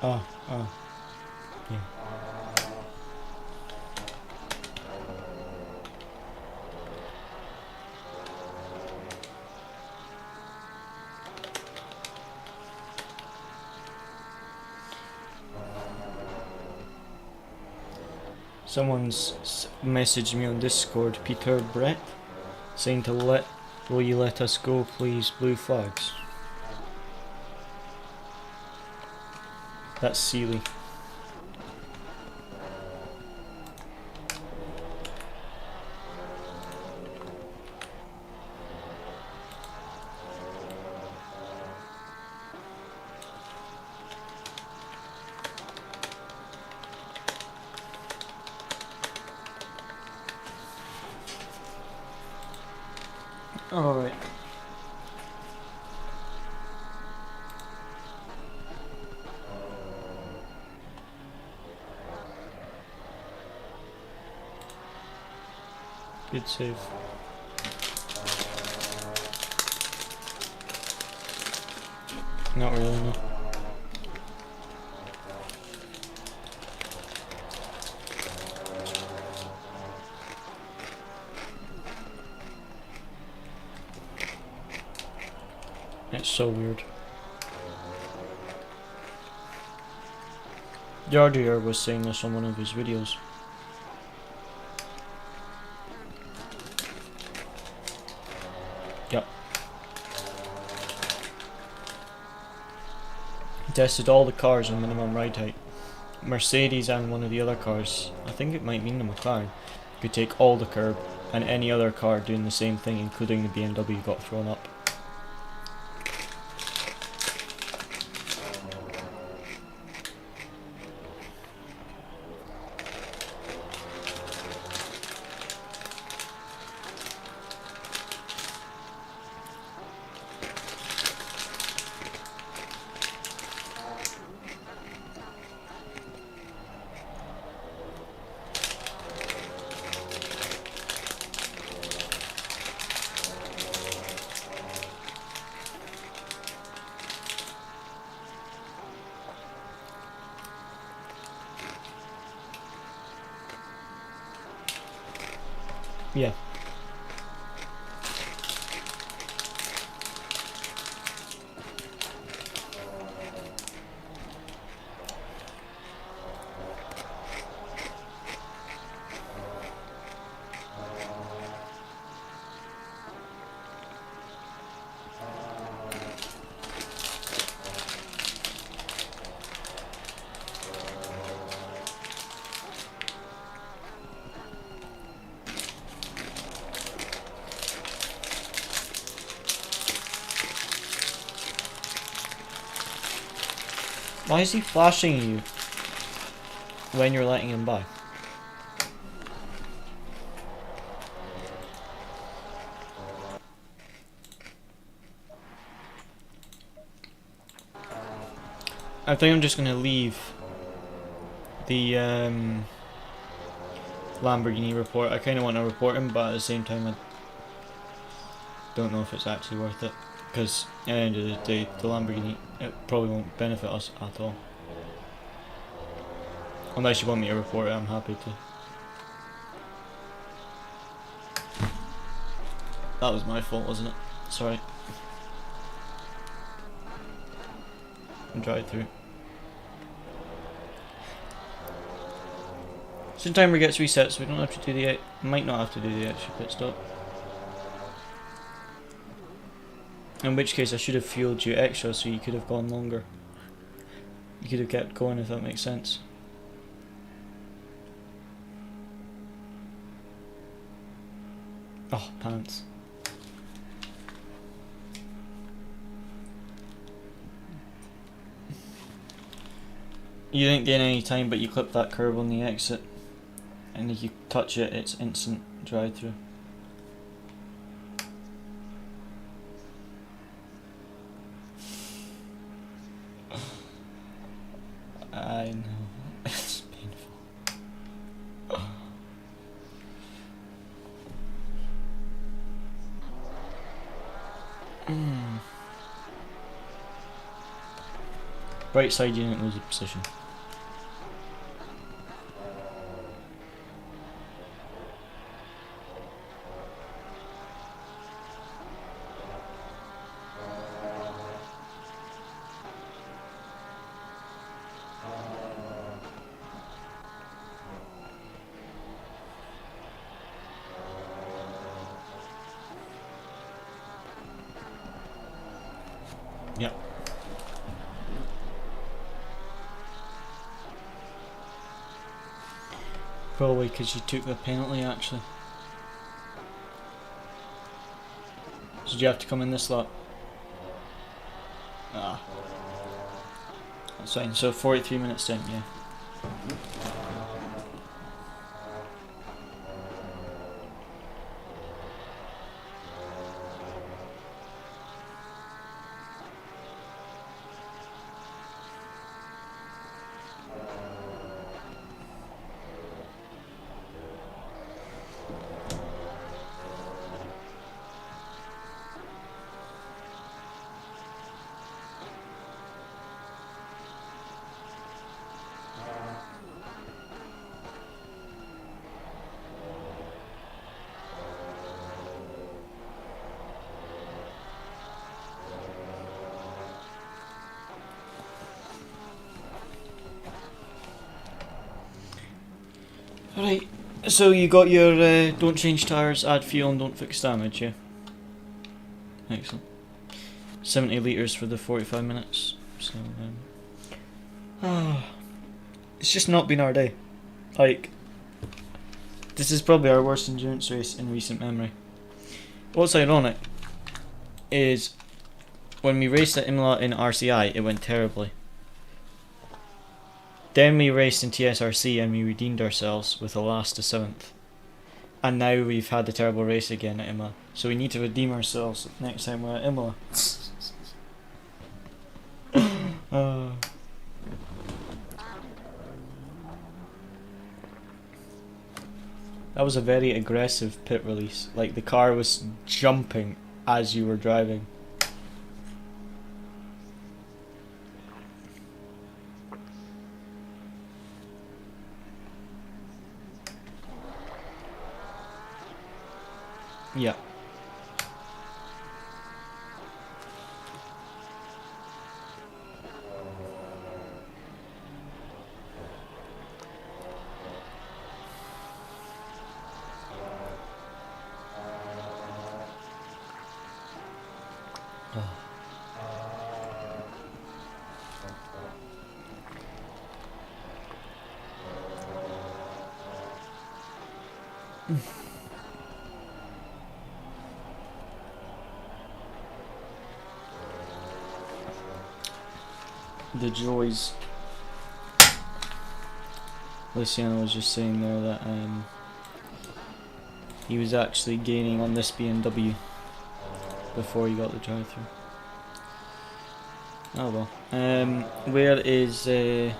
Oh, yeah. Someone's messaged me on Discord, Peter Brett, saying will you let us go please, blue flags. That's Sealy. Alright. Good save. Not really, no. It's so weird. Yardier was saying this on one of his videos. Yep. Tested all the cars on minimum ride height. Mercedes and one of the other cars, I think it might mean the McLaren, could take all the curb, and any other car doing the same thing, including the BMW, got thrown up. Yeah. Why is he flashing you when you're letting him by? I think I'm just gonna leave the Lamborghini report. I kind of want to report him, but at the same time I don't know if it's actually worth it, because at the end of the day the Lamborghini, it probably won't benefit us at all. Unless you want me to report it, I'm happy to. That was my fault, wasn't it? Sorry. Drive through. So the timer gets reset, so we don't have to do the, might not have to do the extra pit stop. In which case I should have fueled you extra so you could have gone longer. You could have kept going, if that makes sense. Oh, pants. You didn't gain any time, but you clip that curb on the exit, and if you touch it, it's instant drive through. I know, it's painful. Right side, you didn't lose a position. Yep. Probably because you took the penalty, actually. So do you have to come in this lap? Ah. That's fine, so 43 minutes then, yeah. Right, so you got your don't change tyres, add fuel and don't fix damage, yeah? Excellent. 70 litres for the 45 minutes, so it's just not been our day. Like, this is probably our worst endurance race in recent memory. What's ironic is when we raced at Imola in RCI, it went terribly. Then we raced in TSRC and we redeemed ourselves with a last to 7th. And now we've had a terrible race again at Imola. So we need to redeem ourselves next time we're at Imola. That was a very aggressive pit release. Like, the car was jumping as you were driving. Yeah. The joys. Luciano was just saying there that he was actually gaining on this BMW before he got the drive-through. Oh well. Where is I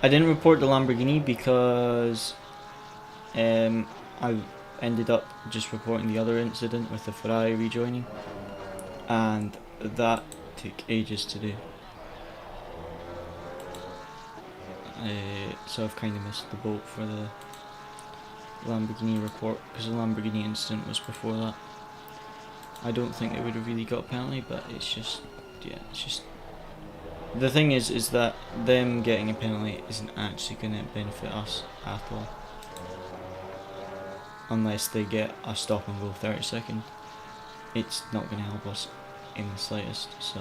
didn't report the Lamborghini because I ended up just reporting the other incident with the Ferrari rejoining, and that took ages to do. So I've kind of missed the boat for the Lamborghini report because the Lamborghini incident was before that. I don't think they would have really got a penalty, but it's just, yeah, it's just the thing is that them getting a penalty isn't actually going to benefit us at all. Unless they get a stop and go 30 second. It's not going to help us in the slightest, so.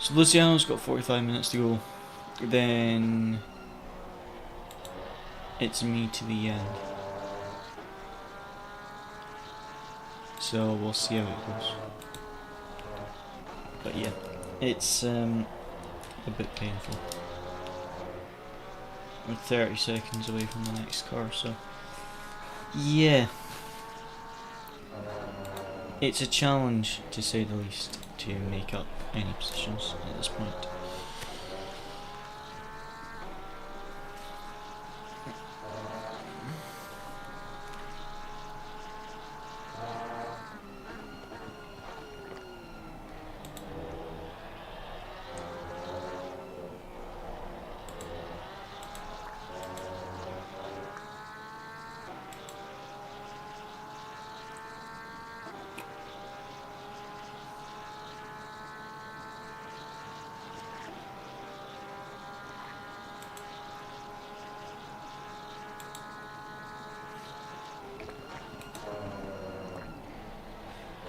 So Luciano's got 45 minutes to go, then it's me to the end. So we'll see how it goes. But yeah, it's a bit painful. We're 30 seconds away from the next car, so yeah. It's a challenge, to say the least, to make up any positions at this point.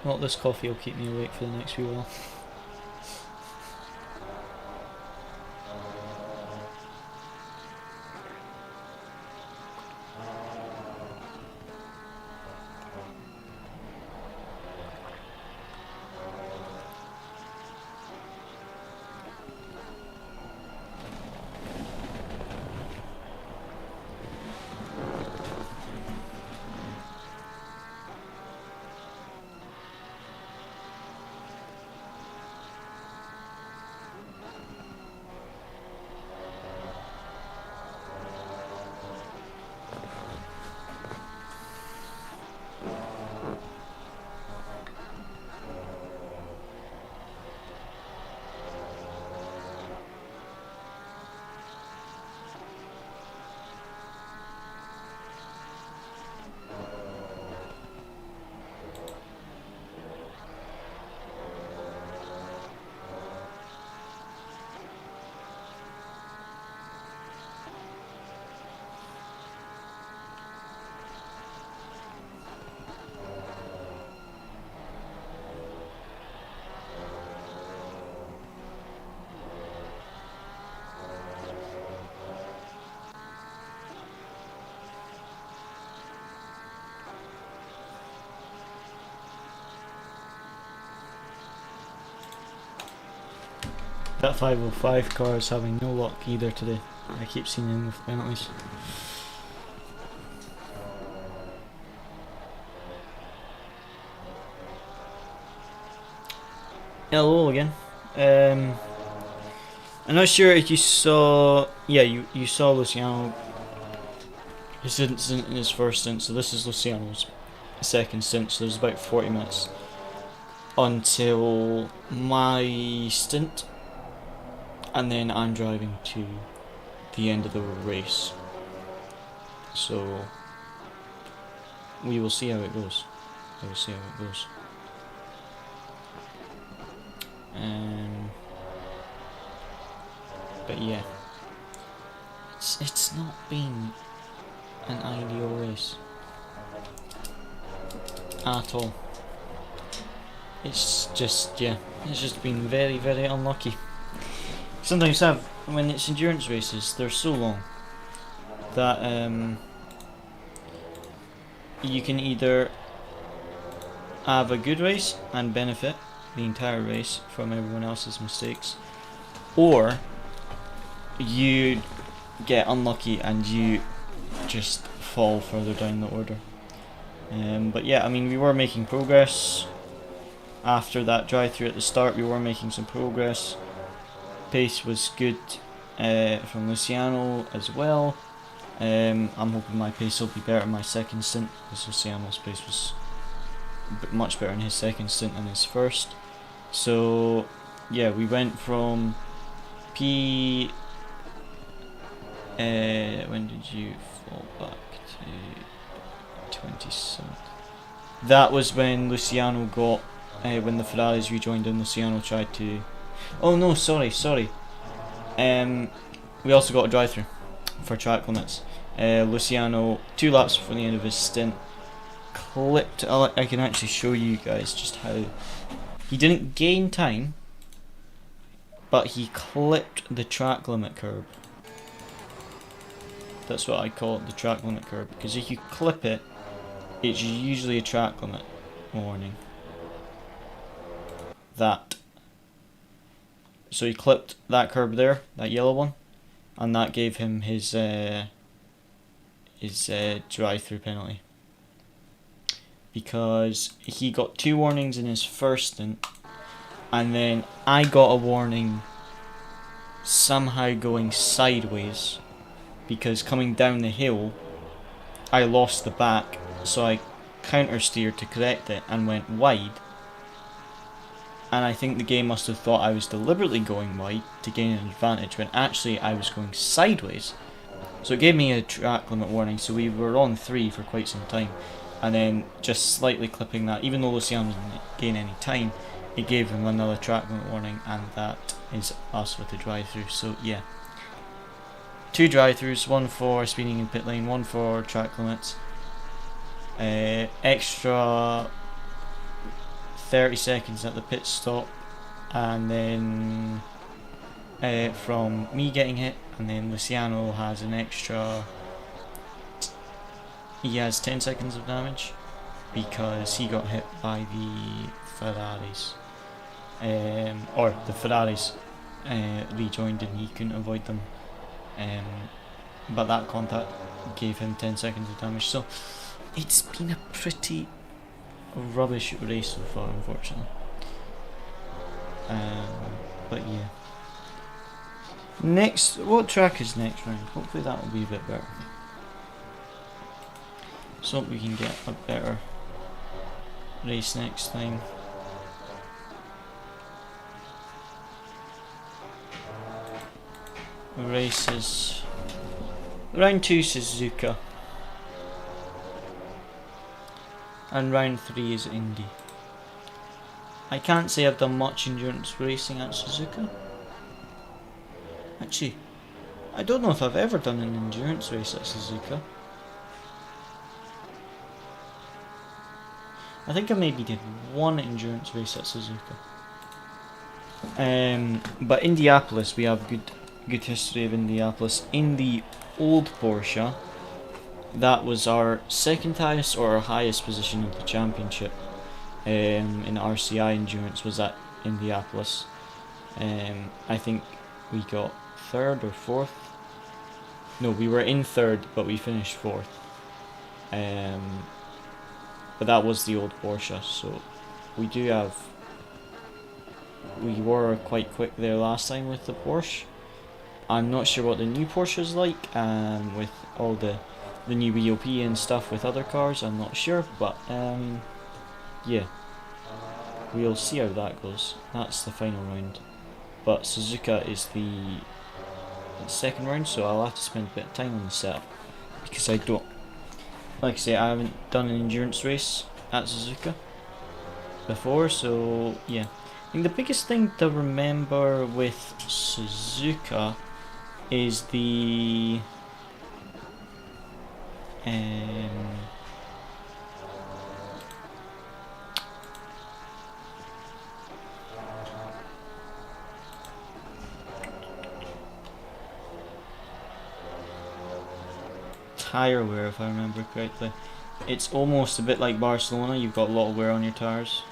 Well, this coffee will keep me awake for the next few while. That 505 car is having no luck either today. I keep seeing him with penalties. Hello again. I'm not sure if you saw. Yeah, you saw Luciano. His incident in his first stint, so this is Luciano's second stint, so there's about 40 minutes until my stint. And then I'm driving to the end of the race. So we will see how it goes. I will see how it goes. But yeah, it's not been an ideal race at all. It's just, yeah, it's just been very, very unlucky. Sometimes when it's endurance races, they're so long that you can either have a good race and benefit the entire race from everyone else's mistakes, or you get unlucky and you just fall further down the order. But yeah, I mean, we were making progress. After that drive-through at the start, we were making some progress. Pace was good from Luciano as well. I'm hoping my pace will be better in my second stint, because Luciano's pace was much better in his second stint than his first. So yeah, we went from when did you fall back to 27th? That was when Luciano got, when the Ferraris rejoined and Luciano tried to... Oh no, sorry. We also got a drive-through for track limits. Luciano, 2 laps before the end of his stint, clipped... I can actually show you guys just how... He didn't gain time, but he clipped the track limit curb. That's what I call it, the track limit curb, because if you clip it, it's usually a track limit warning. That. So he clipped that curb there, that yellow one, and that gave him his drive-through penalty. Because he got 2 warnings in his first stint, and then I got a warning somehow going sideways, because coming down the hill I lost the back, so I counter steered to correct it and went wide, and I think the game must have thought I was deliberately going wide to gain an advantage when actually I was going sideways. So it gave me a track limit warning, so we were on 3 for quite some time, and then just slightly clipping that, even though Luciano didn't gain any time, it gave him another track limit warning, and that is us with the drive-through. So yeah, 2 drive-throughs, 1 for speeding in pit lane, 1 for track limits. Extra 30 seconds at the pit stop, and then from me getting hit, and then Luciano has an extra... He has 10 seconds of damage because he got hit by the Ferraris. Or the Ferraris rejoined and he couldn't avoid them. But that contact gave him 10 seconds of damage. So it's been a pretty rubbish race so far, unfortunately. But yeah. Next, what track is next round? Hopefully that will be a bit better. So we can get a better race next time. Races. Round 2 Suzuka. And round 3 is Indy. I can't say I've done much endurance racing at Suzuka. Actually, I don't know if I've ever done an endurance race at Suzuka. I think I maybe did 1 endurance race at Suzuka. But Indianapolis, we have good history of Indianapolis. In the old Porsche, that was our second highest or our highest position of the championship. In RCI endurance was at Indianapolis. I think we got 3rd or 4th. No, we were in 3rd, but we finished 4th. But that was the old Porsche, so we do have... We were quite quick there last time with the Porsche. I'm not sure what the new Porsche is like, with all the new EOP and stuff with other cars, I'm not sure, but yeah, we'll see how that goes. That's the final round, but Suzuka is the second round, so I'll have to spend a bit of time on the setup, because I don't, like I say, I haven't done an endurance race at Suzuka before, so yeah. I think the biggest thing to remember with Suzuka is the tyre wear, if I remember correctly. It's almost a bit like Barcelona, you've got a lot of wear on your tyres.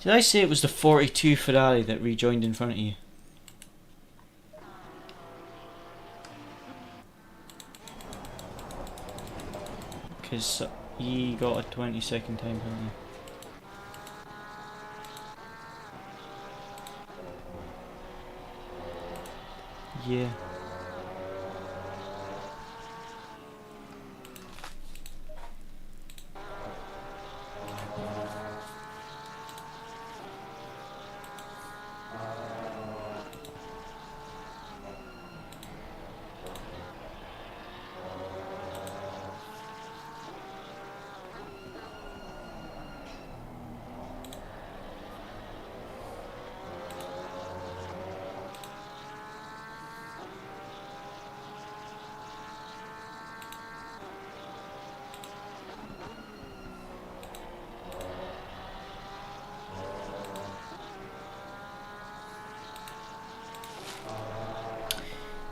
Did I say it was the 42 Ferrari that rejoined in front of you? Because he got a 20-second time penalty. Yeah.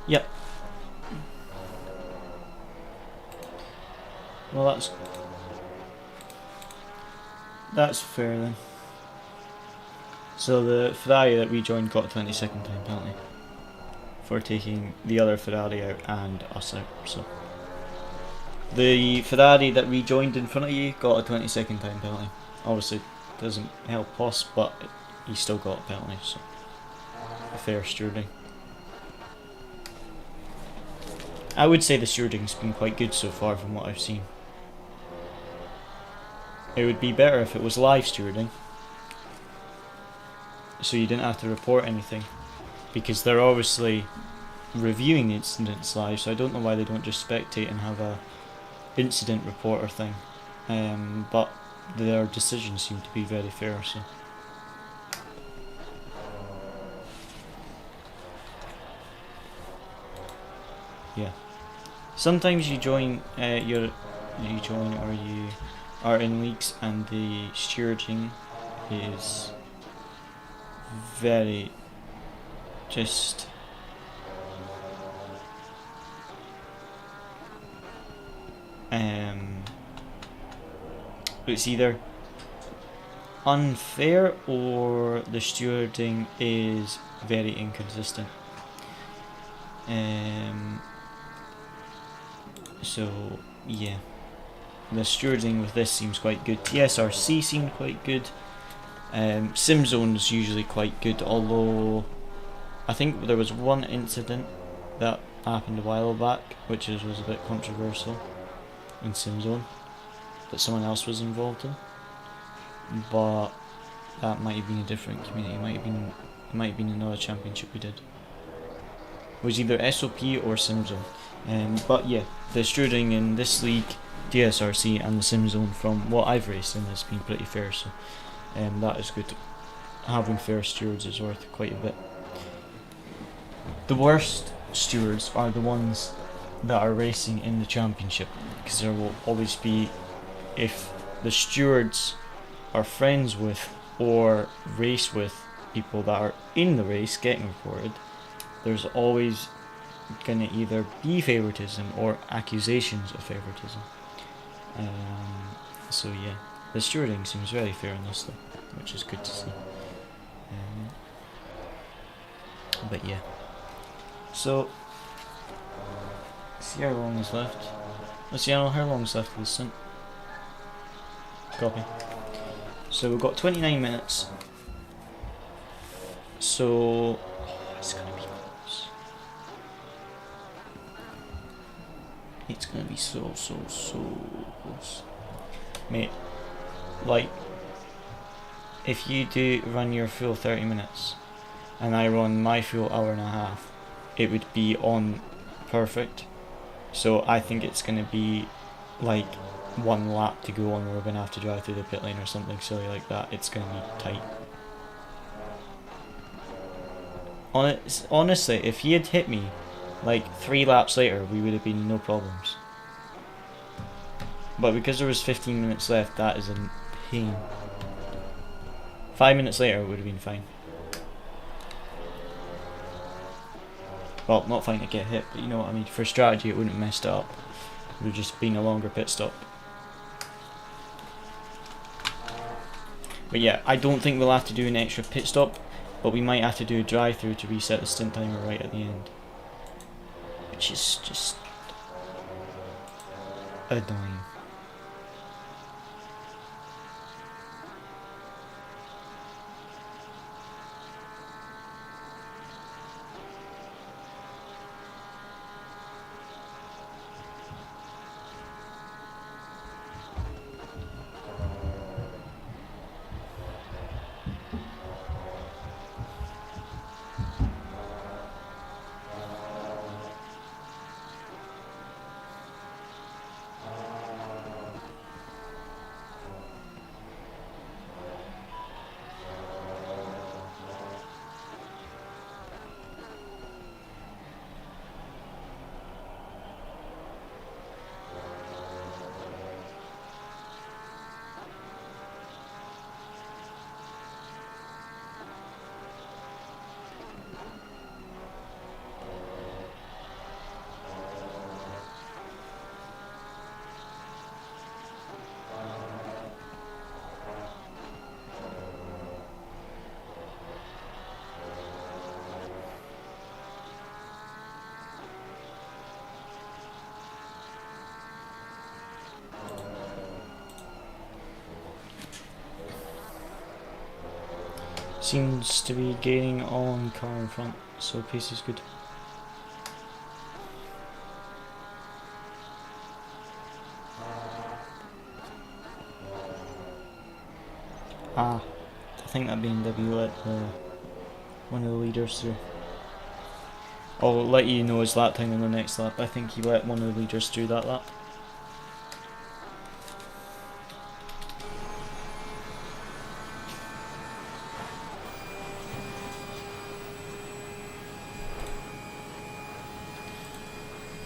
Yep. Well, that's fair then. So the Ferrari that rejoined got a 20-second time penalty for taking the other Ferrari out and us out. So the Ferrari that rejoined in front of you got a 20-second time penalty. Obviously, doesn't help us, but he still got a penalty. So a fair stewarding. I would say the stewarding's been quite good so far from what I've seen. It would be better if it was live stewarding, so you didn't have to report anything, because they're obviously reviewing the incidents live, so I don't know why they don't just spectate and have a incident reporter thing. But their decisions seem to be very fair, so. Yeah. Sometimes you join or you are in leagues and the stewarding is very just it's either unfair or the stewarding is very inconsistent. So yeah, the stewarding with this seems quite good. TSRC seemed quite good. SimZone's usually quite good, although I think there was one incident that happened a while back which was a bit controversial in SimZone that someone else was involved in, but that might have been a different community. It might have been another championship we did. It was either SOP or SimZone. But yeah, the stewarding in this league, DSRC and the SimZone, from what I've raced in, has been pretty fair, so that is good. Having fair stewards is worth quite a bit. The worst stewards are the ones that are racing in the championship, because there will always be, if the stewards are friends with or race with people that are in the race getting reported, there's always gonna either be favoritism or accusations of favoritism. So yeah, the stewarding seems very fair in this though, which is good to see. But yeah, so see how long is left. Let's see how long is left of this stint. Copy. So we've got 29 minutes. So it's gonna be close. It's gonna be so close, mate. Like, if you do run your full 30 minutes and I run my full hour and a half, it would be on perfect. So I think it's gonna be like one lap to go on, we're gonna have to drive through the pit lane or something silly like that. It's gonna be tight. Honestly, if he had hit me like 3 laps later, we would have been no problems. But because there was 15 minutes left, that is a pain. 5 minutes later, it would have been fine. Well, not fine to get hit, but you know what I mean. For strategy, it wouldn't have messed it up. It would have just been a longer pit stop. But yeah, I don't think we'll have to do an extra pit stop, but we might have to do a drive-through to reset the stint timer right at the end, which is just annoying. Seems to be gaining on car in front, so pace is good. I think that BMW let one of the leaders through. I'll let you know his lap time in the next lap. I think he let one of the leaders through that lap.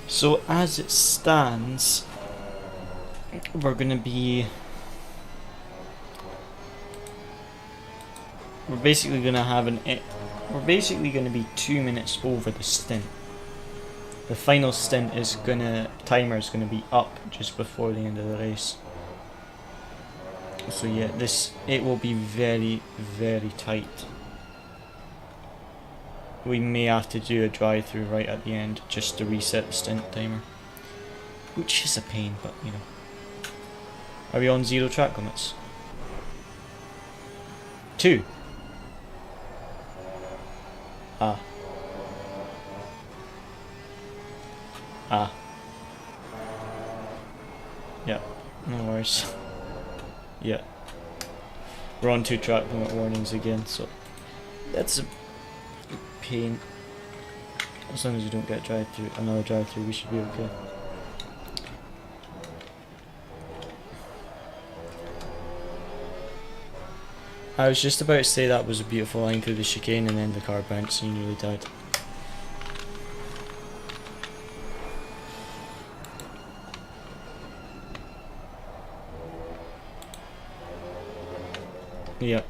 So as it stands, we're basically gonna be 2 minutes over the stint. The final stint timer is gonna be up just before the end of the race. So yeah, it will be very, very tight. We may have to do a drive-through right at the end just to reset the stint timer, which is a pain, but you know. Are we on 0 track limits? 2. Yeah, no worries. Yeah. We're on 2 track limit warnings again, so that's a pain. As long as we don't get another drive-through, we should be okay. I was just about to say that was a beautiful line through the chicane, and then the car bounced and you nearly died. Yep.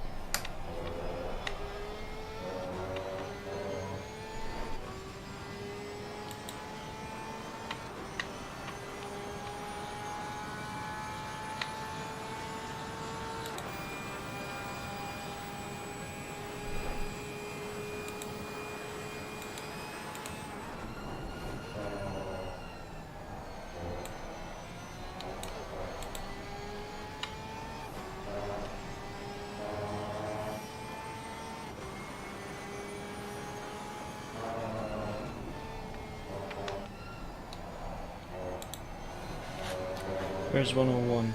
Where's 101?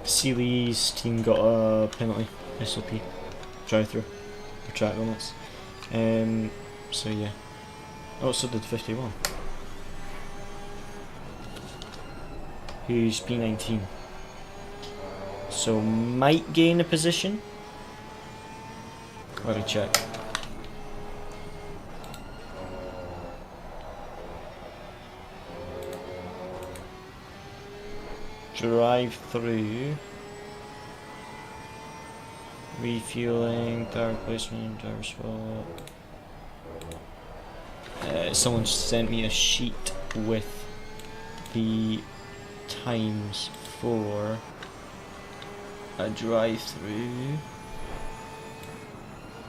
Seeley's team got a penalty, SOP, drive-through, for track limits. So yeah. Oh, so did 51. Who's P19. So might gain a position. Let me check. Drive through, refueling, tire replacement, driver swap. Someone sent me a sheet with the times for a drive-through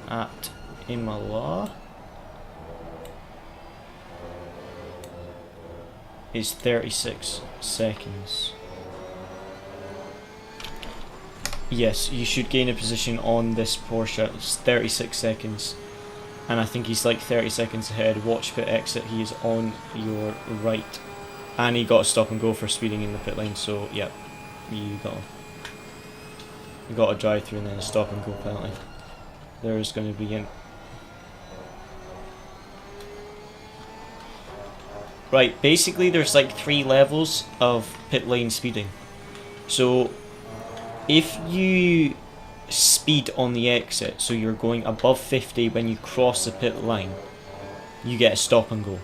at Imola is 36 seconds. Yes, you should gain a position on this Porsche. It's 36 seconds. And I think he's like 30 seconds ahead. Watch pit exit, he is on your right. And he got a stop and go for speeding in the pit lane, so yeah, you got a drive through and then a stop and go penalty. There's going to be an... Right, basically there's like 3 levels of pit lane speeding. So if you speed on the exit, so you're going above 50 when you cross the pit line, you get a stop and go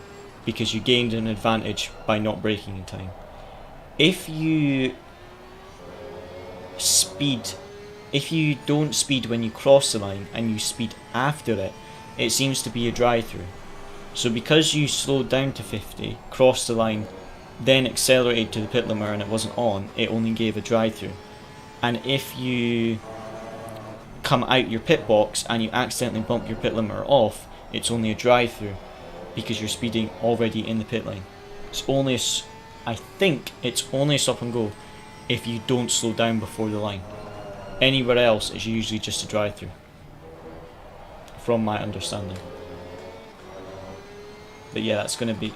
because you gained an advantage by not braking in time. If you don't speed when you cross the line and you speed after it, it seems to be a drive-through. So because you slowed down to 50, crossed the line, then accelerated to the pit limiter and it wasn't on, it only gave a drive-through. And if you come out your pit box and you accidentally bump your pit limiter off, it's only a drive-through because you're speeding already in the pit lane. It's only I think it's only a stop and go if you don't slow down before the line. Anywhere else it's usually just a drive-through, from my understanding. But yeah, that's going to be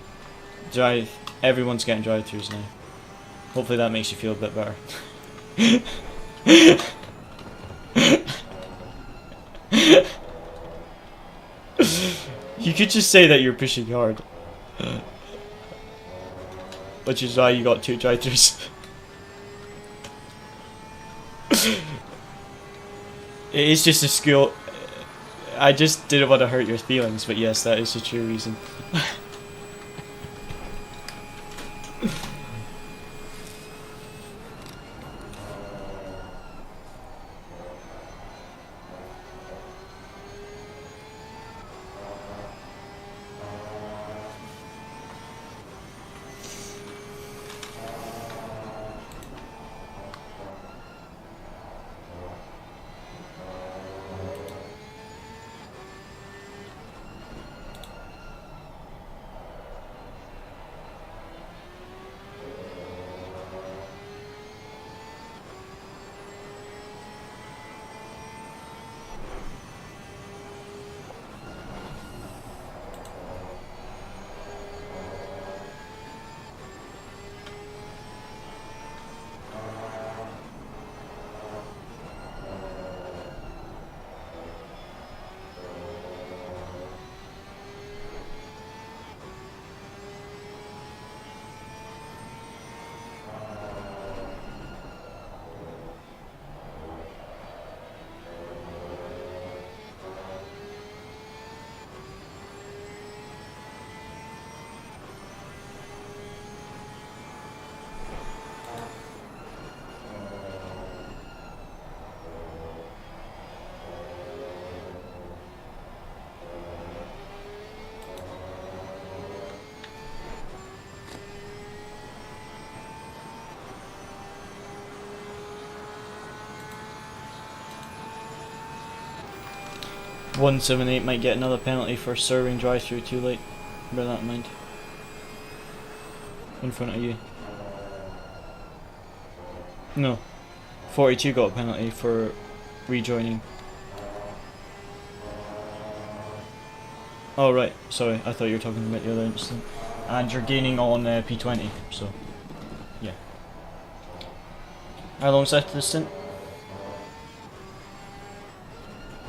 everyone's getting drive-throughs now. Hopefully that makes you feel a bit better. You could just say that you're pushing hard, which is why you got 2 drive-throughs. It is just a skill. I just didn't want to hurt your feelings, but yes, that is the true reason. .178 might get another penalty for serving drive-through too late. Bear that in mind. In front of you. No. 42 got a penalty for rejoining. Oh right, sorry, I thought you were talking about the other incident. And you're gaining on P20, so yeah. How long's left of the stint?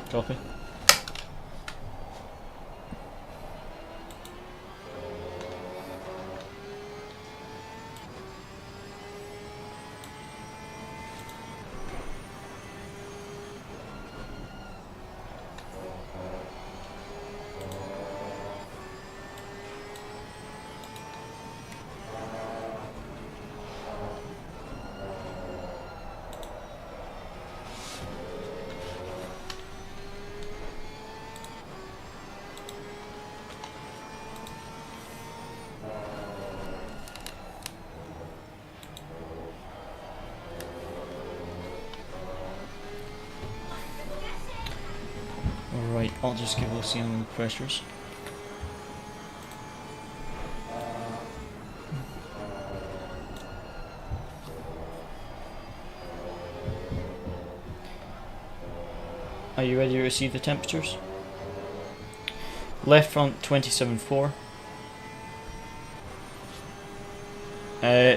Copy. Right, I'll just give Luciano the pressures. Are you ready to receive the temperatures? Left front 27.4.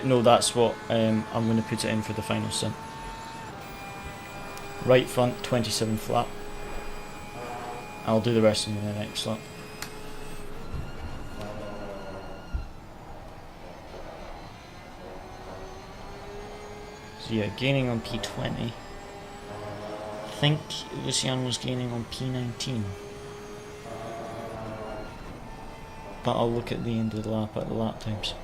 No, that's what I'm going to put it in for the final sim. Right front 27 flat. I'll do the rest in the next lap. So yeah, gaining on P20. I think Luciano was gaining on P19. But I'll look at the end of the lap at the lap times.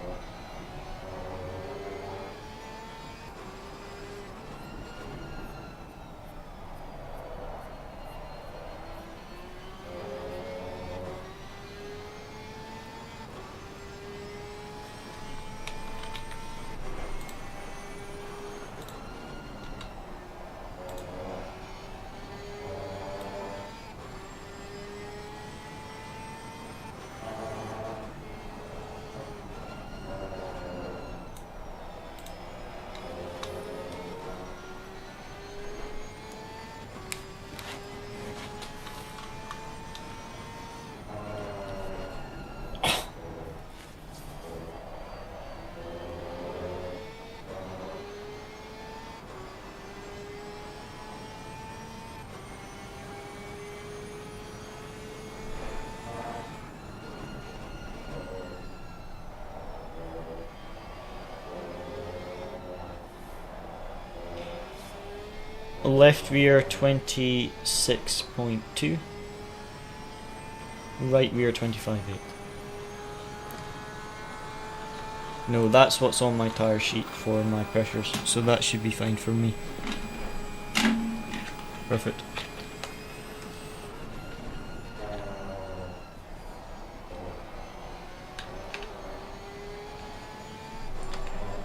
Left rear 26.2. Right rear 25.8. No, that's what's on my tyre sheet for my pressures, so that should be fine for me. Perfect.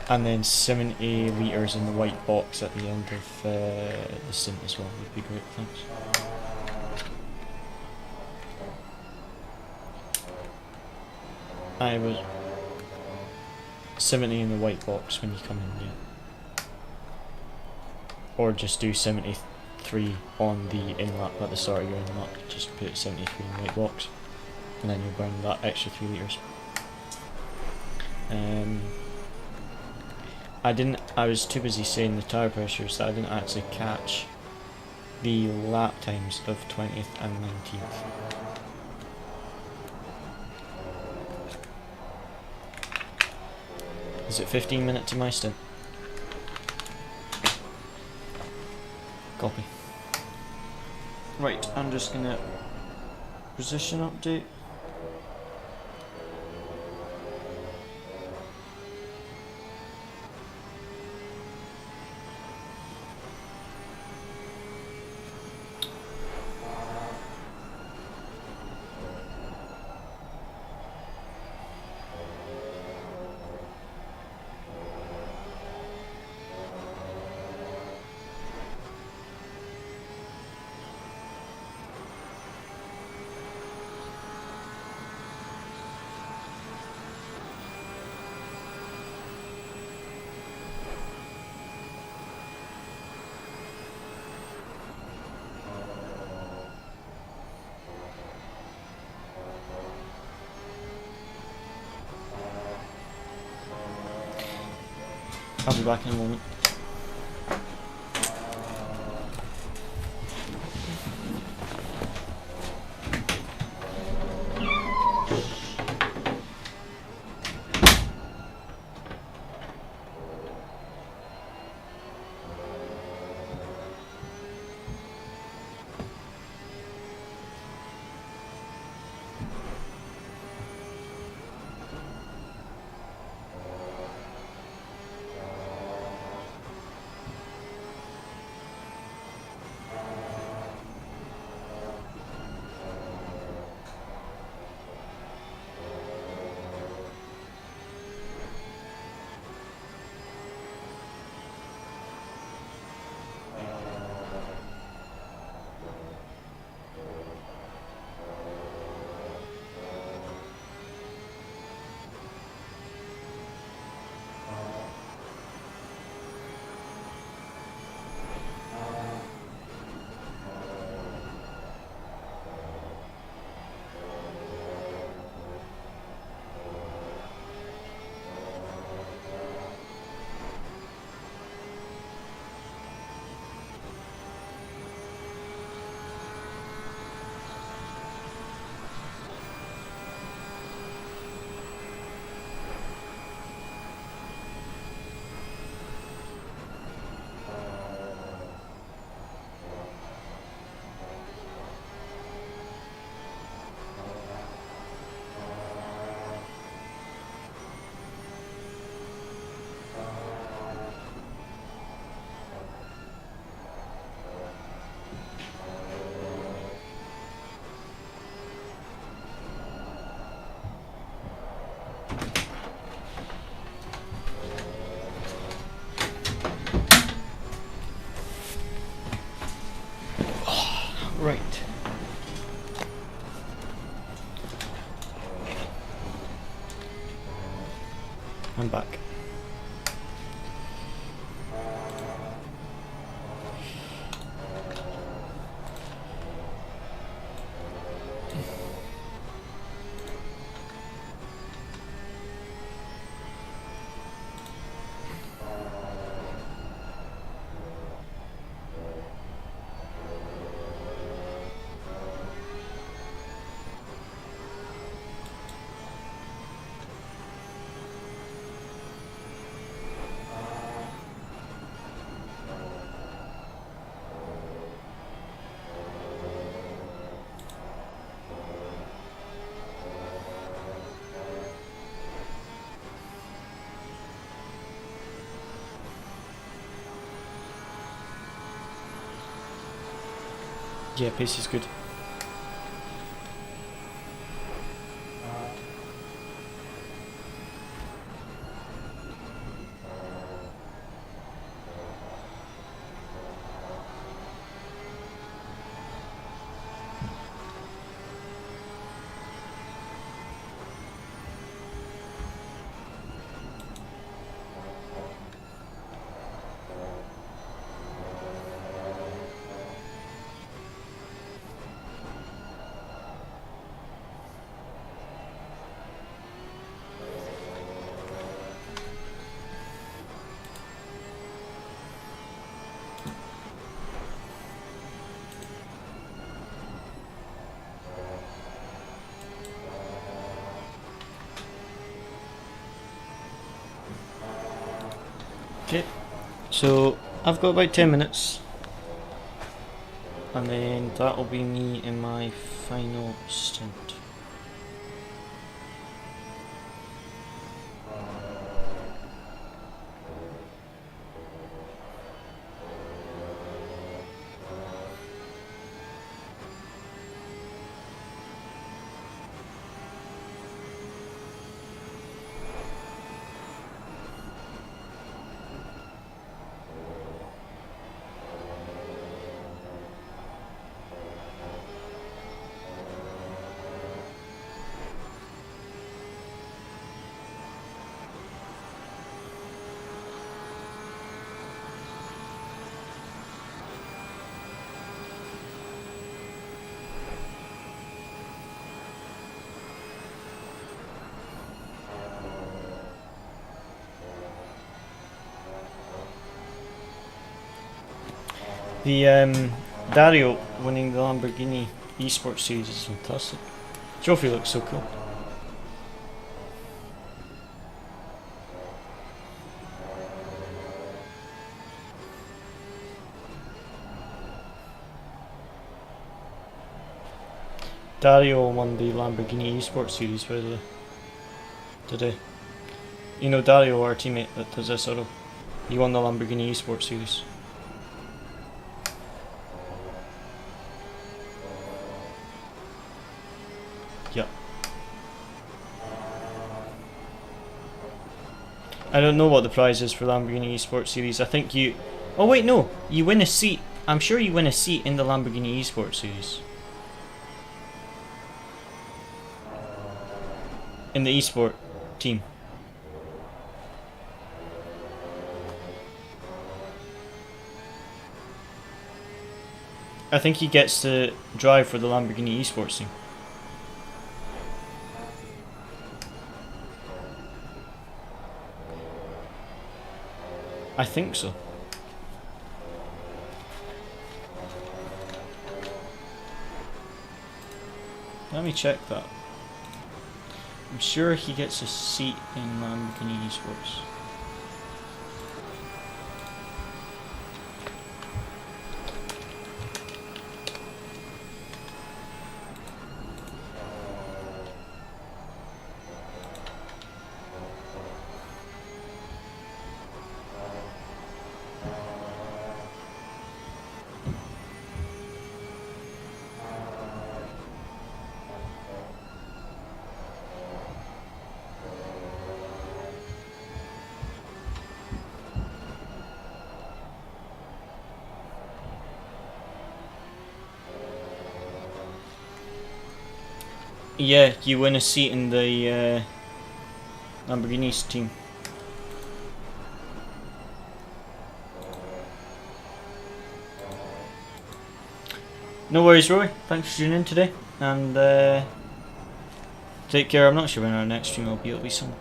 And then 70 litres in the white box at the end of the stint as well would be great, thanks. I was 70 in the white box when you come in, yeah. Or just do 73 on the in lap at the start of your in lap, just put 73 in the white box. And then you'll burn that extra 3 litres. I was too busy saying the tyre pressures that I didn't actually catch the lap times of 20th and 19th. Is it 15 minutes to my stint? Copy. Right, I'm just gonna position update. I'll be back in a moment. Right. I'm back. Yeah, pace is good. Okay, so I've got about 10 minutes, and then that'll be me in my final stint. The Dario winning the Lamborghini Esports Series is fantastic. Trophy looks so cool. Dario won the Lamborghini Esports Series by the way, today. You know Dario, our teammate that does Assetto, he won the Lamborghini Esports Series. Yep. I don't know what the prize is for Lamborghini Esports Series. I think you... Oh wait, no. You win a seat. I'm sure you win a seat in the Lamborghini Esports Series. In the esport team. I think he gets to drive for the Lamborghini Esports team. I think so. Let me check that. I'm sure he gets a seat in Lamborghini Esports. Yeah, you win a seat in the Lamborghini's team. No worries, Roy. Thanks for tuning in today, and take care. I'm not sure when our next stream will be. It'll be some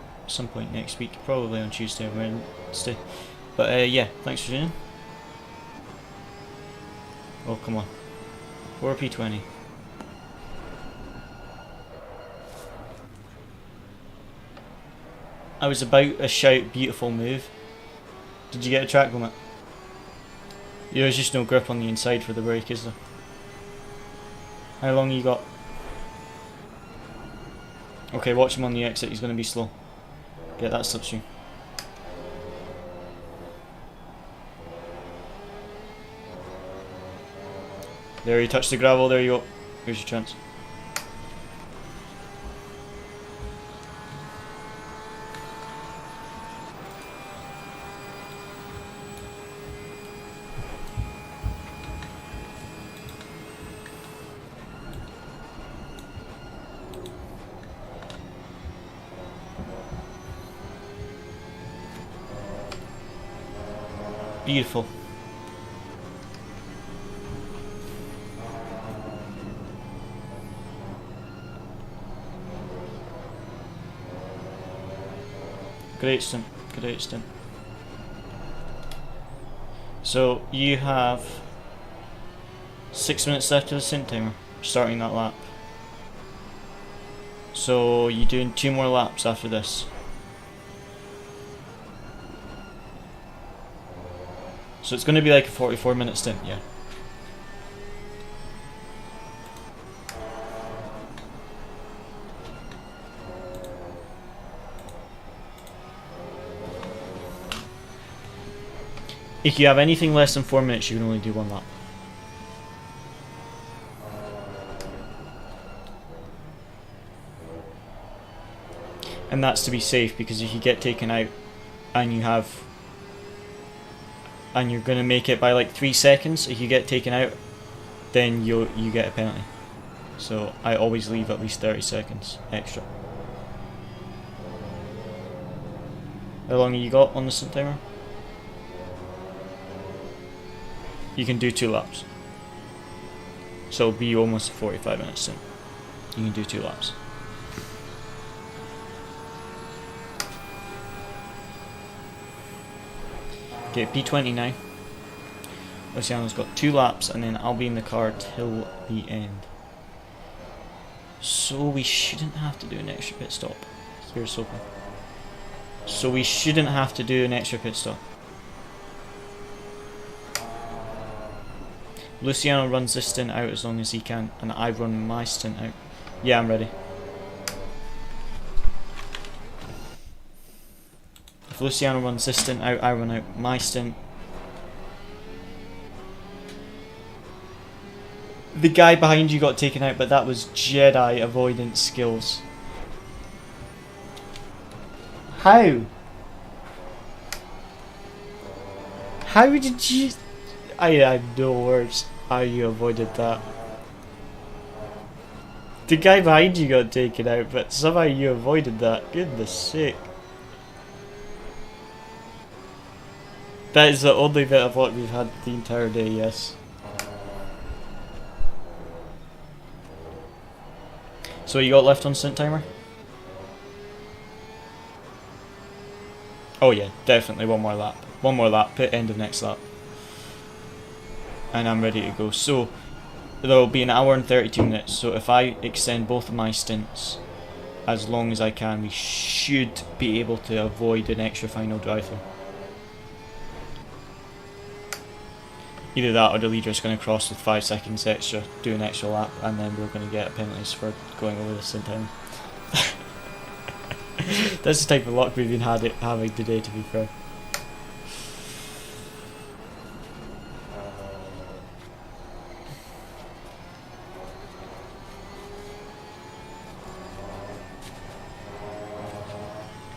point next week, probably on Tuesday or Wednesday. But yeah, thanks for tuning in. Oh, come on. 4P20. I was about to shout beautiful move. Did you get a track limit? Yeah, there's just no grip on the inside for the brake, is there? How long you got? Okay, watch him on the exit, he's going to be slow. Get that slipstream. There, you touch the gravel, there you go. Here's your chance. Beautiful. Great stint, great stint. So you have 6 minutes left of the stint timer, starting that lap. So you're doing 2 more laps after this. So it's going to be like a 44-minute stint, yeah. If you have anything less than 4 minutes, you can only do 1 lap. And that's to be safe, because if you get taken out and you're gonna make it by like 3 seconds, if you get taken out, then you get a penalty. So I always leave at least 30 seconds extra. How long have you got on the stint timer? You can do 2 laps. So it'll be almost a 45-minute stint. You can do 2 laps. Okay, P29. Luciano's got 2 laps, and then I'll be in the car till the end. So we shouldn't have to do an extra pit stop. Here's hoping. So we shouldn't have to do an extra pit stop. Luciano runs this stint out as long as he can, and I run my stint out. Yeah, I'm ready. If Luciano runs this stint out, I run out my stint. The guy behind you got taken out, but that was Jedi avoidance skills. How? How did you... I have no words how you avoided that. The guy behind you got taken out, but somehow you avoided that. Goodness sake. That is the only bit of luck we've had the entire day, yes. So you got left on stint timer? Oh yeah, definitely 1 more lap. 1 more lap, pit end of next lap. And I'm ready to go. So there'll be 1 hour and 32 minutes. So if I extend both of my stints as long as I can, we should be able to avoid an extra final drive-through. Either that or the leader's going to cross with 5 seconds extra, do an extra lap, and then we're going to get penalties for going over the stint time. That's the type of luck we've been having today, to be fair.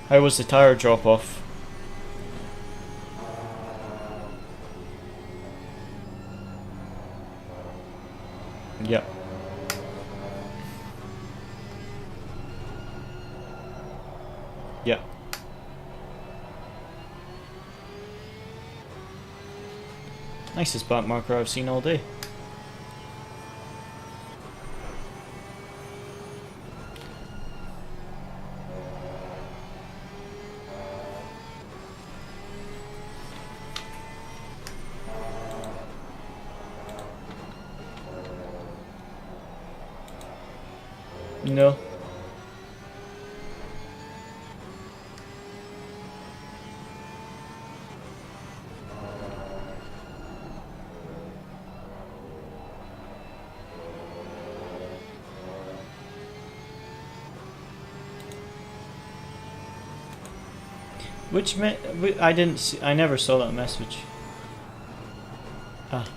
How was the tyre drop off? Yep. Nicest back marker I've seen all day. No. I didn't see, I never saw that message. Ah.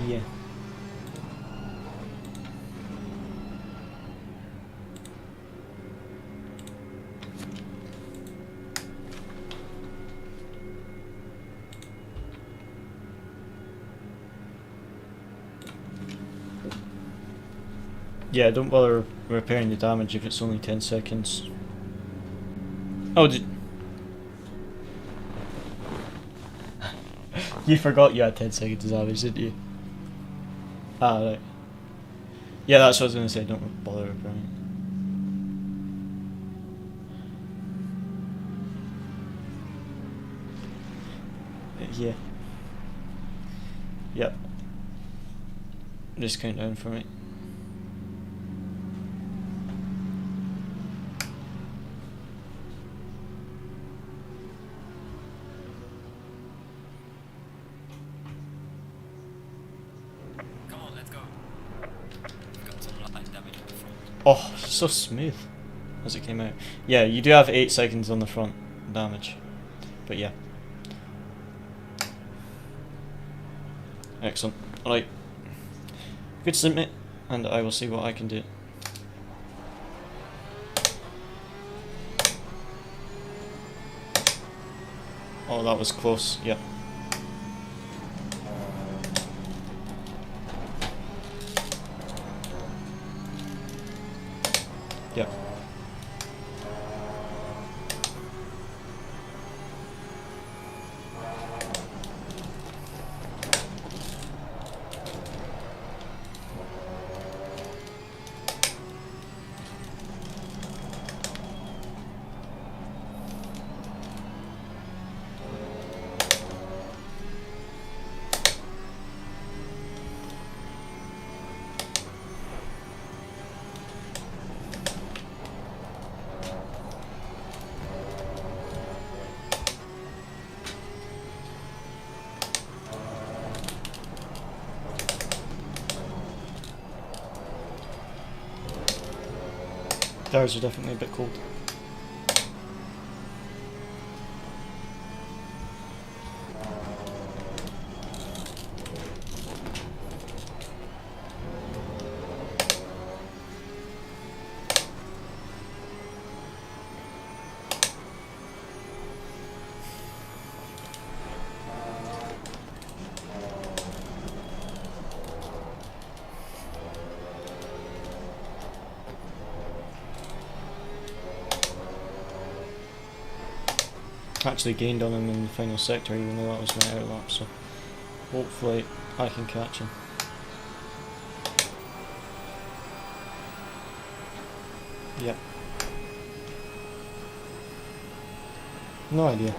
Yeah. Yeah, don't bother repairing the damage if it's only 10 seconds. Oh, you forgot you had 10 seconds of damage, didn't you? Ah, right. Yeah, that's what I was going to say, don't bother repairing it. Yeah. Yep. Just count down for me. Oh, so smooth as it came out. Yeah, you do have 8 seconds on the front damage. But yeah. Excellent. Alright. Good submit, and I will see what I can do. Oh, that was close. Yep. Yep. Tires are definitely a bit cold. Actually gained on him in the final sector, even though that was my out lap, so hopefully I can catch him. Yep. No idea.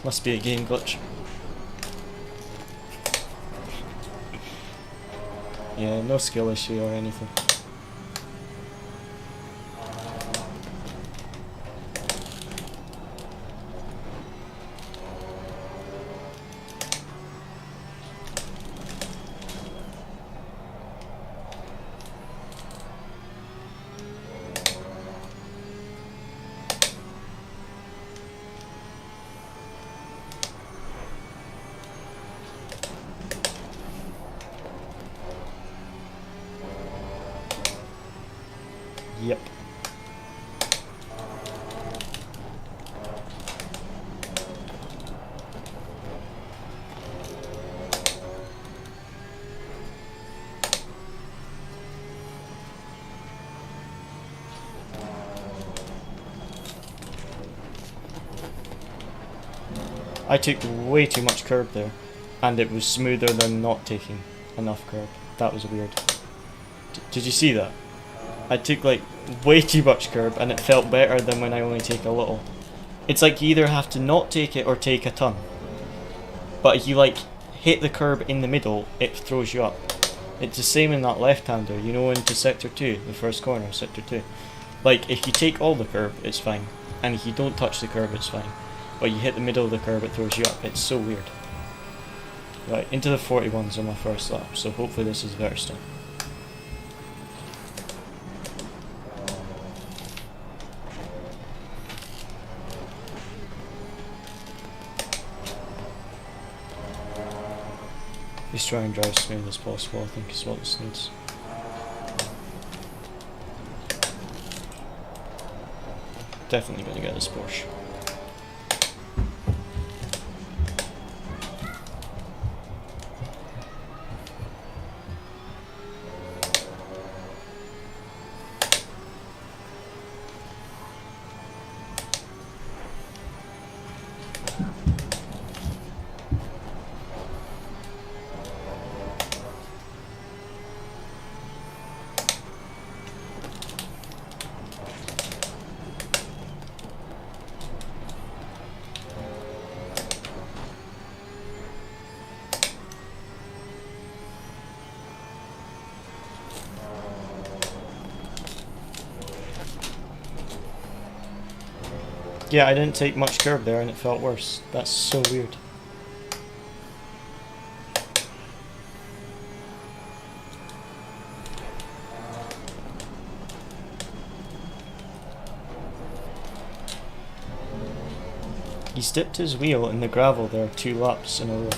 Must be a game glitch. Yeah, no skill issue or anything. Yep. I took way too much curb there, and it was smoother than not taking enough curb. That was weird. Did you see that? I took like way too much curb and it felt better than when I only take a little. It's like you either have to not take it or take a ton. But if you like hit the curb in the middle, it throws you up. It's the same in that left-hander, you know, into sector 2, the first corner, sector 2. Like, if you take all the curb, it's fine. And if you don't touch the curb, it's fine. But you hit the middle of the curb, it throws you up. It's so weird. Right, into the 41s on my first lap, so hopefully this is better still. Just try and drive as smooth as possible, I think is what this needs. Definitely going to get this Porsche. Yeah, I didn't take much curb there and it felt worse. That's so weird. He's dipped his wheel in the gravel there 2 laps in a row.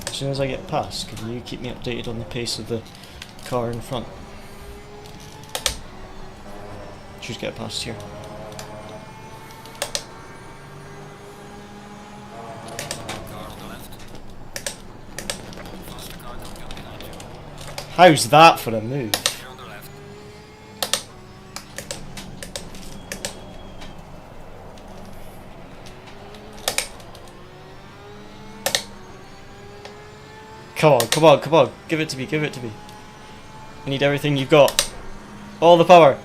As soon as I get past, can you keep me updated on the pace of the car in front? Should get past here. How's that for a move? Come on, come on, come on. Give it to me, give it to me. I need everything you've got. All the power.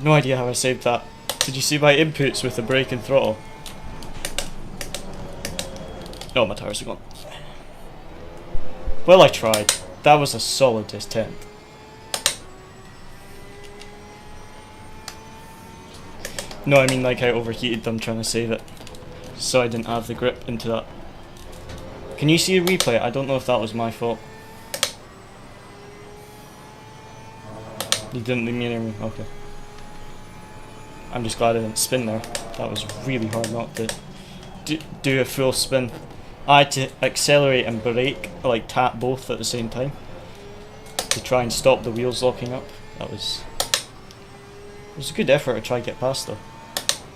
No idea how I saved that. Did you see my inputs with the brake and throttle? Oh, my tires are gone. Well, I tried. That was a solid attempt. No, I mean like I overheated them trying to save it. So I didn't have the grip into that. Can you see a replay? I don't know if that was my fault. You didn't leave me in room? Okay. I'm just glad I didn't spin there. That was really hard not to do a full spin. I had to accelerate and brake, like tap both at the same time, to try and stop the wheels locking up. It was a good effort to try and get past though.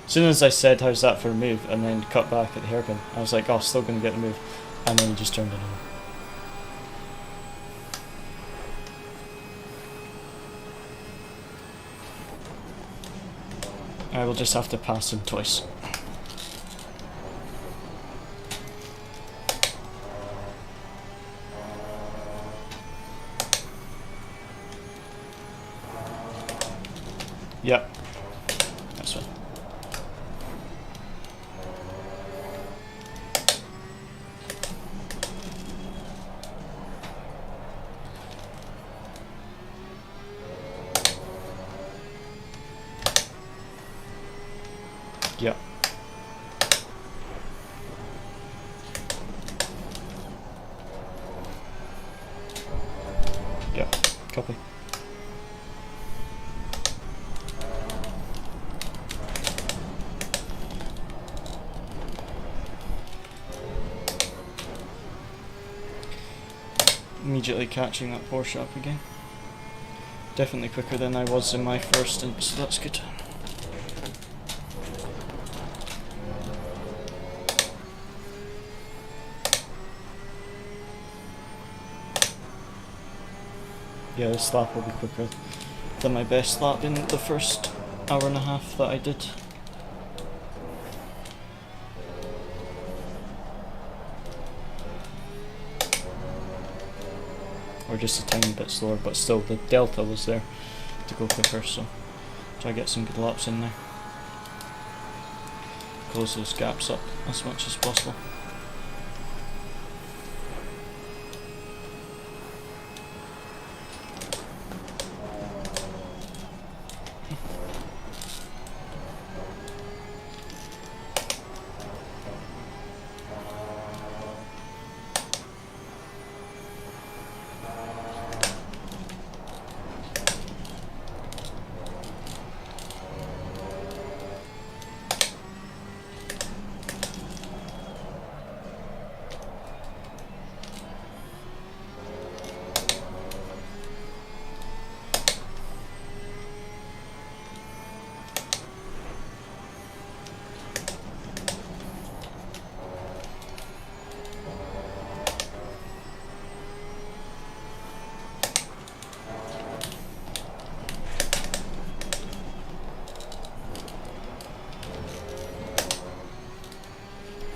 As soon as I said how's that for a move and then cut back at the hairpin, I was like, oh, still going to get the move, and then he just turned it over. I will just have to pass him twice. Yep. That's fine. Yep. Yep. Copy. immediately catching that Porsche up again. Definitely quicker than I was in my first stint, so that's good. Yeah, this lap will be quicker than my best lap in the first hour and a half that I did. Or just a tiny bit slower, but still the delta was there to go quicker, so try to get some good laps in there. Close those gaps up as much as possible.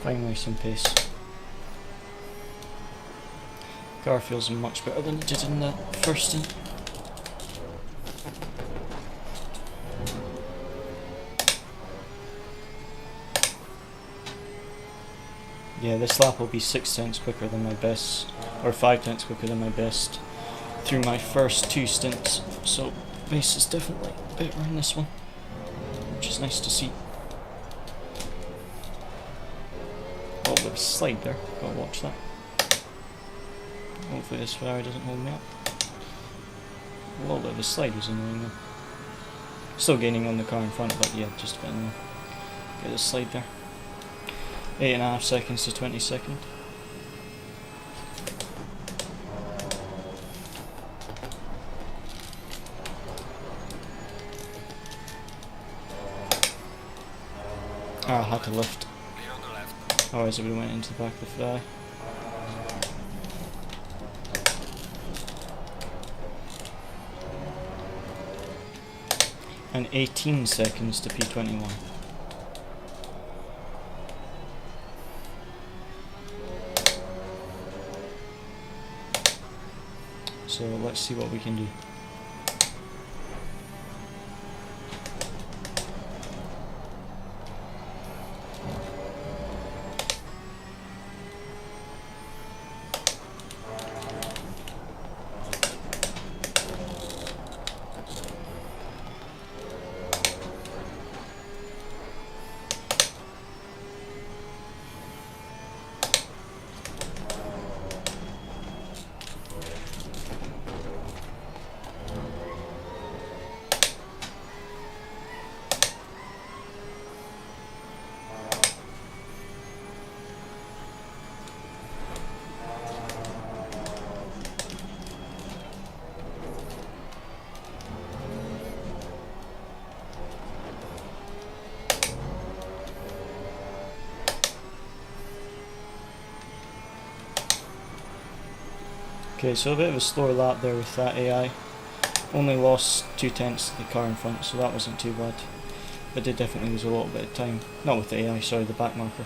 Finally some pace. Car feels much better than it did in the first stint. Yeah, this lap will be 6 tenths quicker than my best, or 5 tenths quicker than my best through my first 2 stints, so pace is definitely better in this one, which is nice to see. A little bit of a slide there, gotta watch that. Hopefully this Ferrari doesn't hold me up. A little bit of a slide was annoying though. Still gaining on the car in front, but yeah, just a bit annoying. Get a slide there. 8.5 seconds to 22nd. Ah, I had to lift. Clear on the left. Otherwise it would have went into the back of the Ferrari. And 18 seconds to P21. So let's see what we can do. Okay, so a bit of a slower lap there with that AI. Only lost 2 tenths to the car in front, so that wasn't too bad. But did definitely lose a little bit of time. Not with the AI, sorry, the back marker.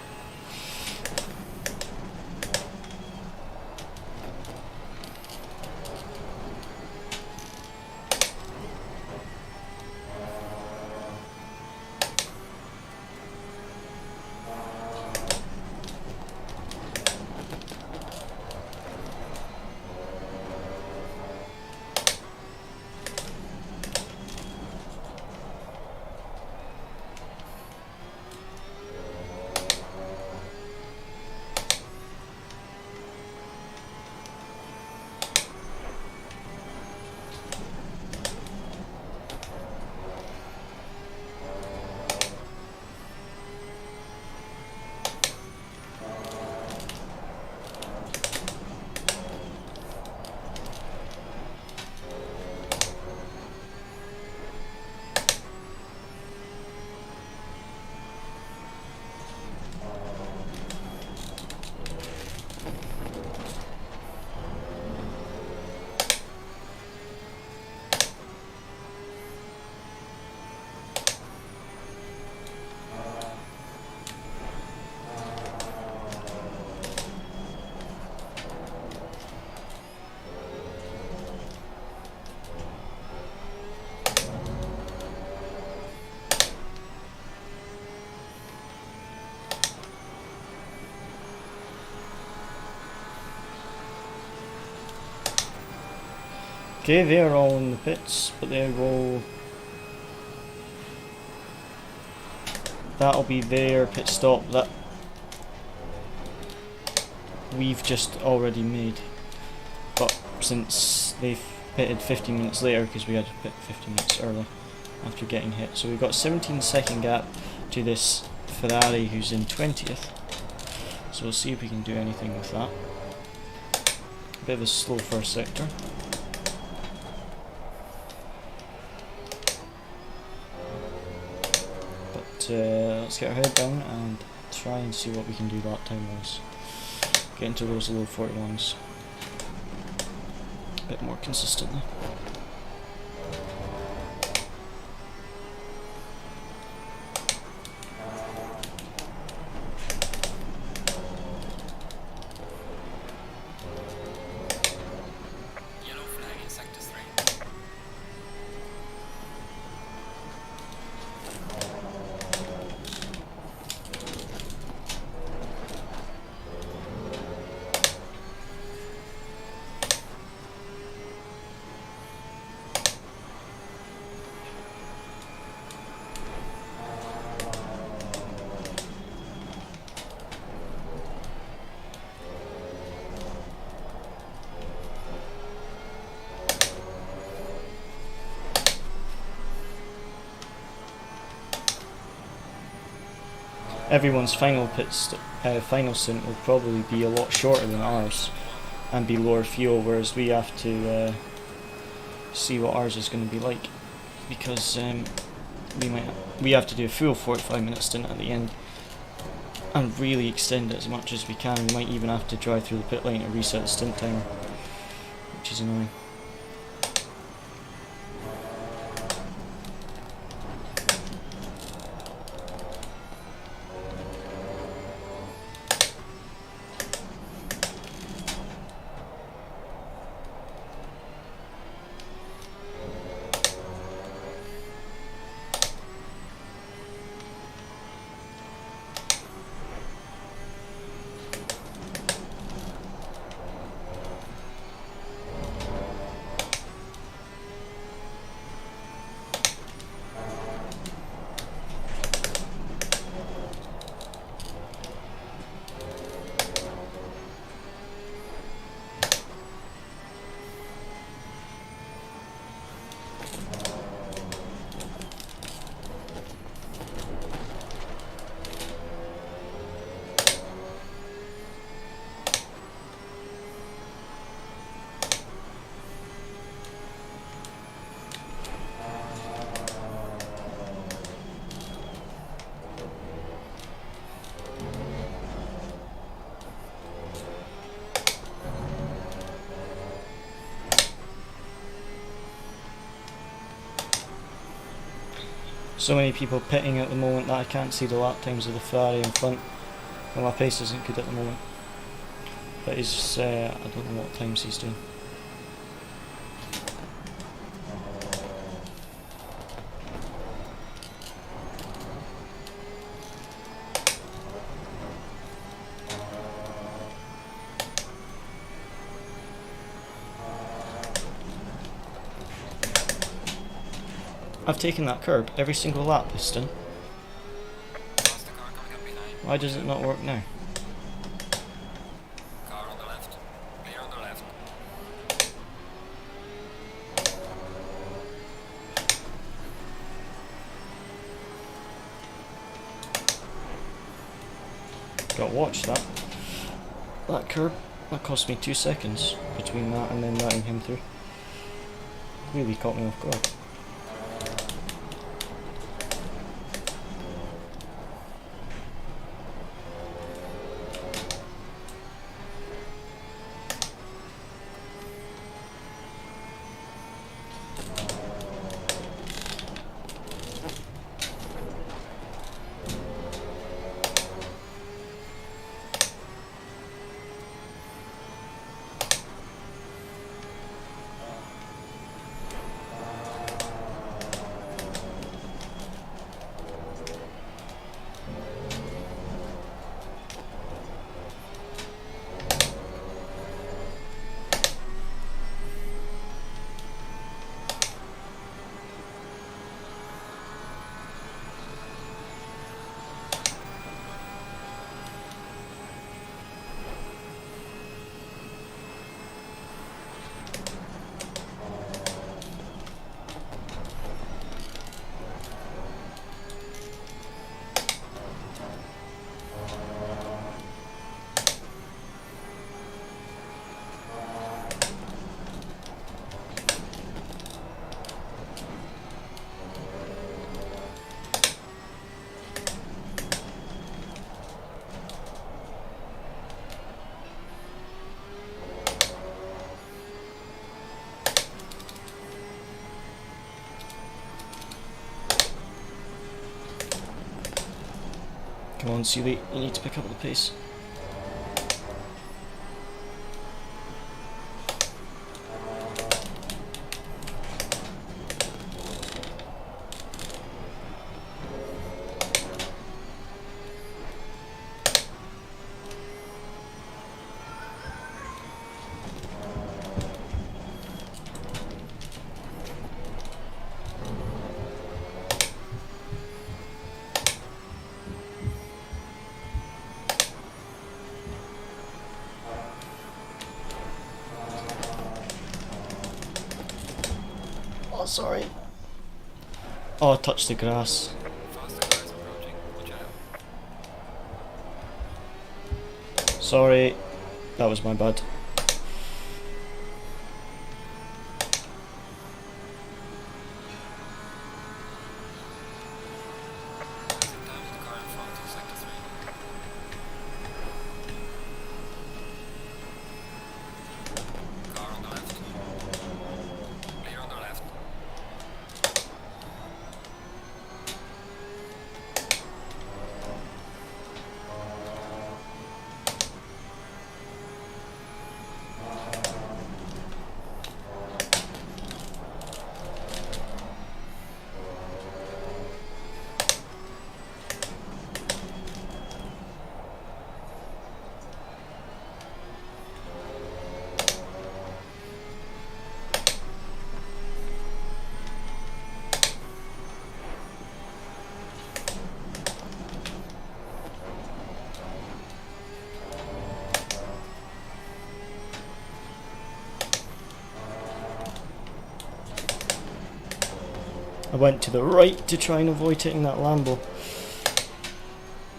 Okay, they are all in the pits, but they will... That'll be their pit stop that we've just already made. But since they've pitted 15 minutes later, because we had to pit 15 minutes early after getting hit. So we've got 17-second gap to this Ferrari who's in 20th. So we'll see if we can do anything with that. A bit of a slow first sector. But let's get our head down and try and see what we can do lap time wise. Get into those low 41s a bit more consistently. Yellow flag in sector 3. Everyone's final final stint will probably be a lot shorter than ours and be lower fuel, whereas we have to see what ours is going to be like, because we have to do a full 45-minute stint at the end and really extend it as much as we can. We might even have to drive through the pit lane to reset the stint timer, which is annoying. So many people pitting at the moment that I can't see the lap times of the Ferrari in front. Well, my pace isn't good at the moment, but he's I don't know what times he's doing. I've taken that curb every single lap, Piston. Lost the car coming up behind. Why does it not work now? Car on the left. Clear on the left. Got to watch that. That curb, that cost me 2 seconds between that and then letting him through. Really caught me off guard. Come on, Seeley, you need to pick up the pace. Oh, sorry. Oh, I touched the grass. Faster cars approaching. Watch out. Sorry. That was my bad. Exit down to the car in front of sector 3. Car on the left. Clear on the left. I went to the right to try and avoid hitting that Lambo.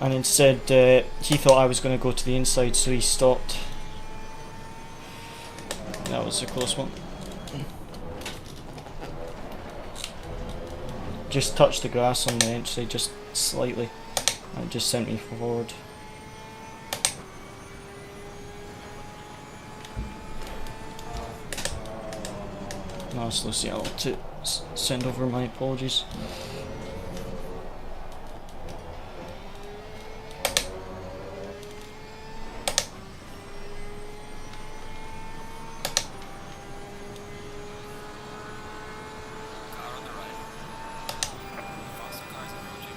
And instead, he thought I was going to go to the inside, so he stopped. That was a close one. Just touched the grass on the entry, just slightly. And it just sent me forward. Nice, Lucy, I'll to send over my apologies. Car on the right. Faster cars approaching.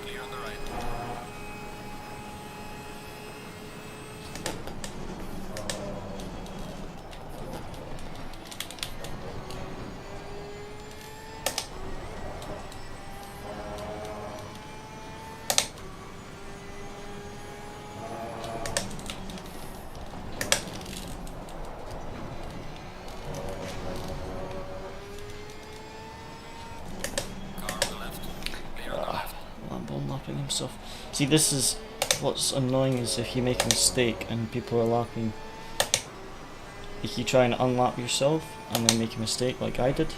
Clear on the right. Car on the left. Clear on the left. Lambo lapping himself. See, this is what's annoying is if you make a mistake and people are lapping. If you try and unlap yourself and then make a mistake like I did,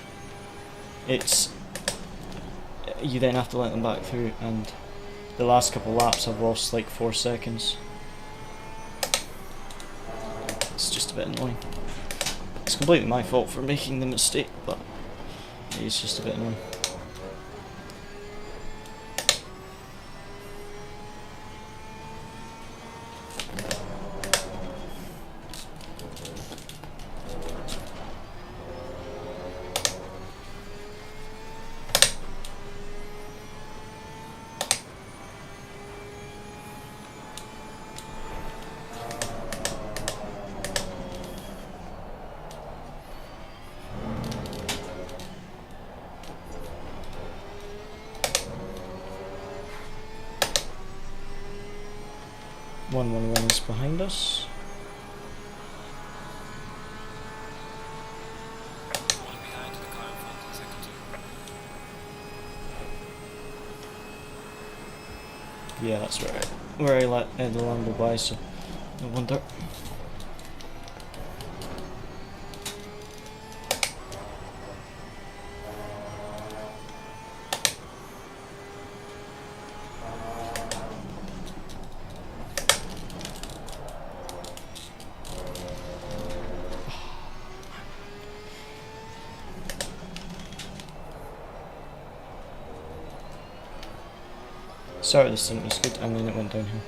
you then have to let them back through, and the last couple laps I've lost like 4 seconds. It's just a bit annoying. It's completely my fault for making the mistake, but it's just a bit annoying. One is behind us. Falling behind to the car in front of sector 2. Yeah, that's where I let the Lambo by, so no wonder. Start of the stint was good, and then it went downhill.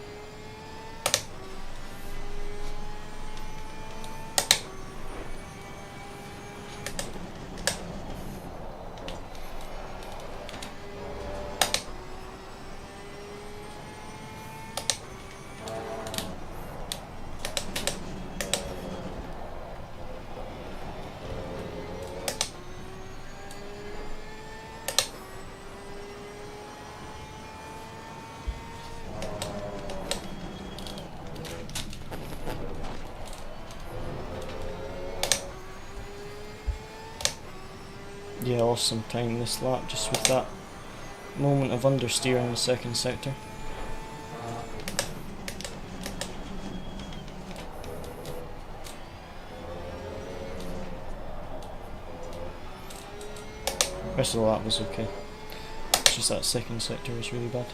Yeah, lost some time this lap just with that moment of understeer in the second sector. Rest of the lap was okay. It's just that second sector was really bad.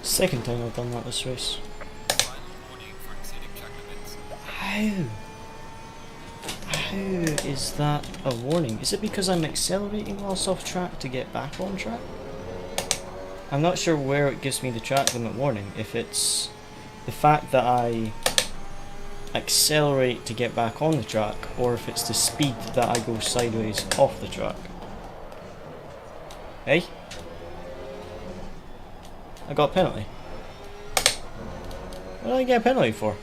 Second time I've done that this race. Final warning for exceeding track limits. How is that a warning? Is it because I'm accelerating whilst off track to get back on track? I'm not sure where it gives me the track limit warning, if it's the fact that I accelerate to get back on the track, or if it's the speed that I go sideways off the track. Hey? I got a penalty. What did I get a penalty for?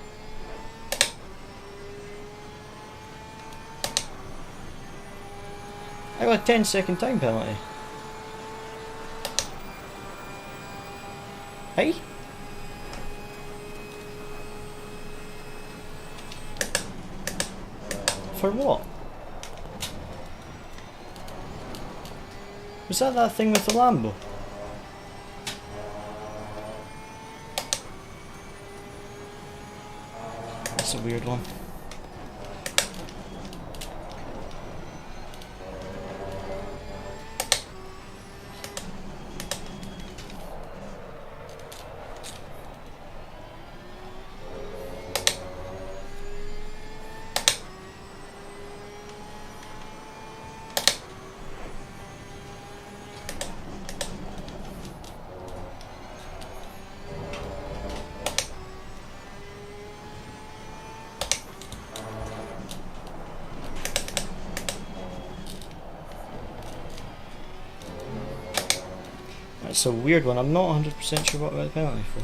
I got a 10-second time penalty. Hey? For what? Was that thing with the Lambo? That's a weird one. That's a weird one. I'm not 100% sure what I got the penalty for.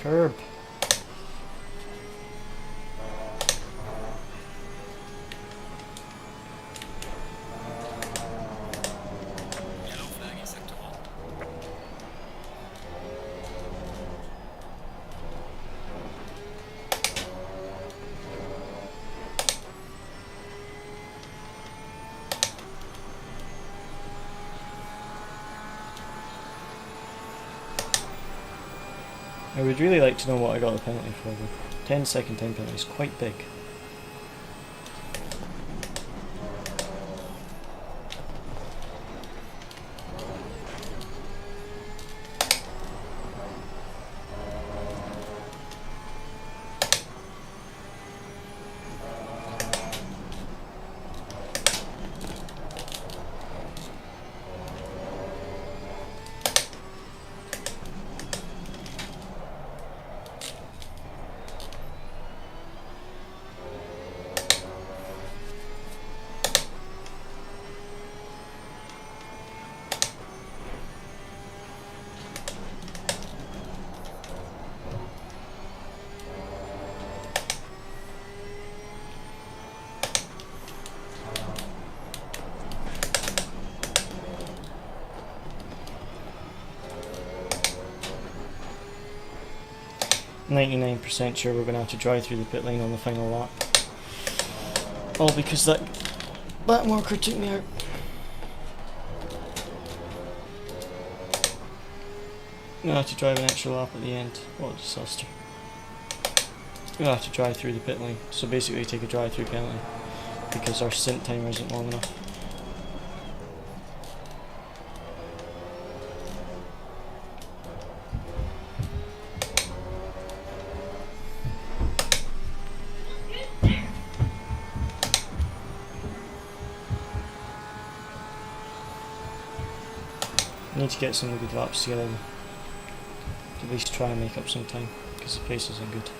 curb. Yellow flag in sector 1. I would really like to know what I got the penalty for. The 10-second time penalty is quite big. %, sure we're going to have to drive through the pit lane on the final lap. All because that marker took me out. I'm going to have to drive an extra lap at the end. What a disaster. I'm going to have to drive through the pit lane. So basically take a drive through penalty because our sync timer isn't long enough. I need to get some good laps together, to at least try and make up some time, because the pace isn't good.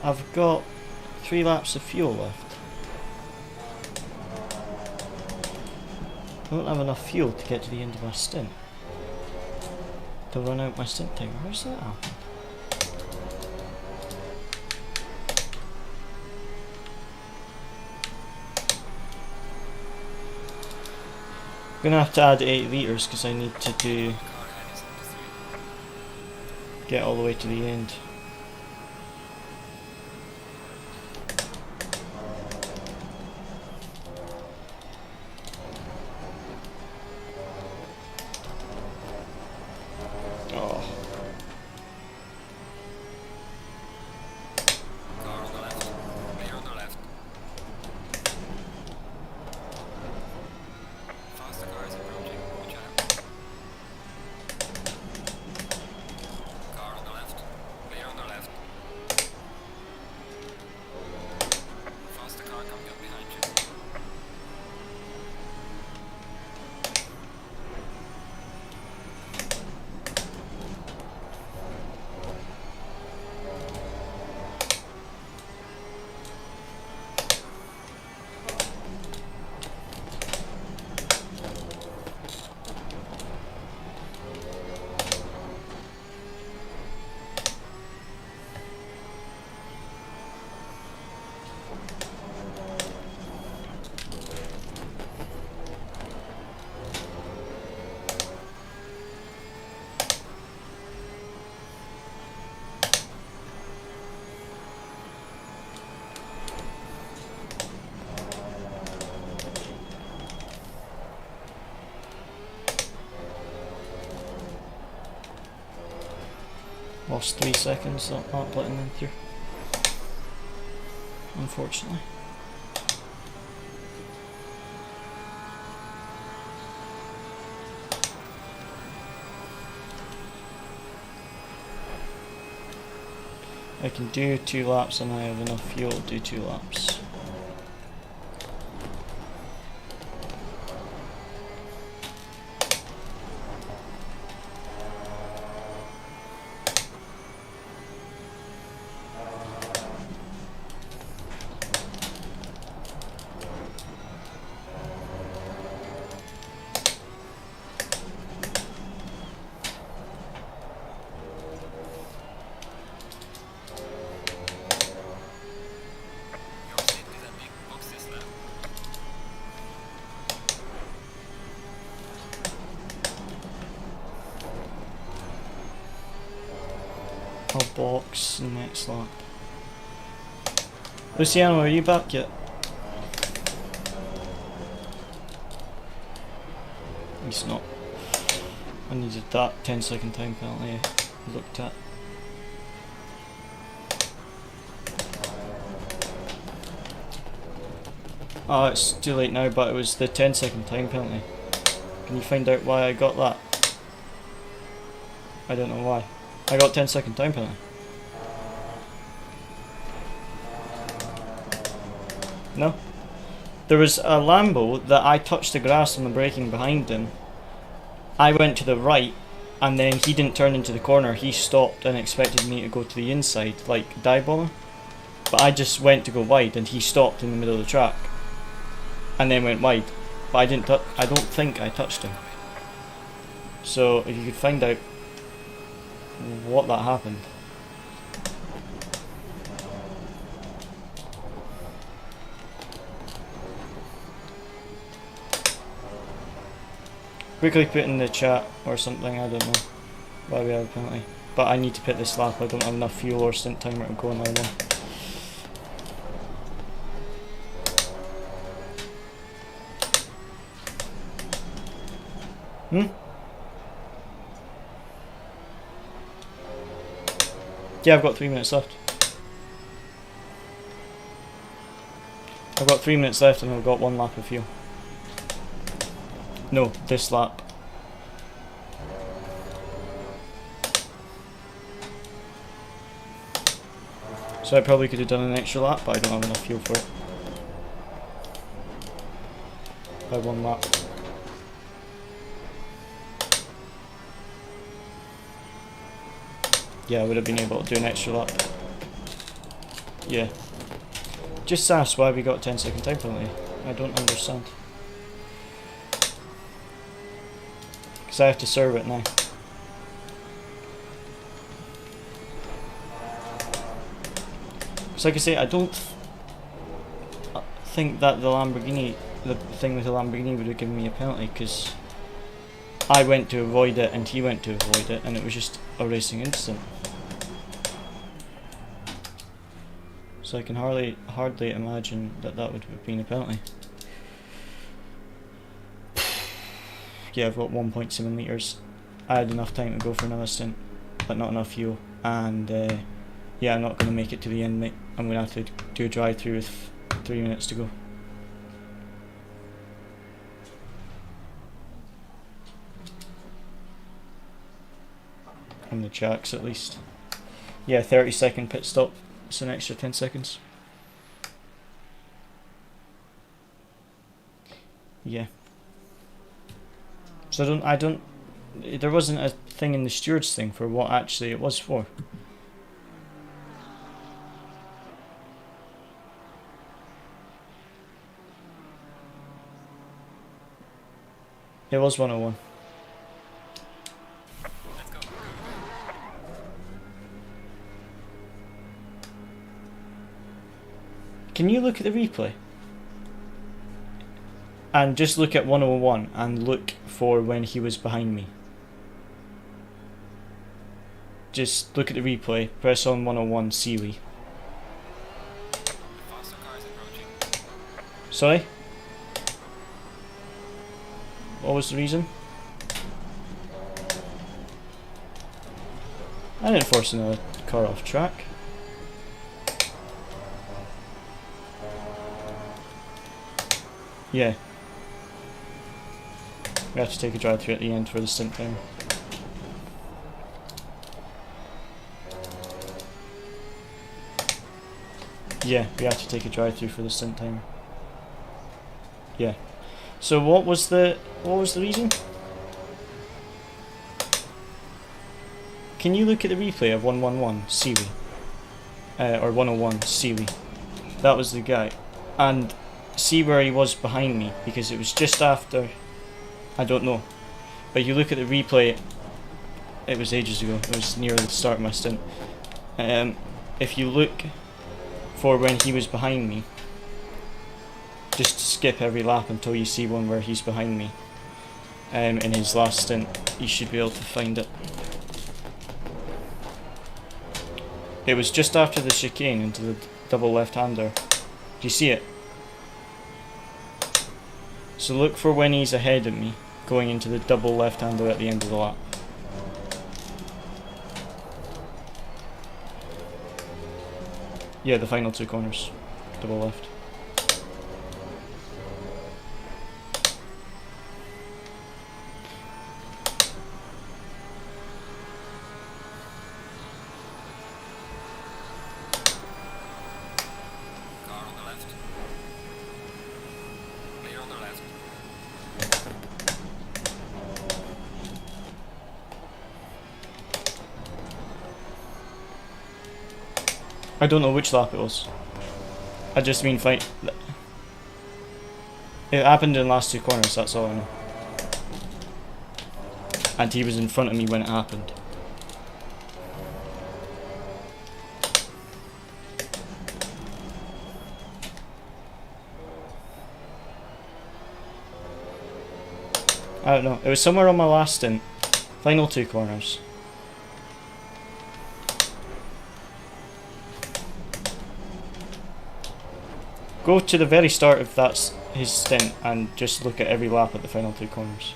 I've got 3 laps of fuel left. I don't have enough fuel to get to the end of my stint. To run out my stint time. Where's that happened? I'm gonna have to add 8 litres because I need to do Car ahead is into 3. get all the way to the end. Oh, Car on the left. Clear on the left. Faster car is approaching. Watch out. Car on the left. Clear on the left. Faster car coming up behind you. lost 3 seconds not letting them through. Unfortunately. I can do 2 laps and I have enough fuel to do 2 laps. Your seat is empty. Box this lap. I'll box next lap. Luciano, are you back yet? He's not. I needed that 10-second time penalty I looked at. Oh, it's too late now, but it was the 10-second time penalty. Can you find out why I got that? I don't know why. I got 10-second time penalty. No? There was a Lambo that I touched the grass on the braking behind him. I went to the right, and then he didn't turn into the corner. He stopped and expected me to go to the inside, like dive bomber. But I just went to go wide, and he stopped in the middle of the track, and then went wide. But I didn't. I don't think I touched him. So if you could find out what that happened. Quickly put in the chat or something, I don't know why we have a penalty. But I need to pit this lap, I don't have enough fuel or stint timer to go on line 1. Yeah, I've got 3 minutes left. I've got 3 minutes left and I've got 1 lap of fuel. No, this lap. So I probably could have done an extra lap, but I don't have enough fuel for it. By 1 lap. Yeah, I would have been able to do an extra lap. Yeah. Just ask why we got 10-second time penalty. I don't understand. Because I have to serve it now. So like I say, I don't think that the thing with the Lamborghini would have given me a penalty, because I went to avoid it and he went to avoid it, and it was just a racing incident. So I can hardly imagine that would have been a penalty. Yeah, I've got 1.7 litres. I had enough time to go for another stint, but not enough fuel. And yeah, I'm not going to make it to the end, mate. I'm going to have to do a drive-through with 3 minutes to go. On the jacks, at least. Yeah, 30-second pit stop. It's an extra 10 seconds. Yeah. So I don't. There wasn't a thing in the stewards thing for what actually it was for. It was 101. Let's go. Can you look at the replay? And just look at 101 and look for when he was behind me. Just look at the replay, press on 101 Sealy. Faster cars approaching. Sorry? What was the reason? I didn't force another car off track. Yeah. We have to take a drive through at the end for the stint time. Yeah, we have to take a drive through for the stint time. Yeah. So what was the reason? Can you look at the replay of 111 Sealy? Or 101 Sealy. That was the guy. And see where he was behind me, because it was just after, I don't know, but you look at the replay, it was ages ago, it was near the start of my stint. If you look for when he was behind me, just skip every lap until you see one where he's behind me. In his last stint, you should be able to find it. It was just after the chicane into the double left-hander. Do you see it? So look for when he's ahead of me, going into the double left-hander at the end of the lap. Yeah, the final two corners. Double left. Car on the left. Clear on the left. I don't know which lap it was. I just mean fight. It happened in the last two corners, that's all I know. And he was in front of me when it happened. I don't know. It was somewhere on my last stint. Final two corners. Go to the very start of his stint and just look at every lap at the final two corners.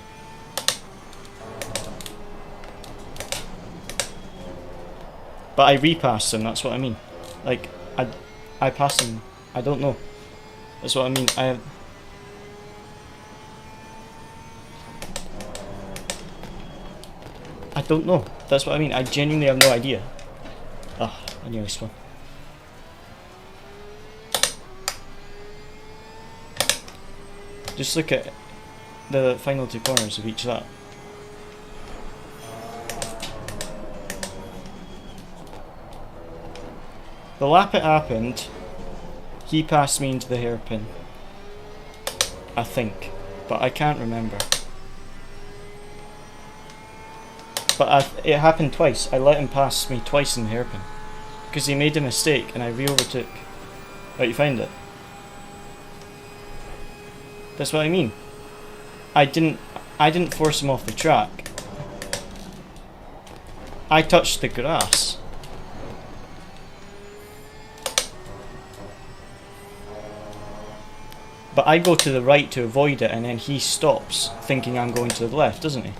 But I repassed him, that's what I mean. Like, I passed him, I don't know. That's what I mean. I don't know. That's what I mean. I genuinely have no idea. Ah, I nearly spun. Just look at the final two corners of each lap. The lap it happened, he passed me into the hairpin. I think, but I can't remember. But it happened twice. I let him pass me twice in the hairpin because he made a mistake and I re-overtook. Right, you find it? That's what I mean. I didn't force him off the track. I touched the grass. But I go to the right to avoid it, and then he stops thinking I'm going to the left, doesn't he?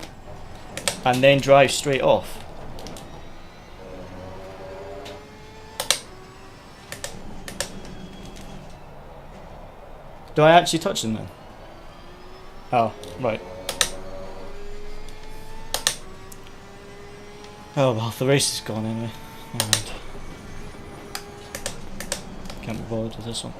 And then drives straight off. Do I actually touch him then? Oh, right. Oh well, the race is gone anyway. Never mind. Can't be bothered with this one.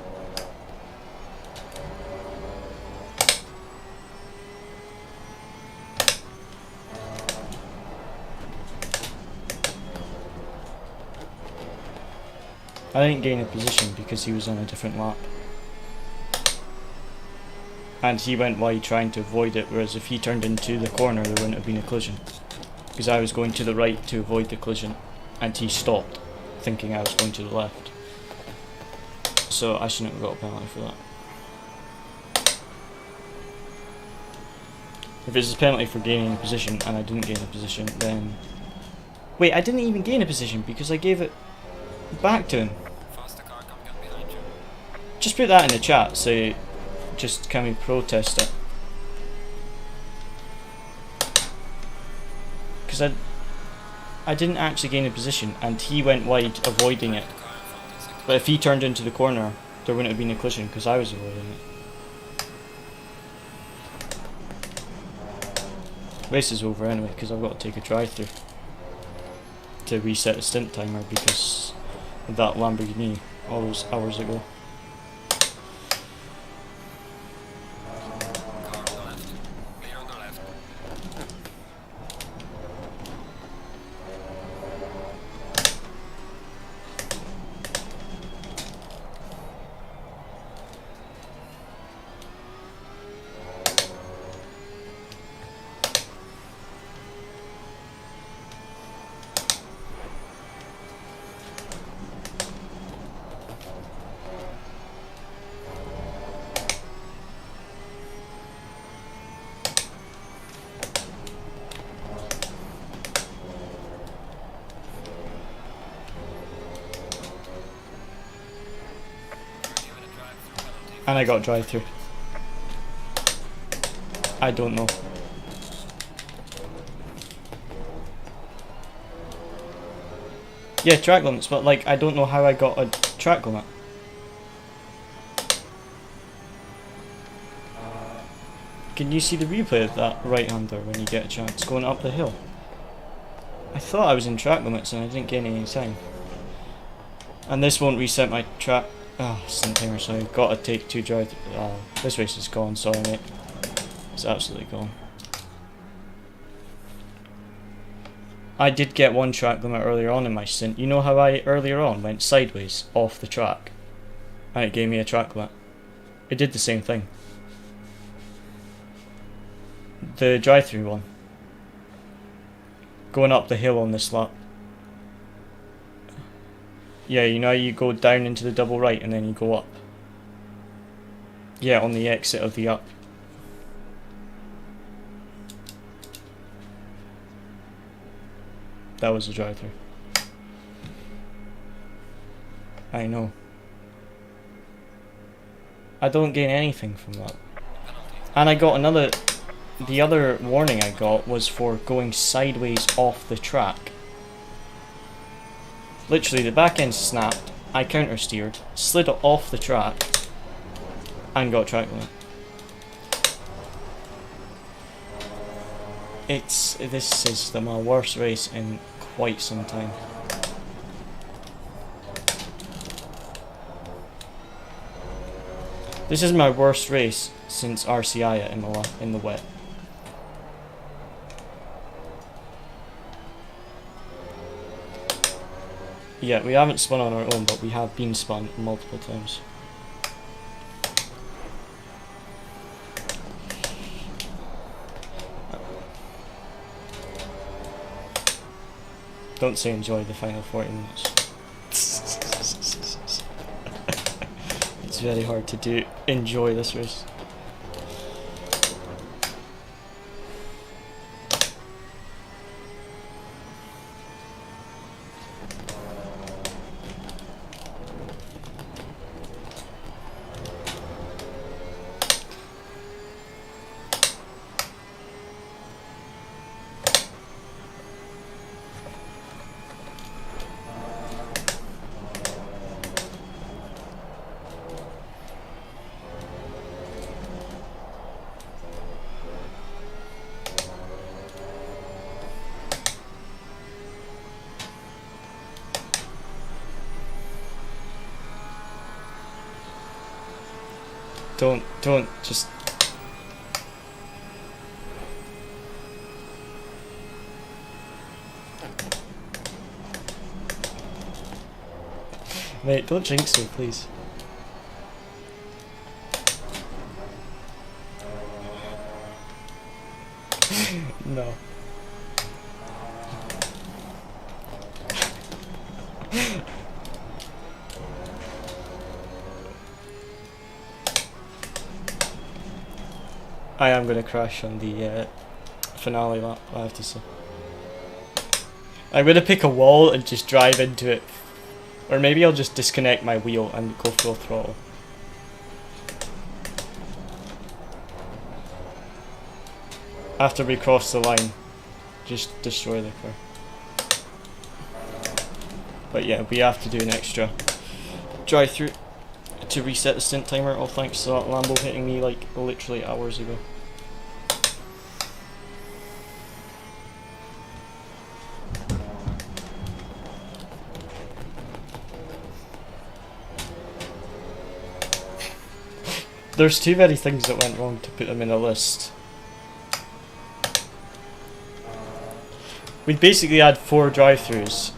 I didn't gain a position because he was on a different lap. And he went wide trying to avoid it, whereas if he turned into the corner there wouldn't have been a collision. Because I was going to the right to avoid the collision, and he stopped, thinking I was going to the left. So I shouldn't have got a penalty for that. If it's a penalty for gaining a position, and I didn't gain a position, then... Wait, I didn't even gain a position because I gave it back to him. Faster car coming up behind you. Just put that in the chat, say, just can we protest it? Because I didn't actually gain a position, and he went wide avoiding it. But if he turned into the corner, there wouldn't have been a collision because I was avoiding it. Race is over anyway because I've got to take a drive-through to reset the stint timer because of that Lamborghini all those hours ago. Car on the left. Clear on the left. And I got drive-through. I don't know. Yeah, track limits, but like I don't know how I got a track limit. Can you see the replay of that right-hander when you get a chance going up the hill? I thought I was in track limits and I didn't gain any time. And this won't reset my track. Oh, stint timer, so I've got to take 2 drive. Oh, this race is gone, sorry mate. It's absolutely gone. I did get 1 track limit earlier on in my stint. You know how I earlier on went sideways off the track and it gave me a track limit? It did the same thing. The drive-through one. Going up the hill on this lap. Yeah, you know how you go down into the double right and then you go up? Yeah, on the exit of the up. That was a drive-through. I know. I don't gain anything from that. And I got another... The other warning I got was for going sideways off the track. Literally, the back end snapped, I counter steered, slid it off the track, and got track limit. This is my worst race in quite some time. This is my worst race since RCI in the wet. Yeah, we haven't spun on our own, but we have been spun multiple times. Don't say enjoy the final 40 minutes. It's very hard to do. Enjoy this race. Don't, just... Mate, don't jinx me, please. No. I am going to crash on the finale lap, I have to say. I'm going to pick a wall and just drive into it. Or maybe I'll just disconnect my wheel and go full throttle. After we cross the line, just destroy the car. But yeah, we have to do an extra drive-through to reset the stint timer, all thanks to that Lambo hitting me like literally hours ago. There's too many things that went wrong to put them in a list. We basically had 4 drive-throughs.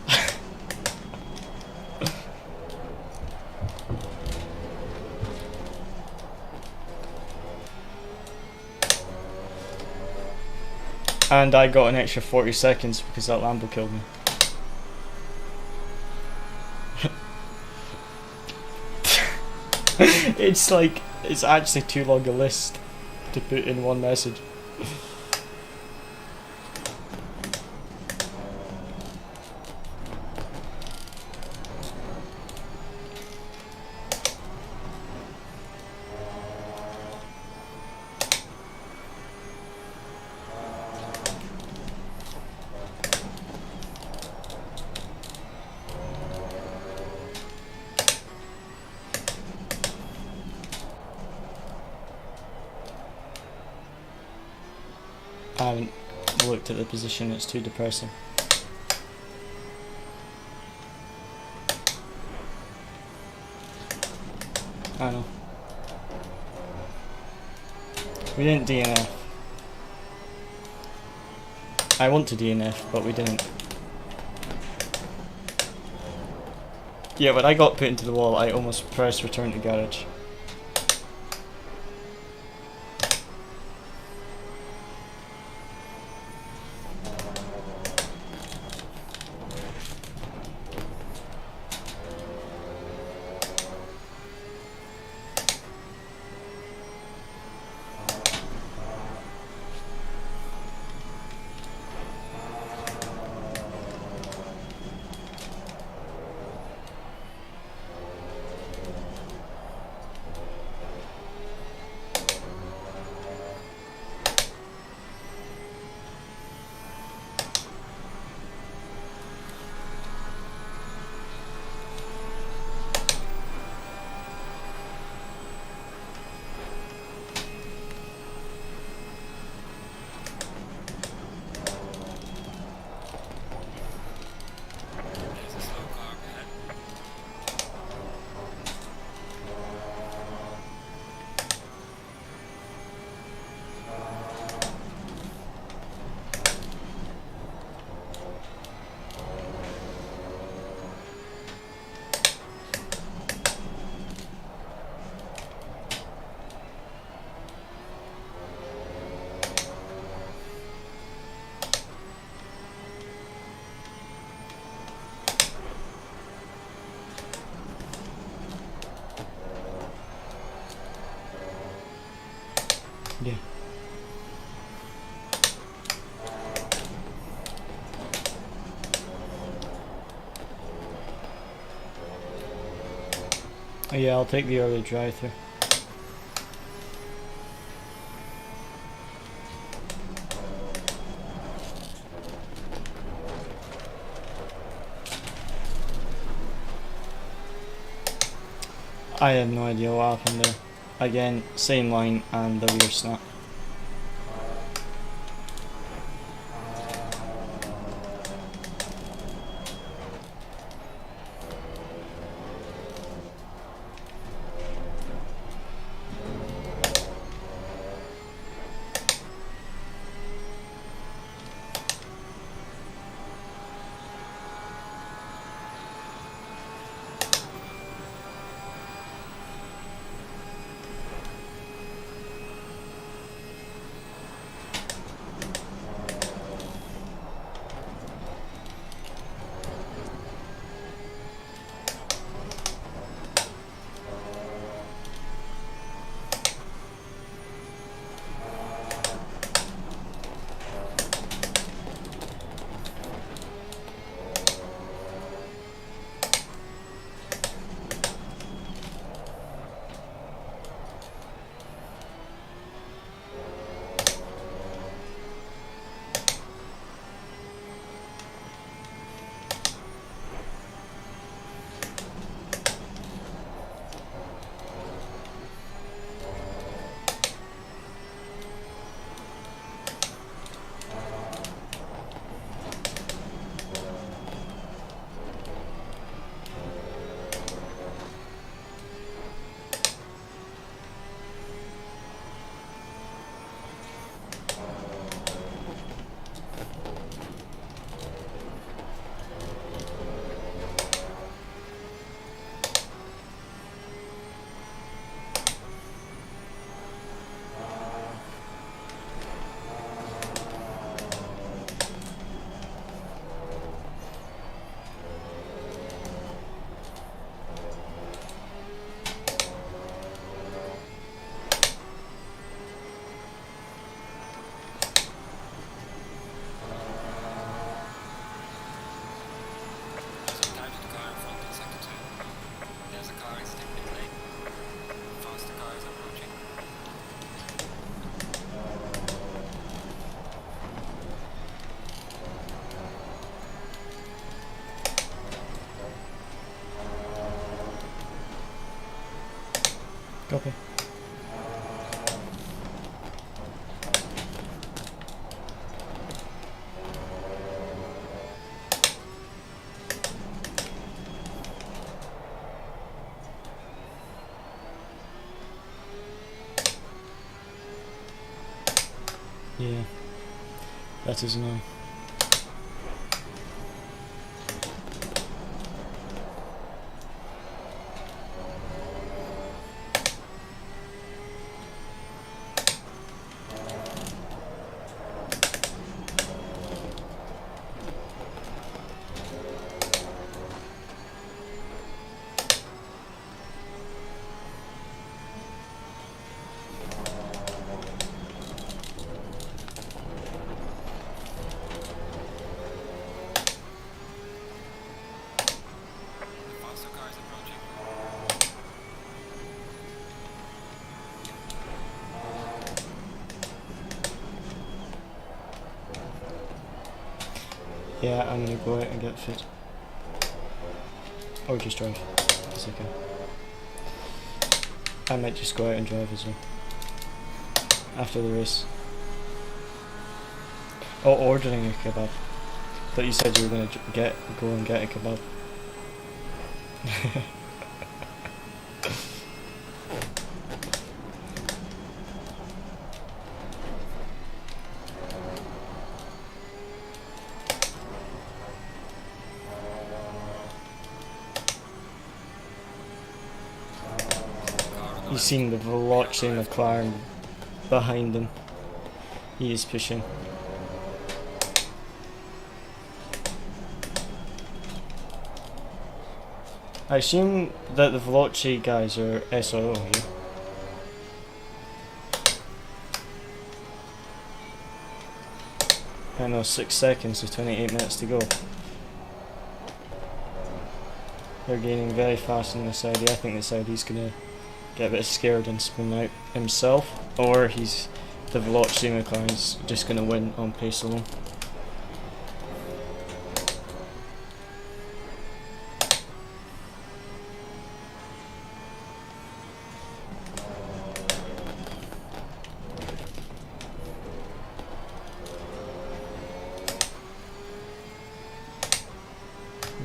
And I got an extra 40 seconds because that Lambo killed me. It's like, it's actually too long a list to put in one message. I haven't looked at the position, it's too depressing. I know. We didn't DNF. I want to DNF, but we didn't. Yeah, when I got put into the wall, I almost pressed return to garage. Yeah. Oh, yeah, I'll take the early drive-through. I have no idea what happened there. Again, same line and the rear snap. Sometimes the car in front in sector 2. There's a car in stick pit lane. Faster car is approaching. Copy. Yeah, that is annoying. The faster car is approaching. Yeah, I'm gonna go out and get fit. Or just drive. It's okay. I might just go out and drive as well. After the race. Oh, ordering a kebab. Thought you said you were gonna go and get a kebab. You've seen the velocity McLaren behind him. He is pushing. I assume that the Veloci guys are SRO here. I don't know, 6 seconds to 28 minutes to go. They're gaining very fast in the Saudi. I think the Saudi's gonna get a bit scared and spin out himself, or he's the velocity McLaren's just gonna win on pace alone.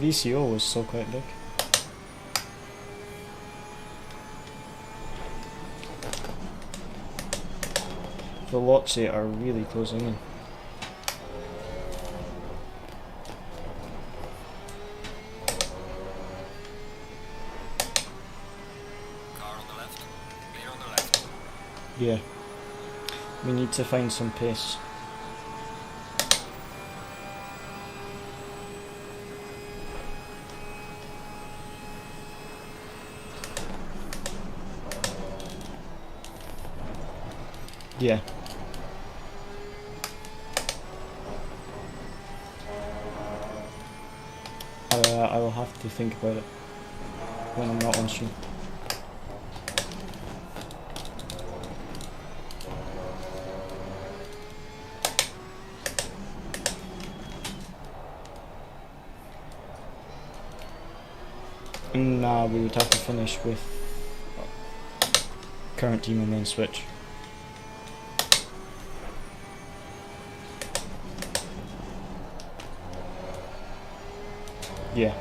VCO was still quite big. Velocity are really closing in. Car on the left. Clear on the left. Yeah. We need to find some pace. Yeah. I will have to think about it when I'm not on stream. Nah, we would have to finish with current team and then switch. Yeah.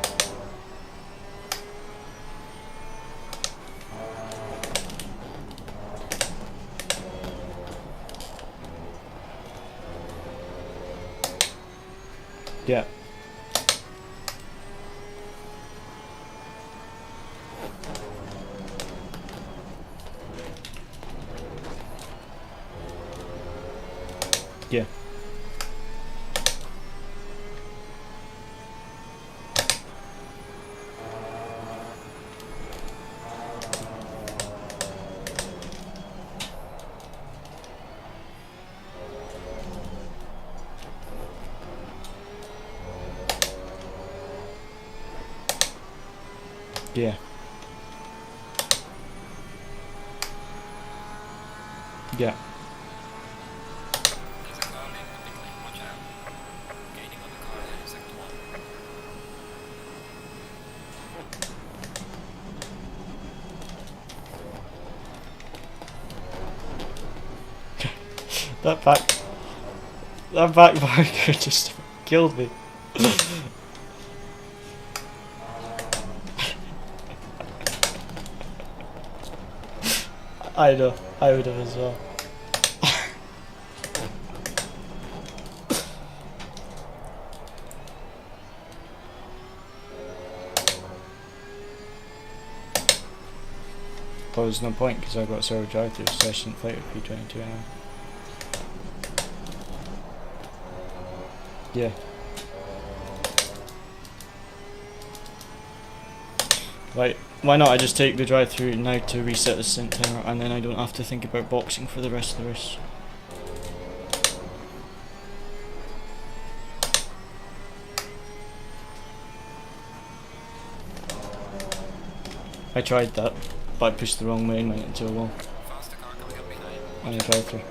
Yeah. Yeah. Yeah. Yeah. There's a car leaving the pit lane. Watch out. Gaining on the car ahead in sector 1. That backmarker just killed me. I know, I would have as well. But there's no point because I got server drive through, so I shouldn't fight with P22 anyway. Yeah. Right, why not I just take the drive through now to reset the sync timer and then I don't have to think about boxing for the rest of the race. I tried that, but I pushed the wrong way and went into a wall Faster car coming up behind. on the drive through.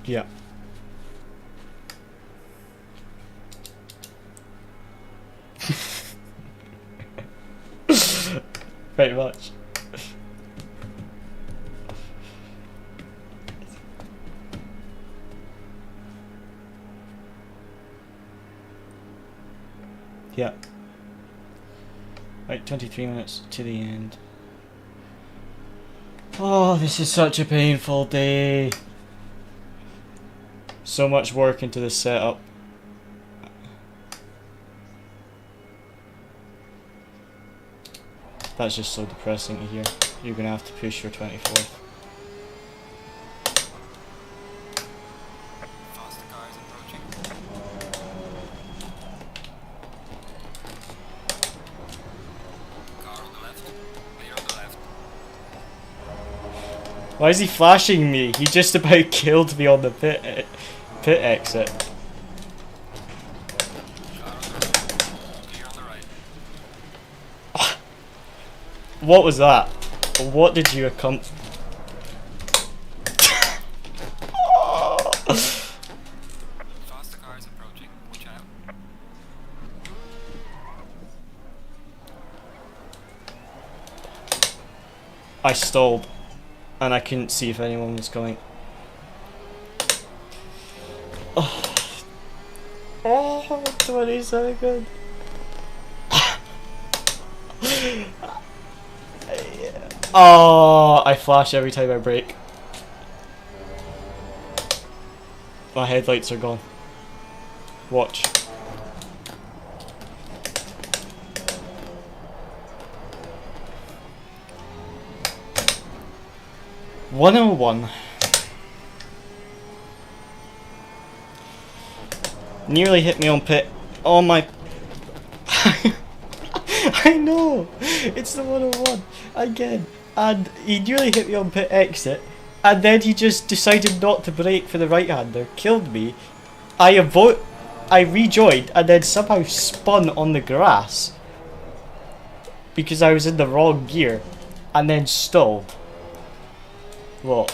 Yeah. Pretty much. Yeah. Right, 23 minutes to the end. Oh, this is such a painful day. So much work into the setup. That's just so depressing to hear. You're gonna have to push your 24th. Faster cars approaching. Car on the left. Clear on the left. Why is he flashing me? He just about killed me on the pit exit. Car on the right. Clear on the right. What was that? What did you accomplish? Faster cars approaching. Watch out. I stalled, and I couldn't see if anyone was coming. Oh, 20 seconds. Oh, I flash every time I brake. My headlights are gone. Watch. "101. Nearly hit me on pit. Oh my. I know! It's the 101 again. And he nearly hit me on pit exit. And then he just decided not to brake for the right hander. Killed me. I rejoined and then somehow spun on the grass. Because I was in the wrong gear. And then stalled. What?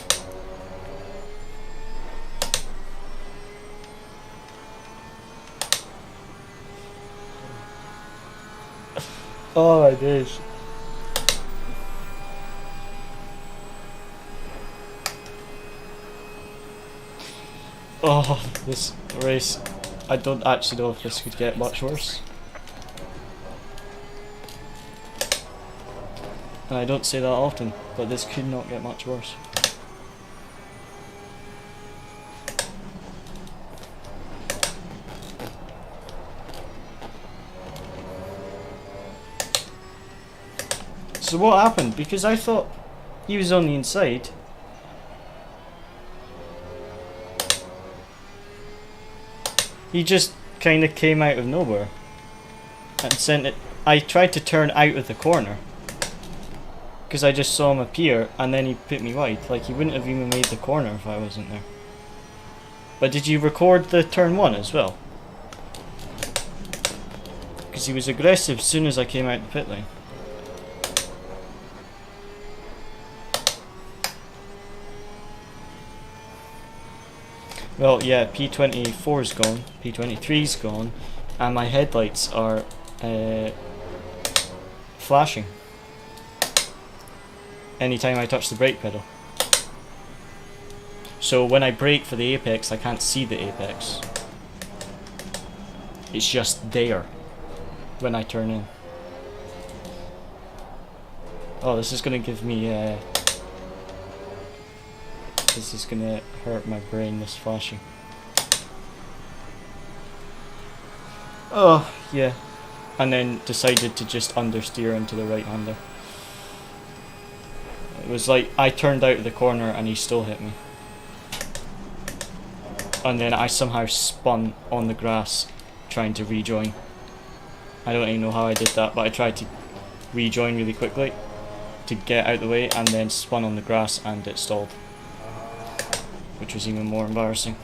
Oh my days. Oh, this race. I don't actually know if this could get much worse. And I don't say that often, but this could not get much worse. So what happened? Because I thought he was on the inside. He just kind of came out of nowhere and sent it. I tried to turn out of the corner because I just saw him appear and then he put me wide. Like, he wouldn't have even made the corner if I wasn't there. But did you record the turn 1 as well? Because he was aggressive as soon as I came out the pit lane. Well, yeah, P24's gone, P23's gone, and my headlights are flashing anytime I touch the brake pedal. So when I brake for the apex, I can't see the apex. It's just there when I turn in. Oh, this is gonna give me this is gonna hurt my brain, this flashing. Oh, yeah. And then decided to just understeer into the right hander. It was like I turned out of the corner and he still hit me. And then I somehow spun on the grass trying to rejoin. I don't even know how I did that, but I tried to rejoin really quickly to get out of the way and then spun on the grass and it stalled. Which was even more embarrassing.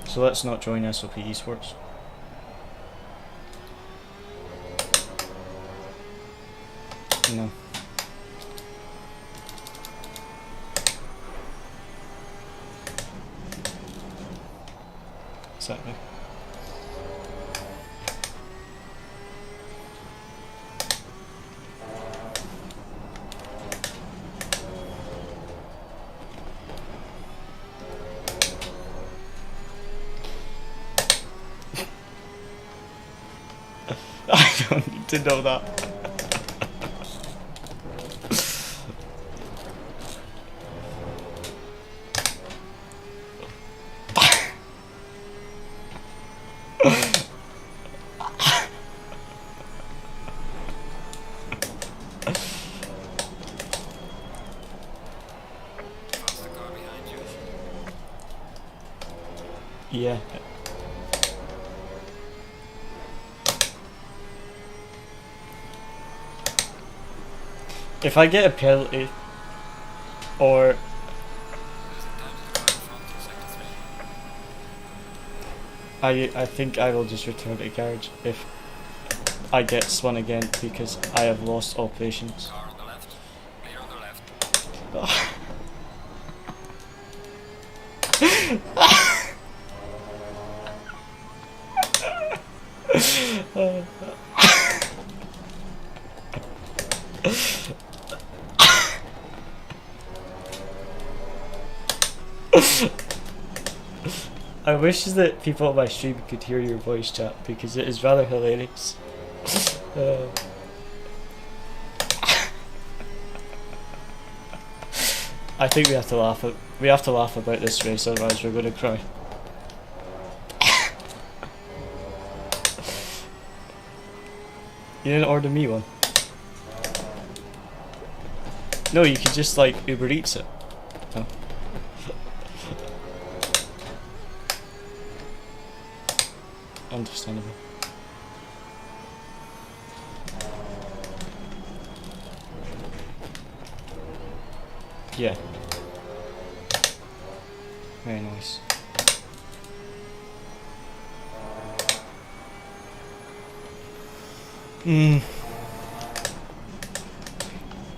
So let's not join SOP Esports. No. Exactly. I don't need to know that. Yeah. If I get a penalty, or Losing time to the car in front in sector 3. I think I will just return to the garage if I get spun again because I have lost all patience. Car on the left. Clear on the left. I wish that people on my stream could hear your voice chat because it is rather hilarious. I think we have to laugh about this race, otherwise we're gonna cry. You didn't order me one? No, you could just like Uber Eats it. Oh. Understandable. Yeah. Very nice.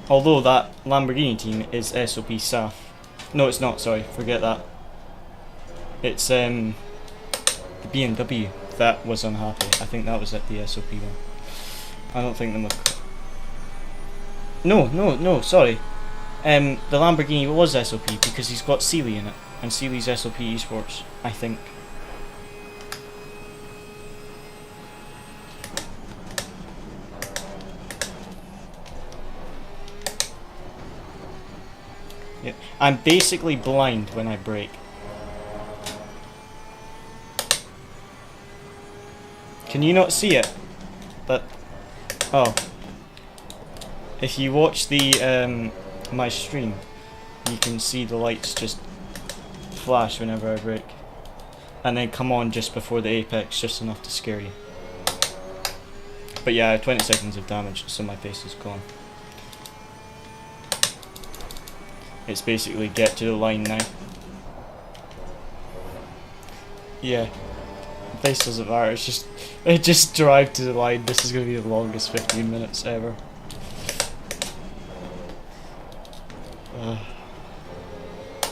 Although that Lamborghini team is SOP SAF. No, it's not, sorry, forget that. It's the BMW that was unhappy. I think that was at the SOP one. I don't think the No, sorry. The Lamborghini was SOP because he's got Sealy in it, and Sealy's SOP Esports, I think. Yeah, I'm basically blind when I brake. Can you not see it? But oh, if you watch the my stream, you can see the lights just flash whenever I brake, and then come on just before the apex, just enough to scare you. But yeah, 20 seconds of damage, so my face is gone. It's basically get to the line now. Yeah, face doesn't matter. It's just drive to the line. This is gonna be the longest 15 minutes ever.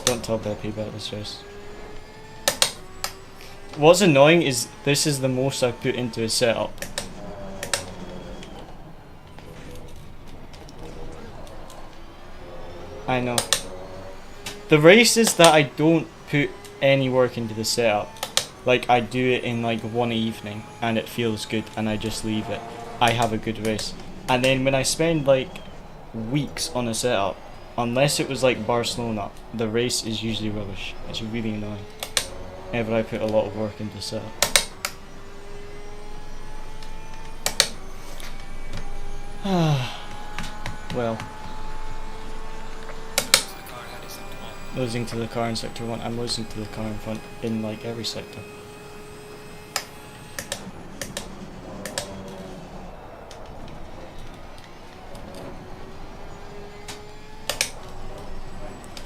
Don't tell Beppy about this race. What's annoying is this is the most I've put into a setup. I know. The races that I don't put any work into the setup, like I do it in like one evening and it feels good and I just leave it, I have a good race. And then when I spend like weeks on a setup, unless it was like Barcelona, the race is usually rubbish. It's really annoying whenever I put a lot of work into setup. Well, losing to the car in sector 1, I'm losing to the car in front in like every sector.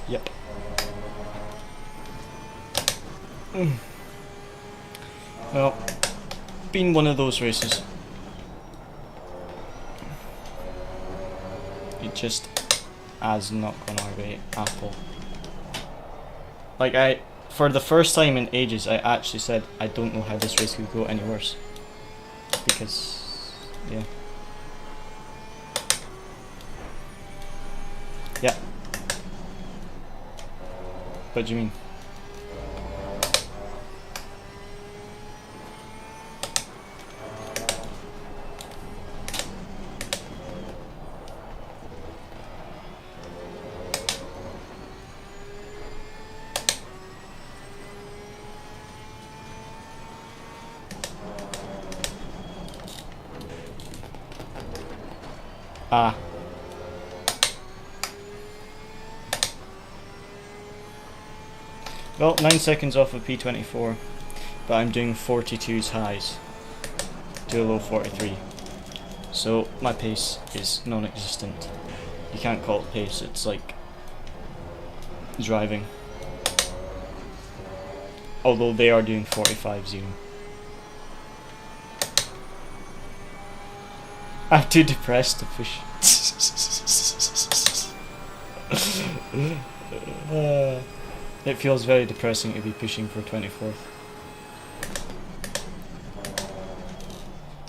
Yep. Well, been one of those races. It just has not gone our way at all. Like for the first time in ages, I actually said I don't know how this race could go any worse. Because, yeah. Yeah. What do you mean? Ah. Well, 9 seconds off of P24. but I'm doing 42's highs to a low 43. So my pace is non-existent. You can't call it pace, it's like driving. Although they are doing 45-0. I'm too depressed to push. It feels very depressing to be pushing for 24th.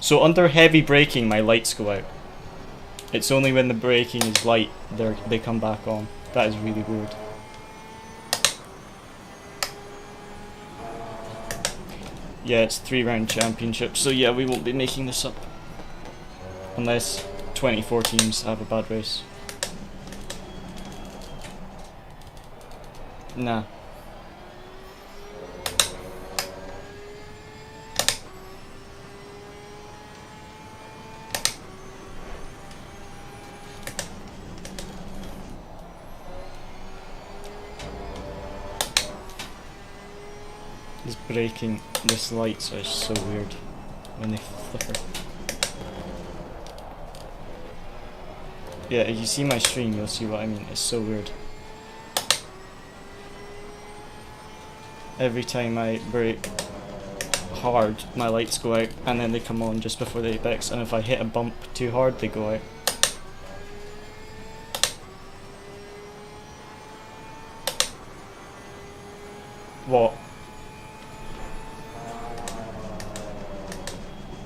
So under heavy braking my lights go out. It's only when the braking is light they come back on. That is really weird. Yeah, it's 3-round championship, so yeah, we won't be making this up. Unless 24 teams have a bad race. Nah. This braking, this lights are so weird when they flicker. Yeah, if you see my stream, you'll see what I mean. It's so weird. Every time I brake hard, my lights go out, and then they come on just before the apex, and if I hit a bump too hard, they go out. What?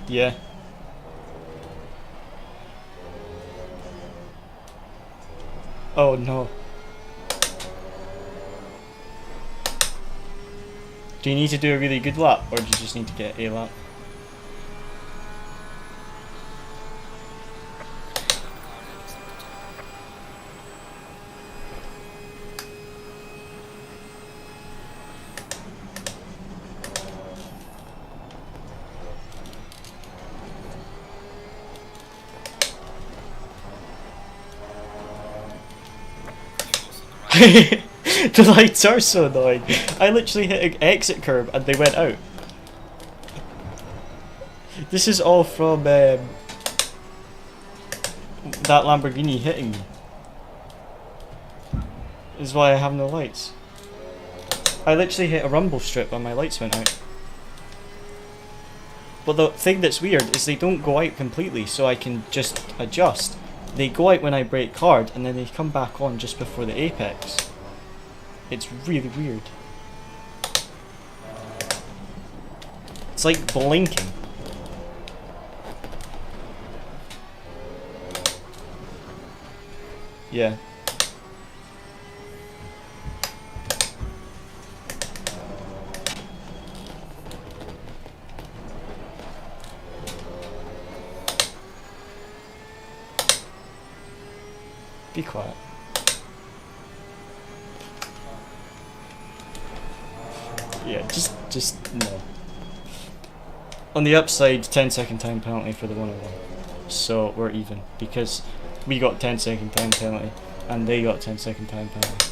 Yeah. Oh no. Do you need to do a really good lap, or do you just need to get a lap? The lights are so annoying. I literally hit an exit curb and they went out. This is all from that Lamborghini hitting me. This is why I have no lights. I literally hit a rumble strip and my lights went out. But the thing that's weird is they don't go out completely, so I can just adjust. They go out when I brake hard and then they come back on just before the apex. It's really weird. It's like blinking. Yeah. Be quiet. Yeah, just no. On the upside, 10-second time penalty for the 101. So we're even, because we got 10-second time penalty and they got 10-second time penalty.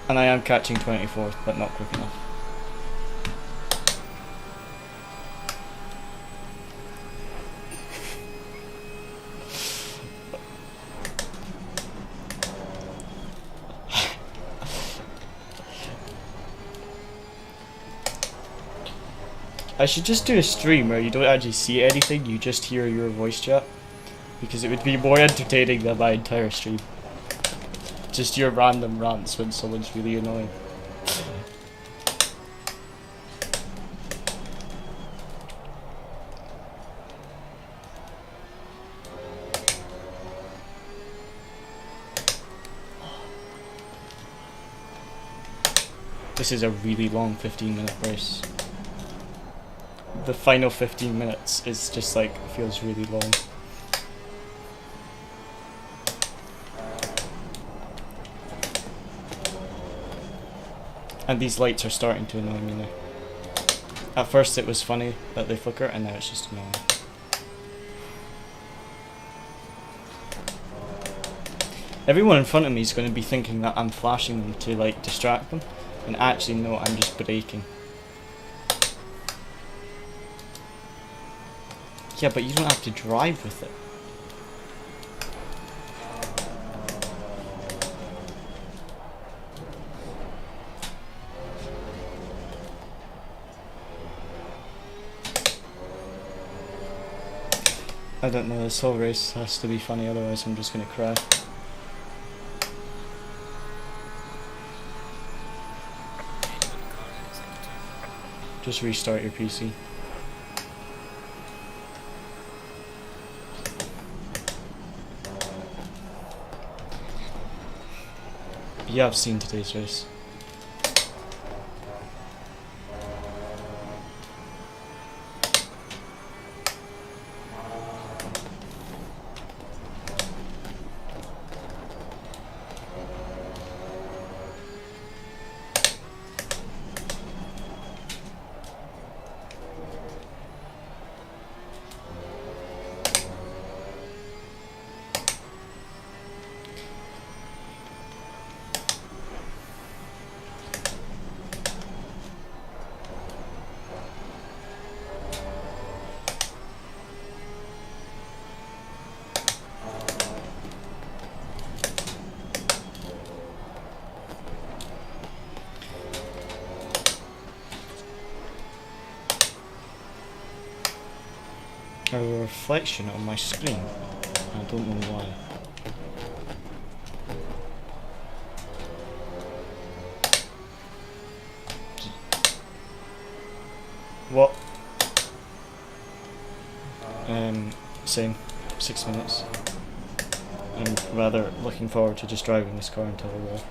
And I am catching 24th, but not quick enough. I should just do a stream where you don't actually see anything, you just hear your voice chat. Because it would be more entertaining than my entire stream. Just your random rants when someone's really annoying. This is a really long 15-minute race. The final 15 minutes is just like, feels really long. And these lights are starting to annoy me now. At first it was funny that they flicker, and now it's just annoying. Everyone in front of me is going to be thinking that I'm flashing them to like distract them, and actually no, I'm just braking. Yeah, but you don't have to drive with it. I don't know, this whole race has to be funny, otherwise I'm just gonna cry. Just restart your PC. Yeah, I've seen today's race. A reflection on my screen. I don't know why. What? Same. 6 minutes. I'm rather looking forward to just driving this car into a wall.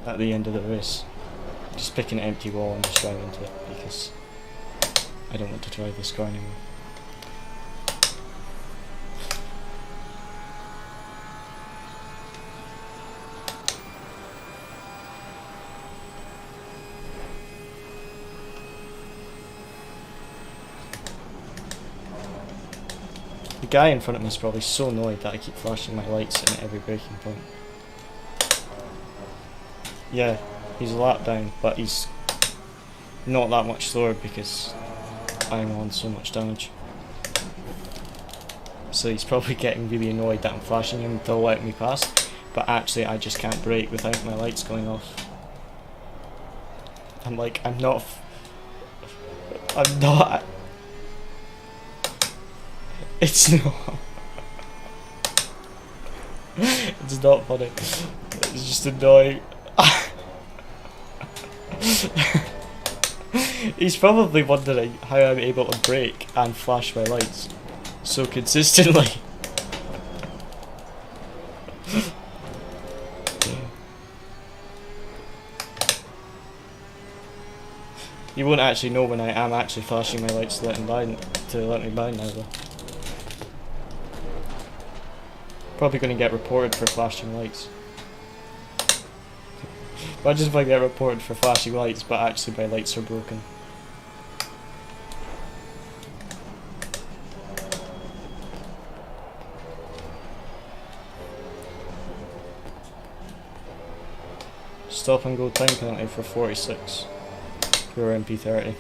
At the end of the race. Just pick an empty wall and just drive into it because I don't want to drive this car anymore. The guy in front of me is probably so annoyed that I keep flashing my lights in at every braking point. Yeah, he's a lap down, but he's not that much slower because I'm on so much damage. So he's probably getting really annoyed that I'm flashing him to let me pass, but actually I just can't brake without my lights going off. I'm like, I'm not. It's not. It's not funny. It's just annoying. He's probably wondering how I'm able to brake and flash my lights so consistently. You won't actually know when I am actually flashing my lights to let me by now though. Probably going to get reported for flashing lights. Imagine if I get reported for flashing lights, but actually my lights are broken. Stop and go time penalty for 46. Your MP30.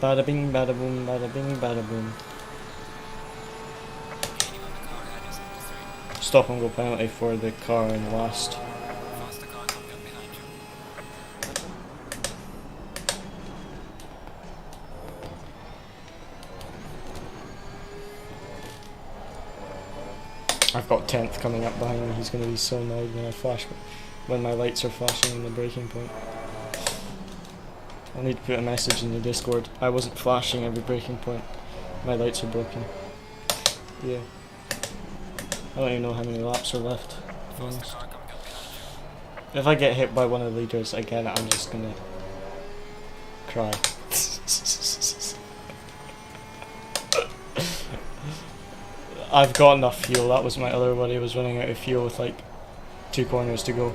Bada bing, bada boom, bada bing, bada boom. Stop and go penalty for the car in last. Faster car coming up behind you. I've got 10th coming up behind me. He's going to be so annoyed when my lights are flashing in the braking point. I'll need to put a message in the Discord. I wasn't flashing every braking point. My lights are broken. Yeah. I don't even know how many laps are left, to be honest. If I get hit by one of the leaders again, I'm just gonna cry. I've got enough fuel. That was my other buddy. Was running out of fuel with like 2 corners to go.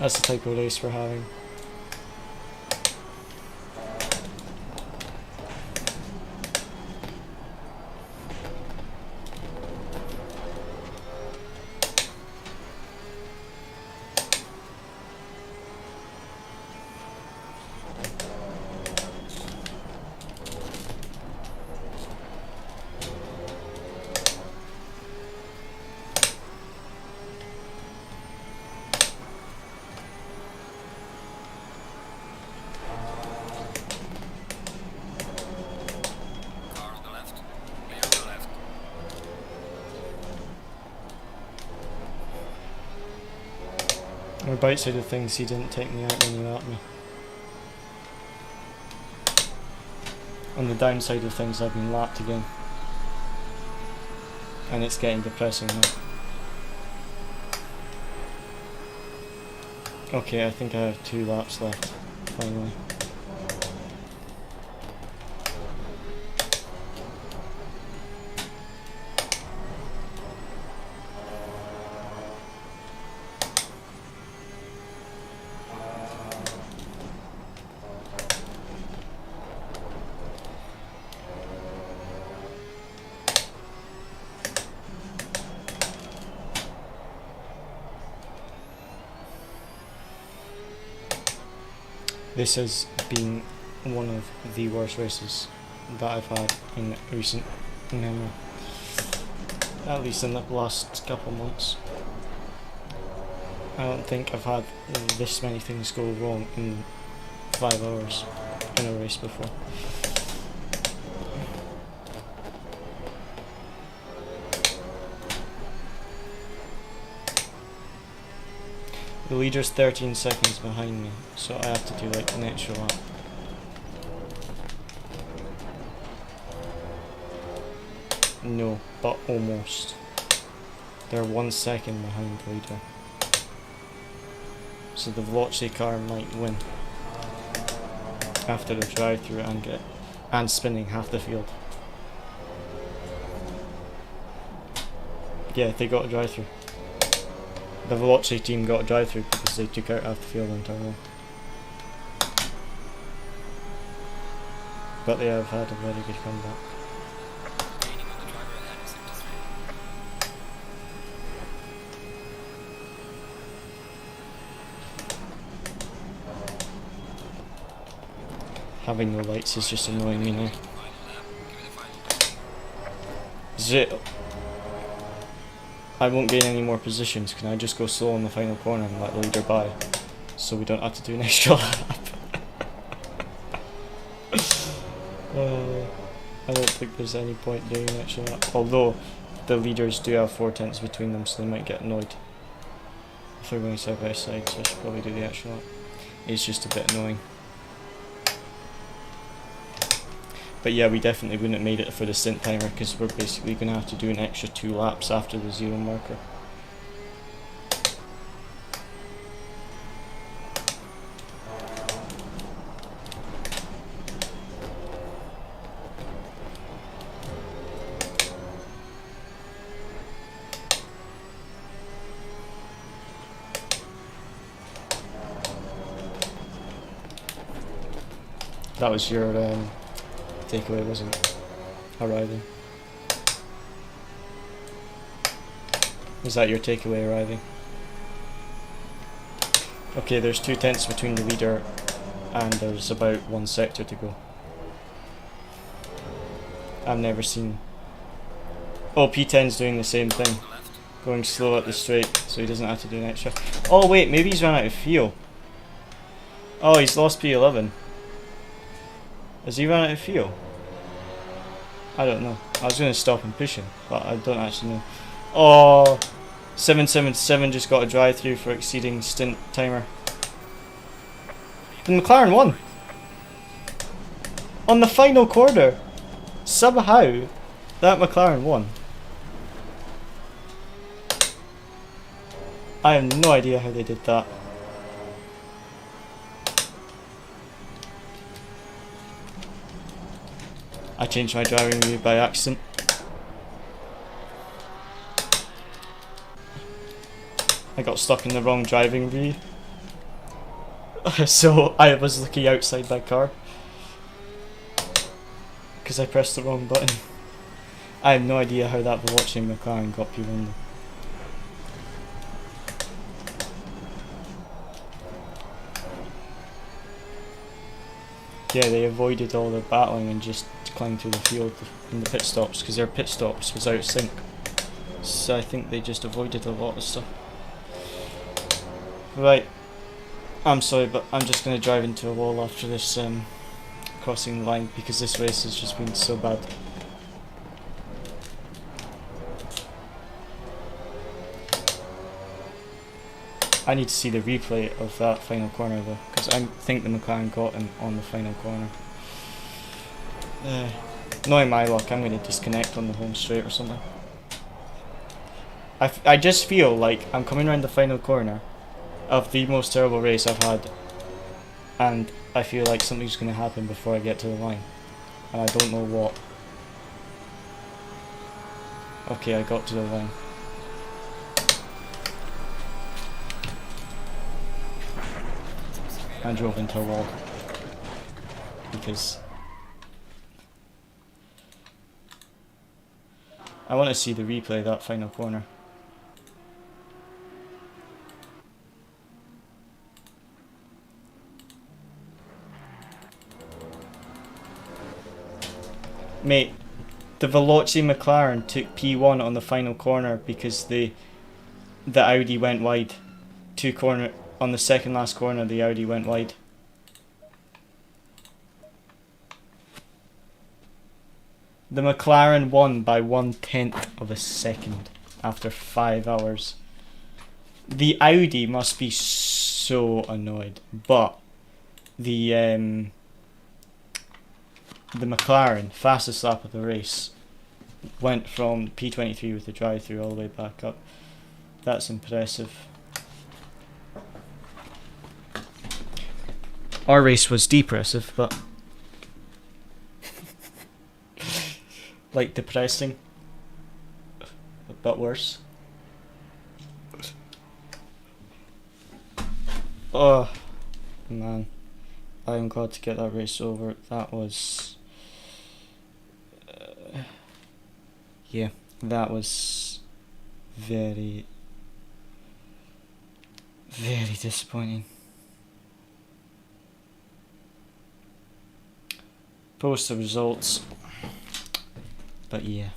That's the type of race we're having. On the bright side of things, he didn't take me out when he lapped me. On the downside of things, I've been lapped again. And it's getting depressing now. Okay, I think I have 2 laps left, finally. This has been one of the worst races that I've had in recent memory, at least in the last couple months. I don't think I've had this many things go wrong in 5 hours in a race before. The leader's 13 seconds behind me, so I have to do like an extra lap. No, but almost. They're 1 second behind the leader. So the Velocity car might win after the drive-through and spinning half the field. Yeah, they got a drive-through. The Velocity team got a drive-through because they took out half the field in turn 1. But they have had a very good comeback. Having no lights is just annoying me now. I won't gain any more positions. Can I just go slow on the final corner and let the leader by, so we don't have to do an extra lap? I don't think there's any point doing an extra lap. Although the leaders do have 4 tenths between them, so they might get annoyed if they're going side by side. So I should probably do the extra lap. It's just a bit annoying. But yeah, we definitely wouldn't have made it for the stint timer because we're basically going to have to do an extra 2 laps after the 0 marker. That was your takeaway, wasn't it? Arriving. Was that your takeaway, arriving? Okay, there's 2 tenths between the leader and there's about 1 sector to go. I've never seen... Oh, P10's doing the same thing. Going slow at the straight, so he doesn't have to do an extra. Oh wait, maybe he's run out of fuel. Oh, he's lost P11. Has he run out of fuel? I don't know. I was going to stop and push him, but I don't actually know. Oh, 777 just got a drive-through for exceeding stint timer. And McLaren won! On the final corner! Somehow, that McLaren won. I have no idea how they did that. I changed my driving view by accident. I got stuck in the wrong driving view. So I was looking outside my car. Because I pressed the wrong button. I have no idea how that Velocity McLaren got P1 though. Yeah, they avoided all the battling and just climbed through the field in the pit stops because their pit stops was out of sync. So I think they just avoided a lot of stuff. Right, I'm sorry, but I'm just going to drive into a wall after this crossing the line because this race has just been so bad. I need to see the replay of that final corner though, because I think the McLaren got him on the final corner. Knowing my luck, I'm going to disconnect on the home straight or something. I just feel like I'm coming around the final corner of the most terrible race I've had, and I feel like something's going to happen before I get to the line, and I don't know what. Okay, I got to the line. I drove into a wall because I want to see the replay of that final corner. Mate, the Veloci McLaren took P1 on the final corner because the Audi went wide. On the second last corner, the Audi went wide. The McLaren won by 1/10 of a second after 5 hours. The Audi must be so annoyed, but the McLaren, fastest lap of the race, went from P23 with the drive-through all the way back up. That's impressive. Our race was depressive, but like depressing, but worse. Oh man, I am glad to get that race over. That was yeah, that was very, very disappointing. Post the results, but yeah.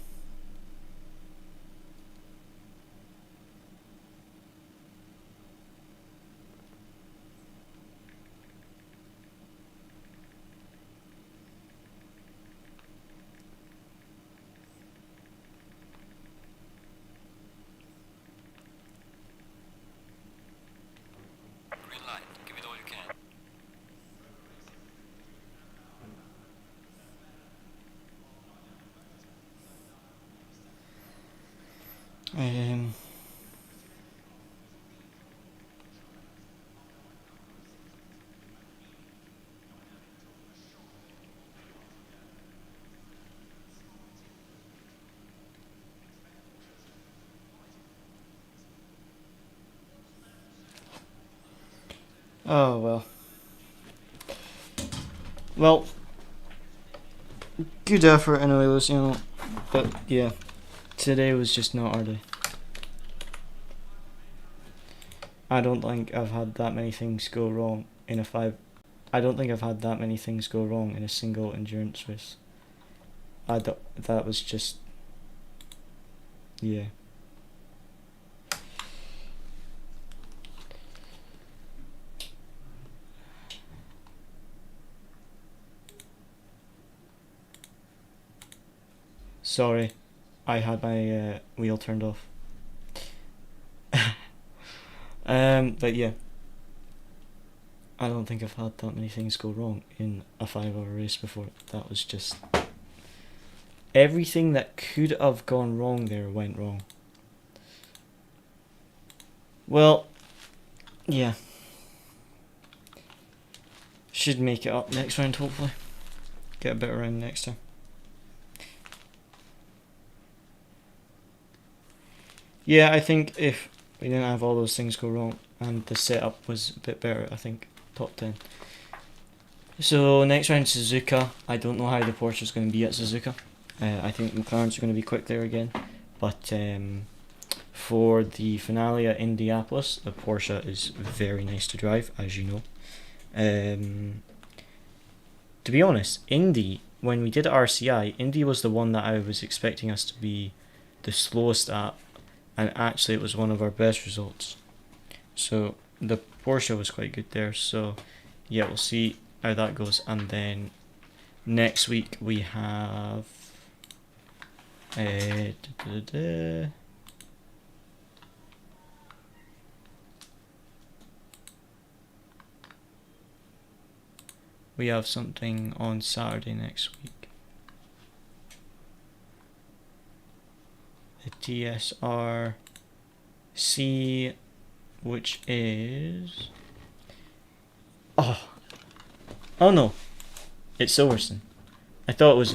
Green light. Give it all you can. Oh well. Well, good effort anyways, you know. But yeah, today was just not our day. I don't think I've had that many things go wrong in a I don't think I've had that many things go wrong in a single endurance race. That was just, yeah. Sorry, I had my wheel turned off. But yeah, I don't think I've had that many things go wrong in a 5-hour race before. That was just, everything that could have gone wrong there went wrong. Well, yeah, should make it up next round hopefully. Get a better round next time. Yeah, I think if we didn't have all those things go wrong and the setup was a bit better, I think top 10. So next round Suzuka. I don't know how the Porsche is going to be at Suzuka. I think McLaren's are going to be quick there again. But for the finale at Indianapolis, the Porsche is very nice to drive, as you know. To be honest, Indy, when we did RCI, Indy was the one that I was expecting us to be the slowest at. And actually it was one of our best results. So the Porsche was quite good there. So yeah, we'll see how that goes. And then next week we have we have something on Saturday next week. The TSRC, which is... Oh no, it's Silverstone. I thought it was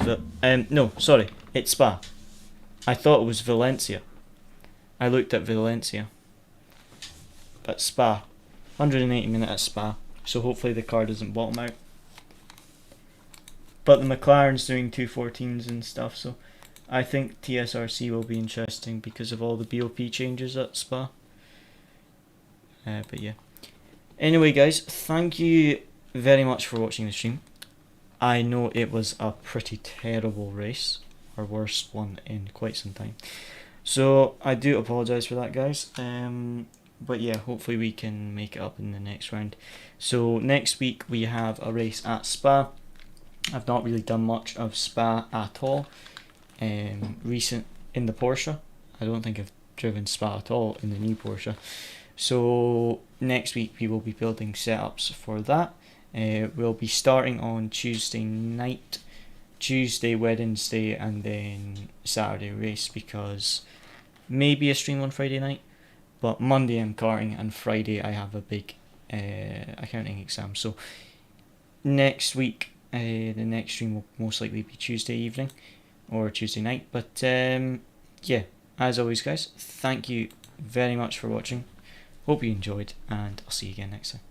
no, sorry, it's Spa. I thought it was Valencia. I looked at Valencia. But Spa, 180 minute at Spa. So hopefully the car doesn't bottom out. But the McLaren's doing 214s and stuff, so I think TSRC will be interesting because of all the BOP changes at Spa. But yeah. Anyway guys, thank you very much for watching the stream. I know it was a pretty terrible race, our worst one in quite some time. So I do apologise for that guys. But yeah, hopefully we can make it up in the next round. So next week we have a race at Spa. I've not really done much of Spa at all. Recent in the Porsche. I don't think I've driven Spa at all in the new Porsche. So next week we will be building setups for that. We'll be starting on Tuesday night, Tuesday, Wednesday, and then Saturday race, because maybe a stream on Friday night, but Monday I'm karting and Friday I have a big accounting exam. So next week the next stream will most likely be Tuesday evening or Tuesday night. But yeah, as always guys, thank you very much for watching. Hope you enjoyed, and I'll see you again next time.